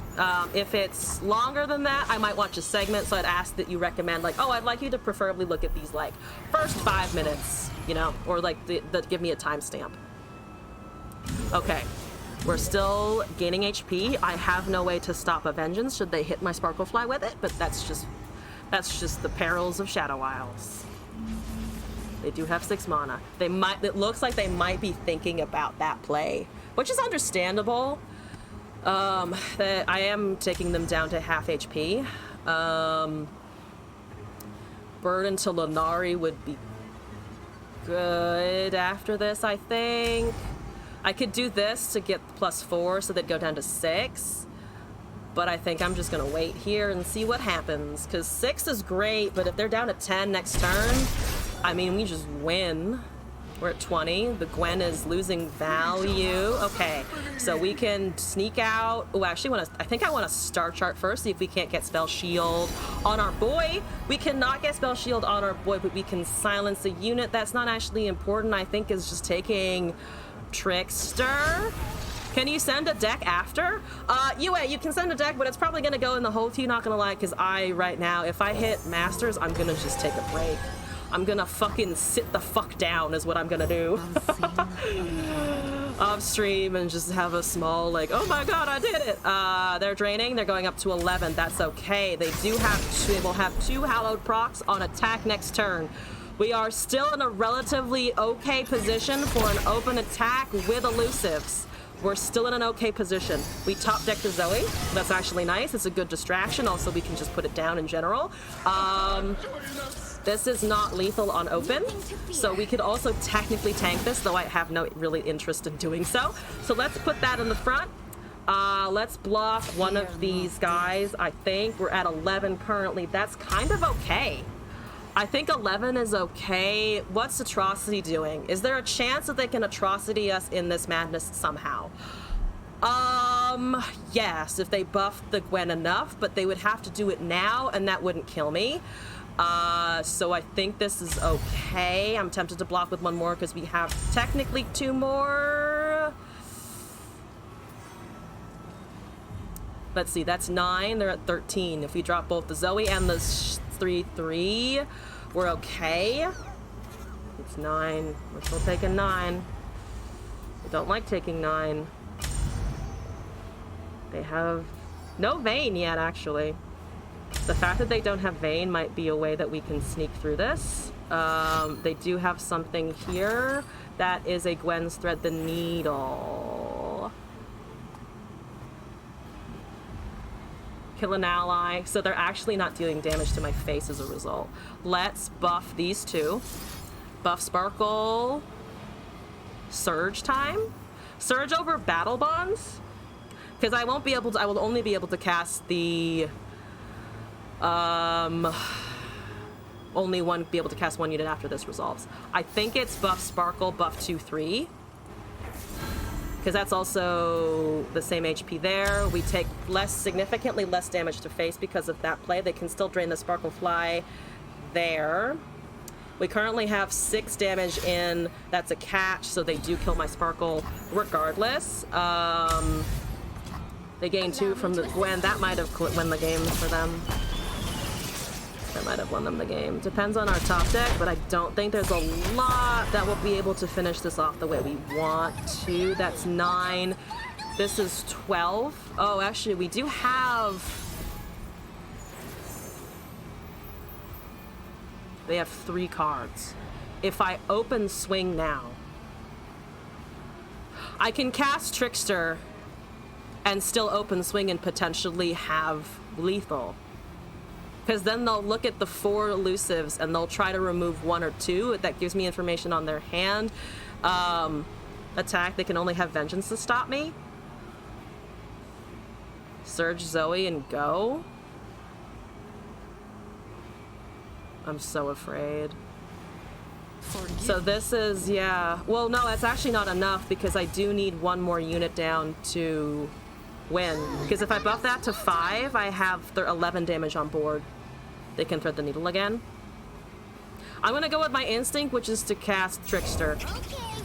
If it's longer than that, I might watch a segment, so I'd ask that you recommend, like, oh, I'd like you to preferably look at these, like, first 5 minutes, you know, or, like, give me a timestamp. Okay. We're still gaining HP. I have no way to stop a Vengeance should they hit my Sparklefly with it, but that's just the perils of Shadow Isles. They do have 6 mana. It looks like they might be thinking about that play, which is understandable. That I am taking them down to half HP. Bird into Lunari would be good after this, I think. I could do this to get +4 so they'd go down to 6. But I think I'm just gonna wait here and see what happens. Because 6 is great, but if they're down to 10 next turn, I mean, we just win. We're at 20. The Gwen is losing value. Okay, so we can sneak out. Oh, actually, I think I want to Star Chart first, see if we can't get Spell Shield on our boy. We cannot get Spell Shield on our boy, but we can silence a unit. That's not actually important. I think is just taking Trickster. Can you send a deck after? You can send a deck, but it's probably gonna go in the hole too, not gonna lie, because right now, if I hit Masters, I'm gonna just take a break. I'm gonna fucking sit the fuck down is what I'm gonna do. Off stream and just have a small, like, oh my god, I did it. They're draining, they're going up to 11, that's okay. They will have 2 Hallowed procs on attack next turn. We are still in a relatively okay position for an open attack with elusives. We're still in an okay position. We top deck the Zoe. That's actually nice. It's a good distraction. Also, we can just put it down in general. This is not lethal on open, so we could also technically tank this, though I have no really interest in doing so. So let's put that in the front. Let's block one of these guys. I think we're at 11 currently. That's kind of okay. I think 11 is okay. What's Atrocity doing? Is there a chance that they can Atrocity us in this madness somehow? Yes, if they buffed the Gwen enough, but they would have to do it now, and that wouldn't kill me. So I think this is okay. I'm tempted to block with one more because we have technically 2 more. Let's see, that's 9. They're at 13. If we drop both the Zoe and the 3/3, we're okay. It's 9. We're still taking 9. I don't like taking 9. They have no Vayne yet, actually. The fact that they don't have Vayne might be a way that we can sneak through this. They do have something here. That is a Gwen's Thread the Needle. Kill an ally. So they're actually not dealing damage to my face as a result. Let's buff these 2. Buff Sparkle. Surge time? Surge over Battle Bonds? Because I won't be able to, I will only be able to cast the, only be able to cast 1 unit after this resolves. I think it's buff Sparkle, buff 2/3. Because that's also the same HP there. We take significantly less damage to face because of that play. They can still drain the Sparkle Fly there. We currently have 6 damage in. That's a catch, so they do kill my Sparkle regardless. They gain 2 from the Gwen. That might have won the game for them. That might have won them the game. Depends on our top deck, but I don't think there's a lot that will be able to finish this off the way we want to. That's 9. This is 12. Oh, actually, we do have... They have 3 cards. If I open Swing now, I can cast Trickster and still open Swing and potentially have lethal. Because then they'll look at the 4 elusives and they'll try to remove 1 or 2. That gives me information on their hand. Attack, they can only have Vengeance to stop me. Surge Zoe and go. I'm so afraid. So this is, yeah. Well, no, that's actually not enough because I do need 1 more unit down to win. Because if I buff that to 5, I have 11 damage on board. They can Thread the Needle again. I'm gonna go with my instinct, which is to cast Trickster. Okay,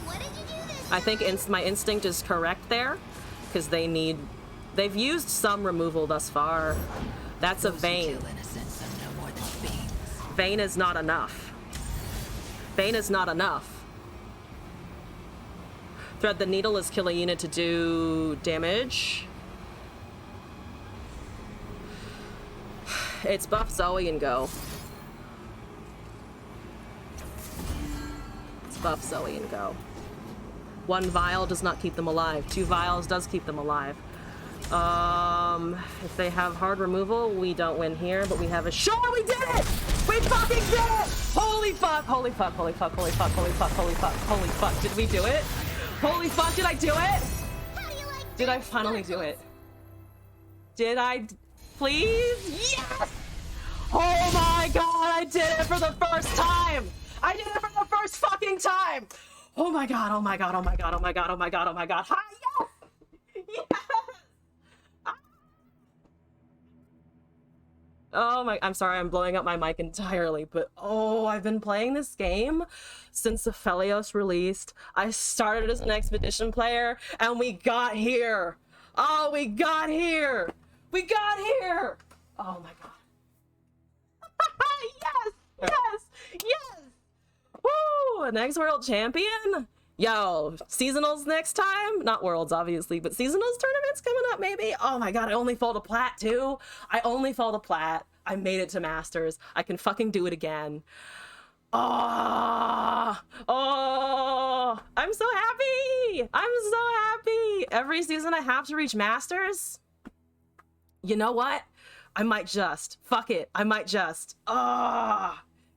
what did you do this? I think my instinct is correct there, because they've used some removal thus far. That's a Vayne. Vayne is not enough. Vayne is not enough. Thread the Needle is kill a unit to do damage. It's buff Zoe and go. It's buff Zoe and go. 1 vial does not keep them alive. 2 vials does keep them alive. If they have hard removal, we don't win here, but we have a... Sure, we did it! We fucking did it! Holy fuck, holy fuck, holy fuck, holy fuck, holy fuck, holy fuck, holy fuck. Did we do it? Holy fuck, did I do it? How do you like Did I finally do it? Did I... Please? Yes! Oh my god, I did it for the first time! I did it for the first fucking time! Oh my god, oh my god, oh my god, oh my god, oh my god, oh my god. Hi, yes! Yes! Oh my, I'm sorry, I'm blowing up my mic entirely, but oh, I've been playing this game since the Aphelios released. I started as an Expedition player, and we got here. Oh, we got here. We got here. Oh my god. Yes, yes, yes. Woo, an Eggs World champion? Yo, seasonals next time? Not worlds, obviously, but seasonals tournaments coming up, maybe? Oh my god, I only fall to plat, too. I only fall to plat. I made it to Masters. I can fucking do it again. Oh, I'm so happy. I'm so happy. Every season I have to reach Masters. You know what? I might just. Fuck it. I might just.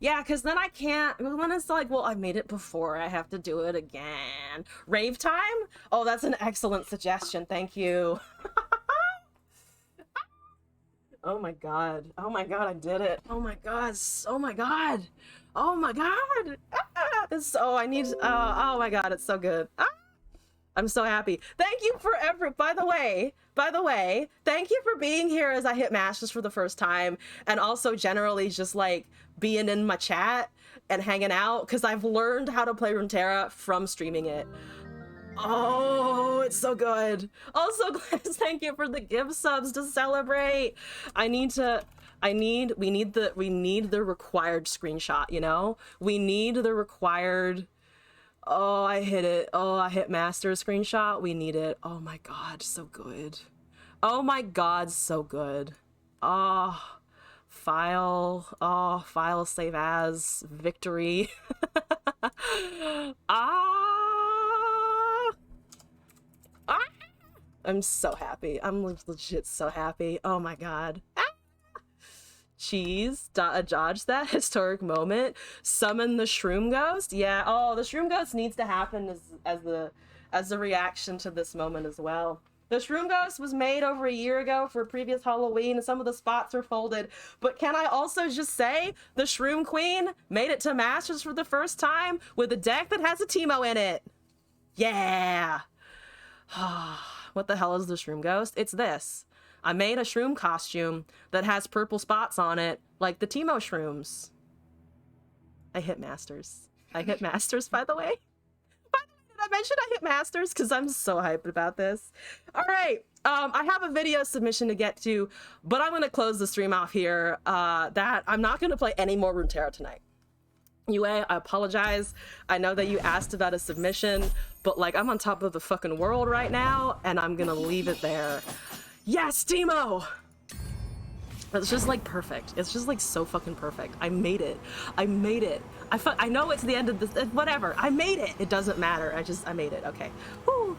Yeah, because then I can't, when it's like, well, I made it before, I have to do it again. Rave time? Oh, that's an excellent suggestion. Thank you. Oh my god. Oh my god, I did it. Oh my god. Oh my god. Oh my god. I need, oh my god, it's so good. I'm so happy. Thank you for by the way, thank you for being here as I hit Masters for the first time, and also generally just like being in my chat and hanging out, because I've learned how to play Runeterra from streaming it. Oh, it's so good. Also, Glass, thank you for the gift subs to celebrate. We need the required screenshot, you know? We need the required, oh, I hit it. Oh, I hit master screenshot. We need it. Oh my God, so good. Oh my God, so good. Oh, file, save as, victory. I'm so happy. I'm legit so happy. Oh my God. Cheese, dodge that historic moment. Summon the Shroom Ghost. Yeah. Oh, the Shroom Ghost needs to happen as the reaction to this moment as well. The Shroom Ghost was made over a year ago for a previous Halloween, and some of the spots are folded. But can I also just say, the Shroom Queen made it to Masters for the first time with a deck that has a Teemo in it. Yeah. What the hell is the Shroom Ghost? It's this. I made a shroom costume that has purple spots on it, like the Teemo shrooms. I hit Masters. I hit Masters, by the way. Did I mention I hit Masters? Because I'm so hyped about this. All right. I have a video submission to get to, but I'm going to close the stream off here. That I'm not going to play any more Runeterra tonight. UA, I apologize. I know that you asked about a submission, but like I'm on top of the fucking world right now, and I'm going to leave it there. Yes, Teemo! It's just like perfect. It's just like so fucking perfect. I made it. I made it. I know it's the end of this, whatever. I made it. It doesn't matter. I made it. Okay. Woo.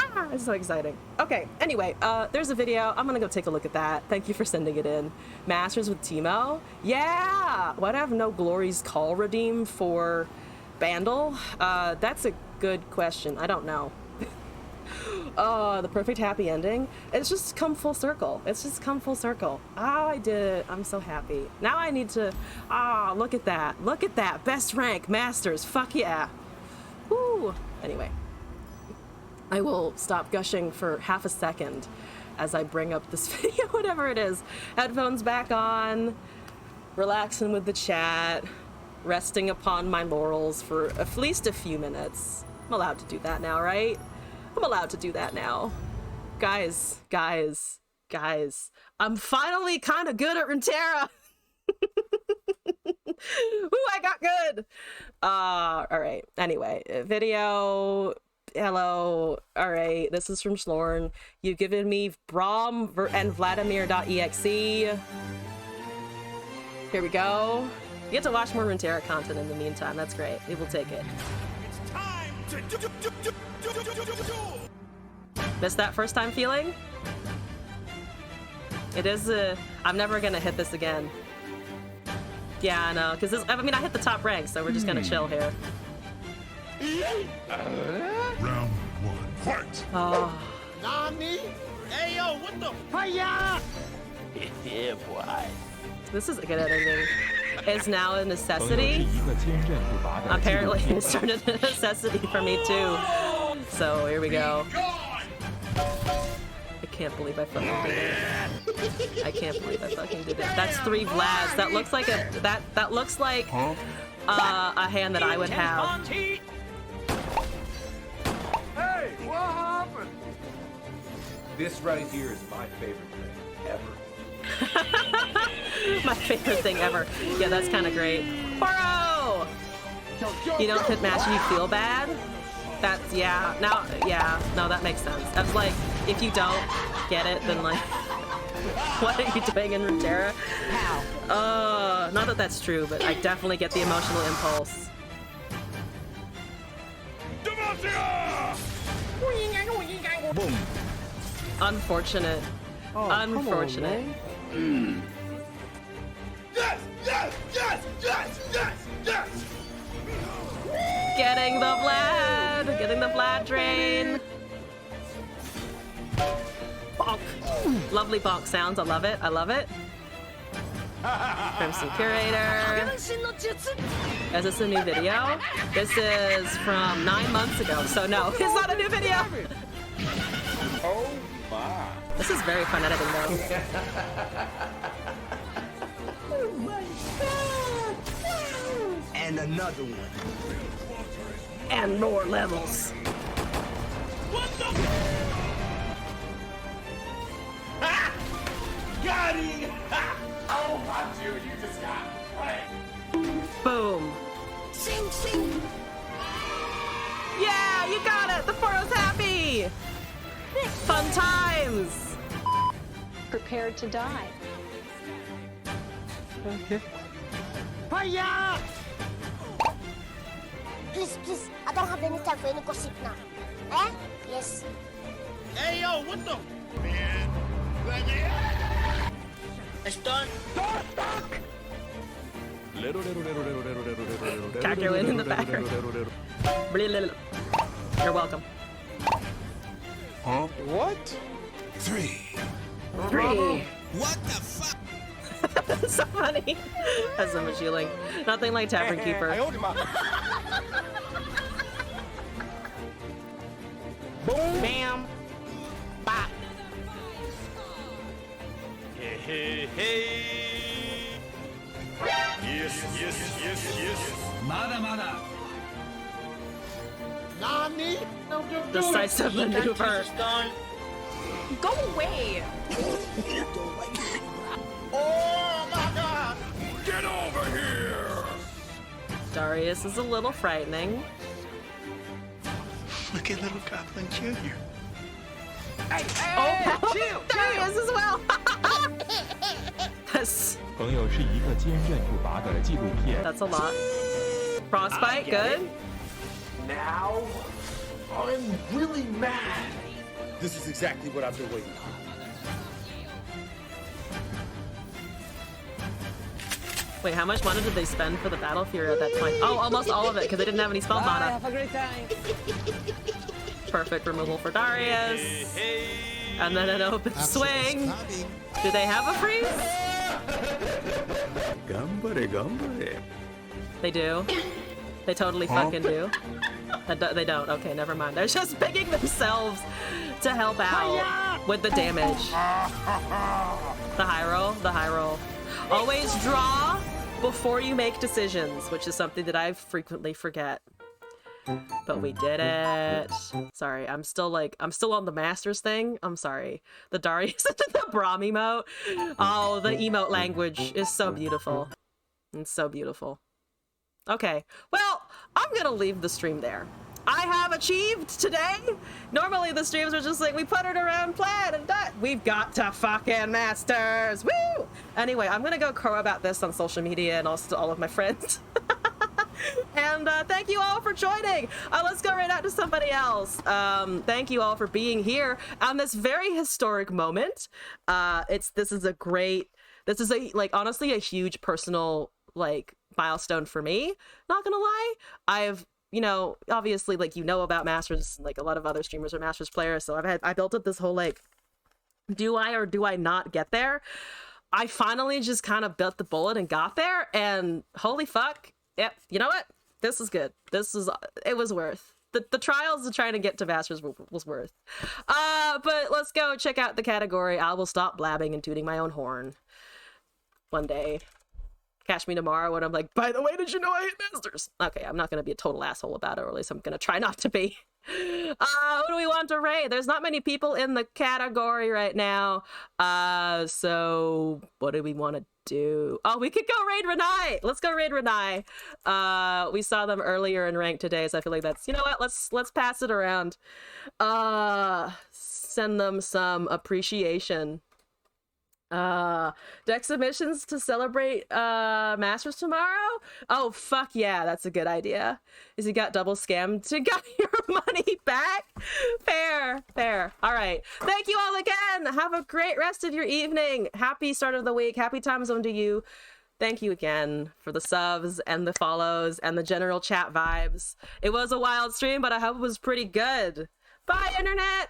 Ah, it's so exciting. Okay, anyway, there's a video. I'm gonna go take a look at that. Thank you for sending it in. Masters with Teemo. Yeah! Why do I have no Glory's Call redeem for Bandle? That's a good question. I don't know. Oh, the perfect happy ending. It's just come full circle. It's just come full circle. Oh, I did it. I'm so happy. Now I need to, look at that. Look at that. Best rank, Masters. Fuck yeah. Woo. Anyway, I will stop gushing for half a second as I bring up this video, whatever it is. Headphones back on, relaxing with the chat, resting upon my laurels for at least a few minutes. I'm allowed to do that now, right? I'm allowed to do that now. Guys, I'm finally kind of good at Runeterra. Ooh, I got good. All right. Anyway, video. Hello. All right. This is from Schlorn. You've given me Braum and Vladimir.exe. Here we go. You get to watch more Runeterra content in the meantime. That's great. We will take it. It's time to Missed that first time feeling? It is I'm never gonna hit this again. Yeah, I know, because I mean I hit the top rank, so we're just gonna chill here. Round one, fight! Oh. Nani? Hey yo, what the fire? Yeah, boy. This is a good editing. It's now a necessity. Apparently it's turned into a necessity for me too. So here we go. I can't believe I fucking did it. I can't believe I fucking did it. That's 3 Vlads. That looks like that looks like a hand that I would have. Hey, what happened? This right here is my favorite thing ever. My favorite thing ever. Yeah, that's kind of great. Boro! You don't hit match and you feel bad? That's, yeah. Now, yeah. No, that makes sense. That's like, if you don't get it, then like, what are you doing in Runeterra? Not that that's true, but I definitely get the emotional impulse. Boom. Unfortunate. Unfortunate. Yes, yes, yes, yes, yes, yes! Getting the Vlad! Getting the Vlad drain! Bonk! Lovely bonk sounds, I love it, I love it. Crimson Curator. Is this a new video? This is from 9 months ago, so no, it's not a new video. Oh my. This is very fun editing though. And another one. And more levels. What the? Ah! Got him! Oh my dude, you just got pranked. Boom. Sing, sing. Yeah, you got it. The Foro's happy. Fun times. Prepared to die. Please, please. I don't have any time for any gossip now. Eh? Yes. Hey yo, what the? Man. It's done. Character win in the background. You're welcome. Huh? What? 3. What the fuck? That's so funny. That's so much healing. Nothing like Tavern Keeper. I owed him Boom. Bam. Bop. Hey, hey, hey. Yes, yes, yes, yes. Mada, mada. Nani? Decisive maneuver. Go away! Oh my god! Get over here! Darius is a little frightening. Look at little Goblin Jr. Hey, hey, Oh, chill, Darius as well. That's 朋友是一个坚韧不拔的纪录片。 that's a lot. Frostbite, good. Now, I'm really mad. This is exactly what I've been waiting for. Wait, how much mana did they spend for the Battle Fury at that point? Oh, almost all of it, because they didn't have any spell mana. Have a great time. Perfect removal for Darius. And then an open swing. Do they have a freeze? Gambare, gambare. They do. They totally fucking do. They don't. Okay, never mind. They're just picking themselves to help out with the damage. The high roll. The high roll. Always draw before you make decisions, which is something that I frequently forget. But we did it. Sorry, I'm still on the Masters thing. I'm sorry. The Darius, the Braum emote. Oh, the emote language is so beautiful. It's so beautiful. Okay, well, I'm gonna leave the stream there. I have achieved today. Normally the streams are just like, we put it around plan and that. We've got to fucking Masters. Woo! Anyway, I'm gonna go crow about this on social media and also to all of my friends. And thank you all for joining. Let's go right out to somebody else. Thank you all for being here on this very historic moment. This is honestly a huge personal milestone for me. Not gonna lie, I've obviously about Masters, like a lot of other streamers are Masters players, so I built up this whole do I or do I not get there? I finally just kind of bit the bullet and got there, and holy fuck. Yep, you know what? This is good. It was worth. The trials of trying to get to Masters was worth. But let's go check out the category. I will stop blabbing and tooting my own horn. One day. Catch me tomorrow when I'm like, by the way, did you know I hate Masters? Okay, I'm not going to be a total asshole about it, or at least I'm going to try not to be. Who do we want to raid? There's not many people in the category right now. So what do we want to do? Oh, we could go raid Renai. Let's go raid Renai. We saw them earlier in rank today, so I feel like that's, you know what? Let's pass it around. Send them some appreciation. Deck submissions to celebrate Masters tomorrow? Oh fuck yeah, that's a good idea. Is he got double scammed to get your money back? Fair. All right, thank you all again. Have a great rest of your evening. Happy start of the week. Happy time zone to you. Thank you again for the subs and the follows and the general chat vibes. It was a wild stream, but I hope it was pretty good. Bye, internet.